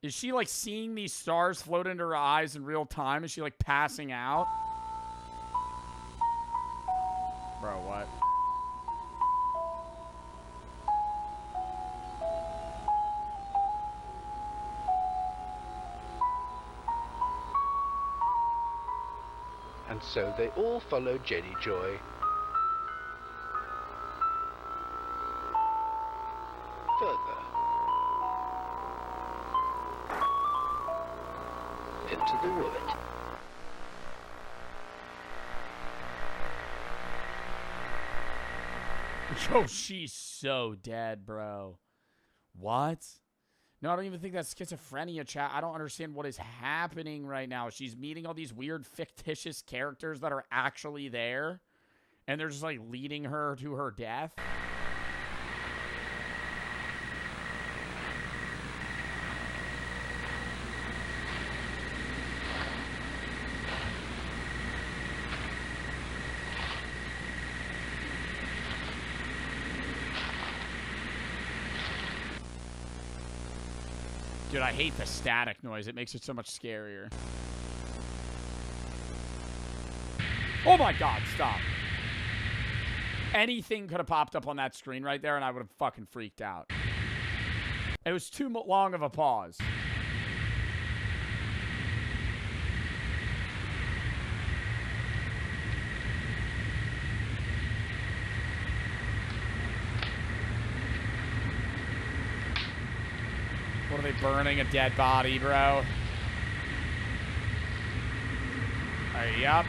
Is she like seeing these stars float into her eyes in real time? Is she like passing out? Bro, what? And so they all followed Jenny Joy. Further. Into the wood. Yo, she's so dead, bro. What? No, I don't even think that's schizophrenia, chat. I don't understand what is happening right now. She's meeting all these weird fictitious characters that are actually there, and they're just like leading her to her death. Dude, I hate the static noise. It makes it so much scarier. Oh my god, stop. Anything could have popped up on that screen right there and I would have fucking freaked out. It was too long of a pause. What are they burning? A dead body, bro? Yup.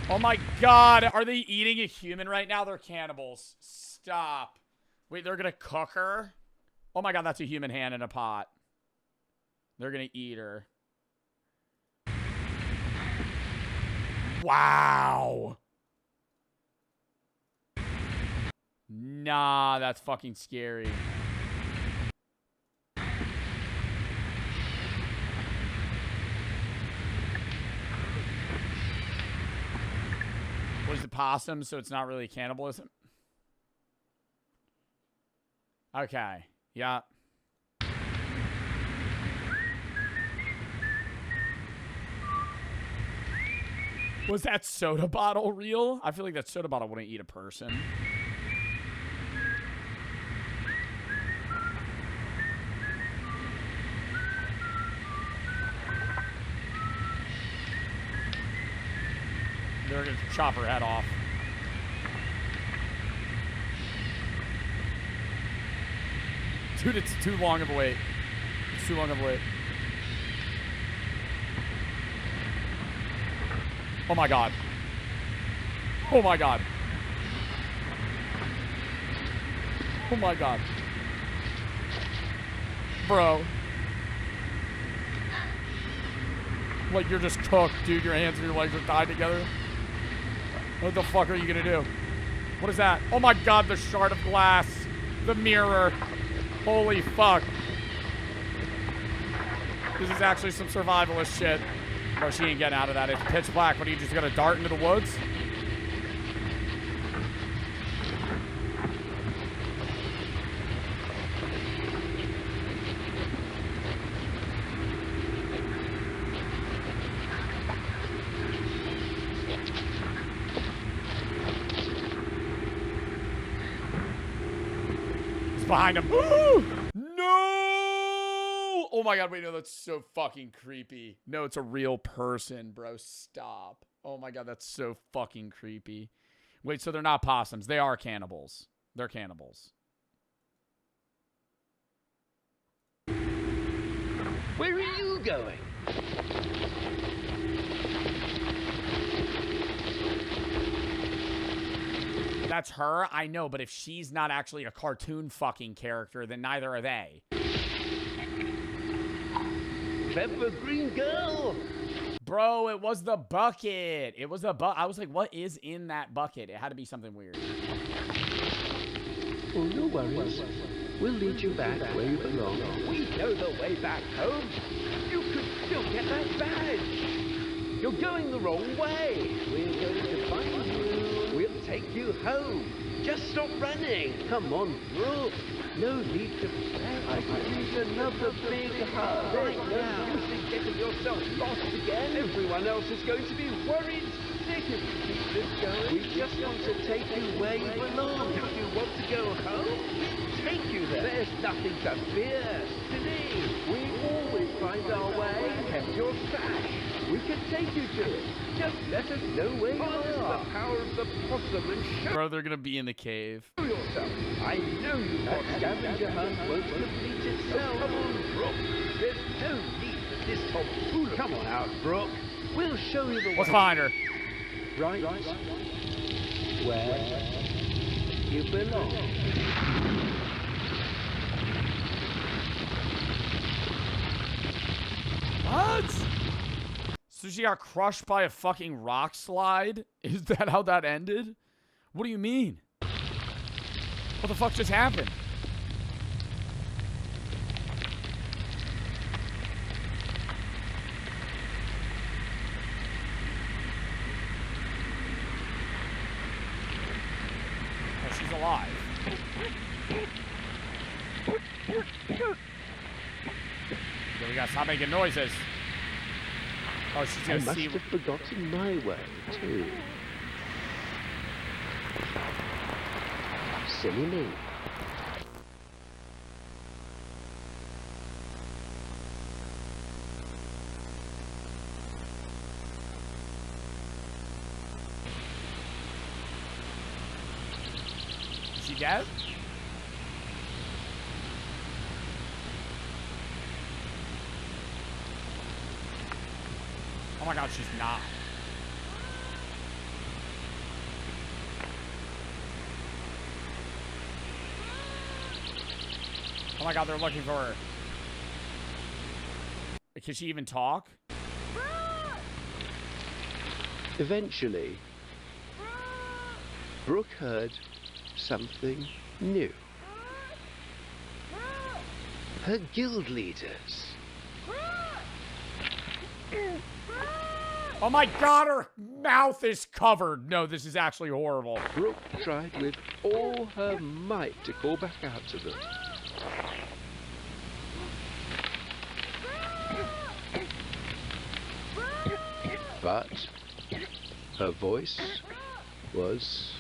Oh my god, are they eating a human right now? They're cannibals. Stop. Wait, they're gonna cook her? Oh my god, that's a human hand in a pot. They're gonna eat her. Wow. Nah, that's fucking scary. Was the possum, so it's not really cannibalism? Okay. Yeah. Was that soda bottle real? I feel like that soda bottle wouldn't eat a person. They're gonna chop her head off. Dude, it's too long of a wait. It's too long of a wait. Oh my god. Oh my god. Oh my god. Bro. Like, you're just cooked, dude. Your hands and your legs are tied together. What the fuck are you gonna do? What is that? Oh my god, the shard of glass. The mirror. Holy fuck. This is actually some survivalist shit. Bro, she ain't getting out of that. It's pitch black. What, are you just gonna dart into the woods? It's behind him. No! Oh my god, wait, no, that's so fucking creepy. No, it's a real person, bro. Stop. Oh my god, that's so fucking creepy. Wait, so they're not possums. They are cannibals. They're cannibals. Where are you going? That's her? I know, but if she's not actually a cartoon fucking character, then neither are they. Clever green girl. Bro, it was the bucket. It was the bucket. I was like, what is in that bucket? It had to be something weird. Oh, no worries. We'll lead you back where you belong. We know the way back home. You could still get that badge. You're going the wrong way. We're going to find you. We'll take you home. Just stop running. Come on, Brooke. No need to fret. I need another big hug. Right now. You getting yourself lost again? Everyone else is going to be worried sick if you keep this going. We just want to take you where you belong. If you want to go home, we'll take you there. There's nothing to fear. Silly. We always find our way. Kept your stash. We can take you to it. Just let us know where you are. The power of the possum and show. Bro, they're gonna be in the cave. Yourself. I know you thought scavenger hunt won't complete itself. Come on, Brooke. There's no need for this tomfoolery. Come on out, Brooke. We'll show you the way. What's behind her? Right where you belong. What? So she got crushed by a fucking rock slide? Is that how that ended? What do you mean? What the fuck just happened? Oh, she's alive. Yeah, we gotta stop making noises. Oh, she's I gonna must see. have forgotten my way, too. Silly me. Is she dead? Oh my god, she's not. Oh my god, they're looking for her. Can she even talk? Eventually, Brooke heard something new. Her guild leaders. Oh my god, her mouth is covered. No, this is actually horrible. Brooke tried with all her might to call back out to them. But her voice was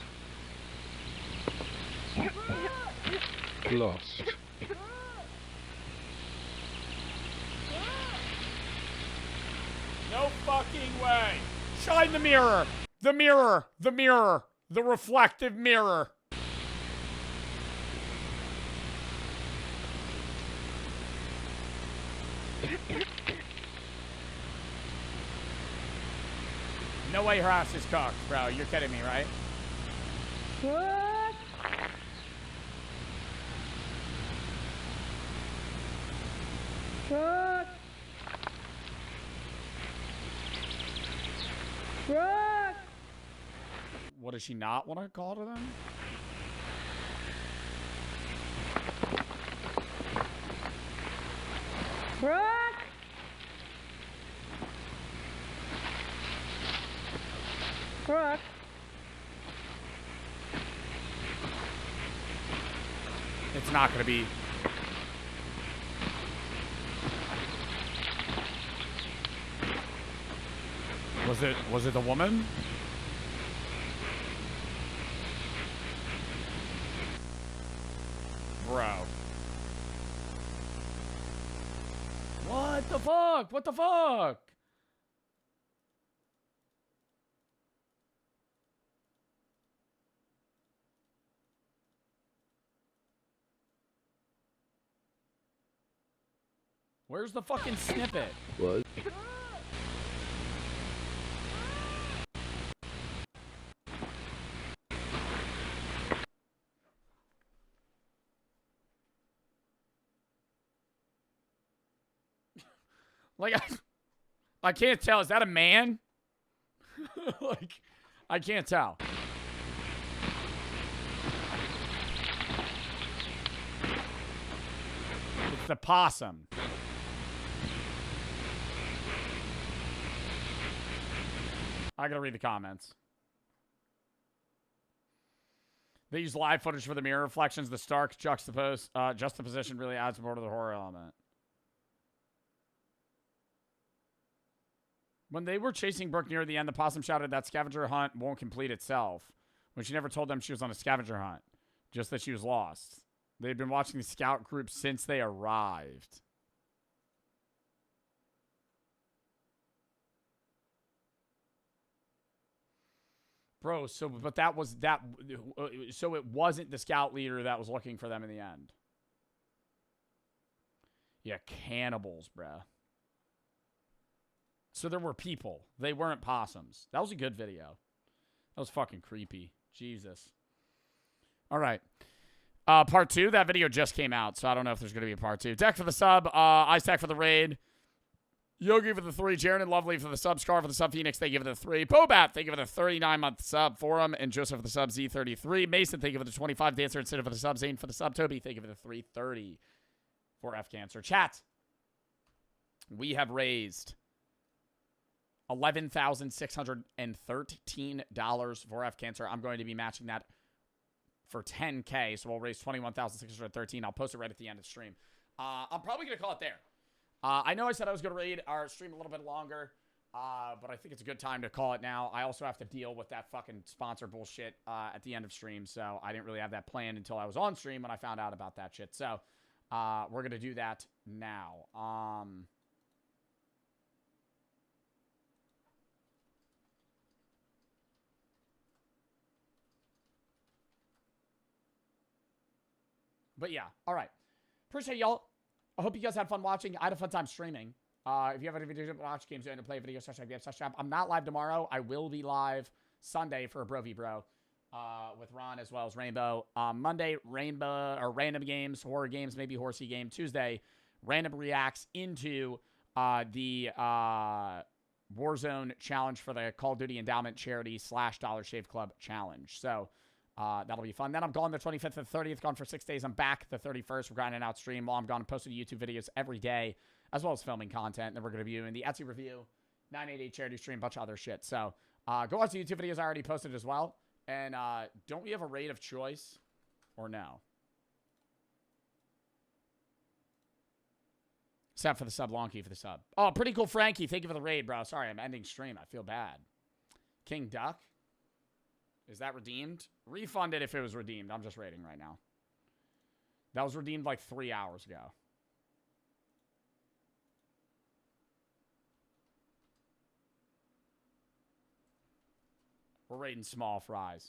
lost. No fucking way. Shine the mirror. The mirror. The mirror. The reflective mirror. No way her ass is cocked, bro. You're kidding me, right? What? What? What? What does she not want to call to them? Brooke! Brooke! It's not going to be. Was it the woman? Bro. What the fuck? What the fuck? Where's the fucking snippet? Was like, I can't tell. Is that a man? Like, I can't tell. It's the possum. I gotta read the comments. They use live footage for the mirror reflections. The stark juxtaposition really adds more to the horror element. When they were chasing Brooke near the end, the possum shouted that scavenger hunt won't complete itself. When she never told them she was on a scavenger hunt. Just that she was lost. They'd been watching the scout group since they arrived. Bro, so, but that was that. So it wasn't the scout leader that was looking for them in the end. Yeah, cannibals, bruh. So there were people. They weren't possums. That was a good video. That was fucking creepy. Jesus. All right. Part 2. That video just came out, so I don't know if there's going to be a part 2. Deck for the sub. Ice for the raid. Yogi for the 3. Jaren and Lovely for the sub. Scar for the sub. Phoenix, they give it a 3. Bobat, they give it a 39-month sub. Forum and Joseph for the sub. Z33. Mason, they give it a 25. Dancer and Sitter for the sub. Zane for the sub. Toby, they give it a 330 for F Cancer. Chat. We have raised $11,613 for F Cancer. I'm going to be matching that for 10K, so we'll raise $21,613. I'll post it right at the end of the stream. I'm probably going to call it there. I know I said I was going to raid our stream a little bit longer, but I think it's a good time to call it now. I also have to deal with that fucking sponsor bullshit at the end of stream, so I didn't really have that planned until I was on stream when I found out about that shit. So we're going to do that now. But yeah, all right. Appreciate y'all. I hope you guys had fun watching. I had a fun time streaming. If you have any videos to watch, games to play, video, such like I'm not live tomorrow. I will be live Sunday for a Bro v Bro with Ron as well as Rainbow. Monday, Rainbow or random games, horror games, maybe horsey game. Tuesday, random reacts into the Warzone challenge for the Call of Duty Endowment Charity / Dollar Shave Club challenge. So That'll be fun. Then I'm gone the 25th and 30th. Gone for 6 days. I'm back the 31st. We're grinding out stream while I'm gone. I'm posting YouTube videos every day, as well as filming content. And then we're going to be doing the Etsy review, 988 charity stream, bunch of other shit. So go watch the YouTube videos I already posted as well. And don't we have a raid of choice or no? Except for the sub, Lonky for the sub. Oh, pretty cool, Frankie. Thank you for the raid, bro. Sorry, I'm ending stream. I feel bad. King Duck. Is that redeemed? Refund it if it was redeemed. I'm just raiding right now. That was redeemed like 3 hours ago. We're raiding small fries.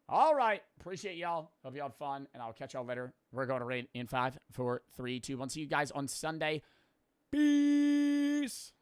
All right. Appreciate y'all. Hope y'all had fun, and I'll catch y'all later. We're going to raid in 5, 4, 3, 2, 1. See you guys on Sunday. Peace.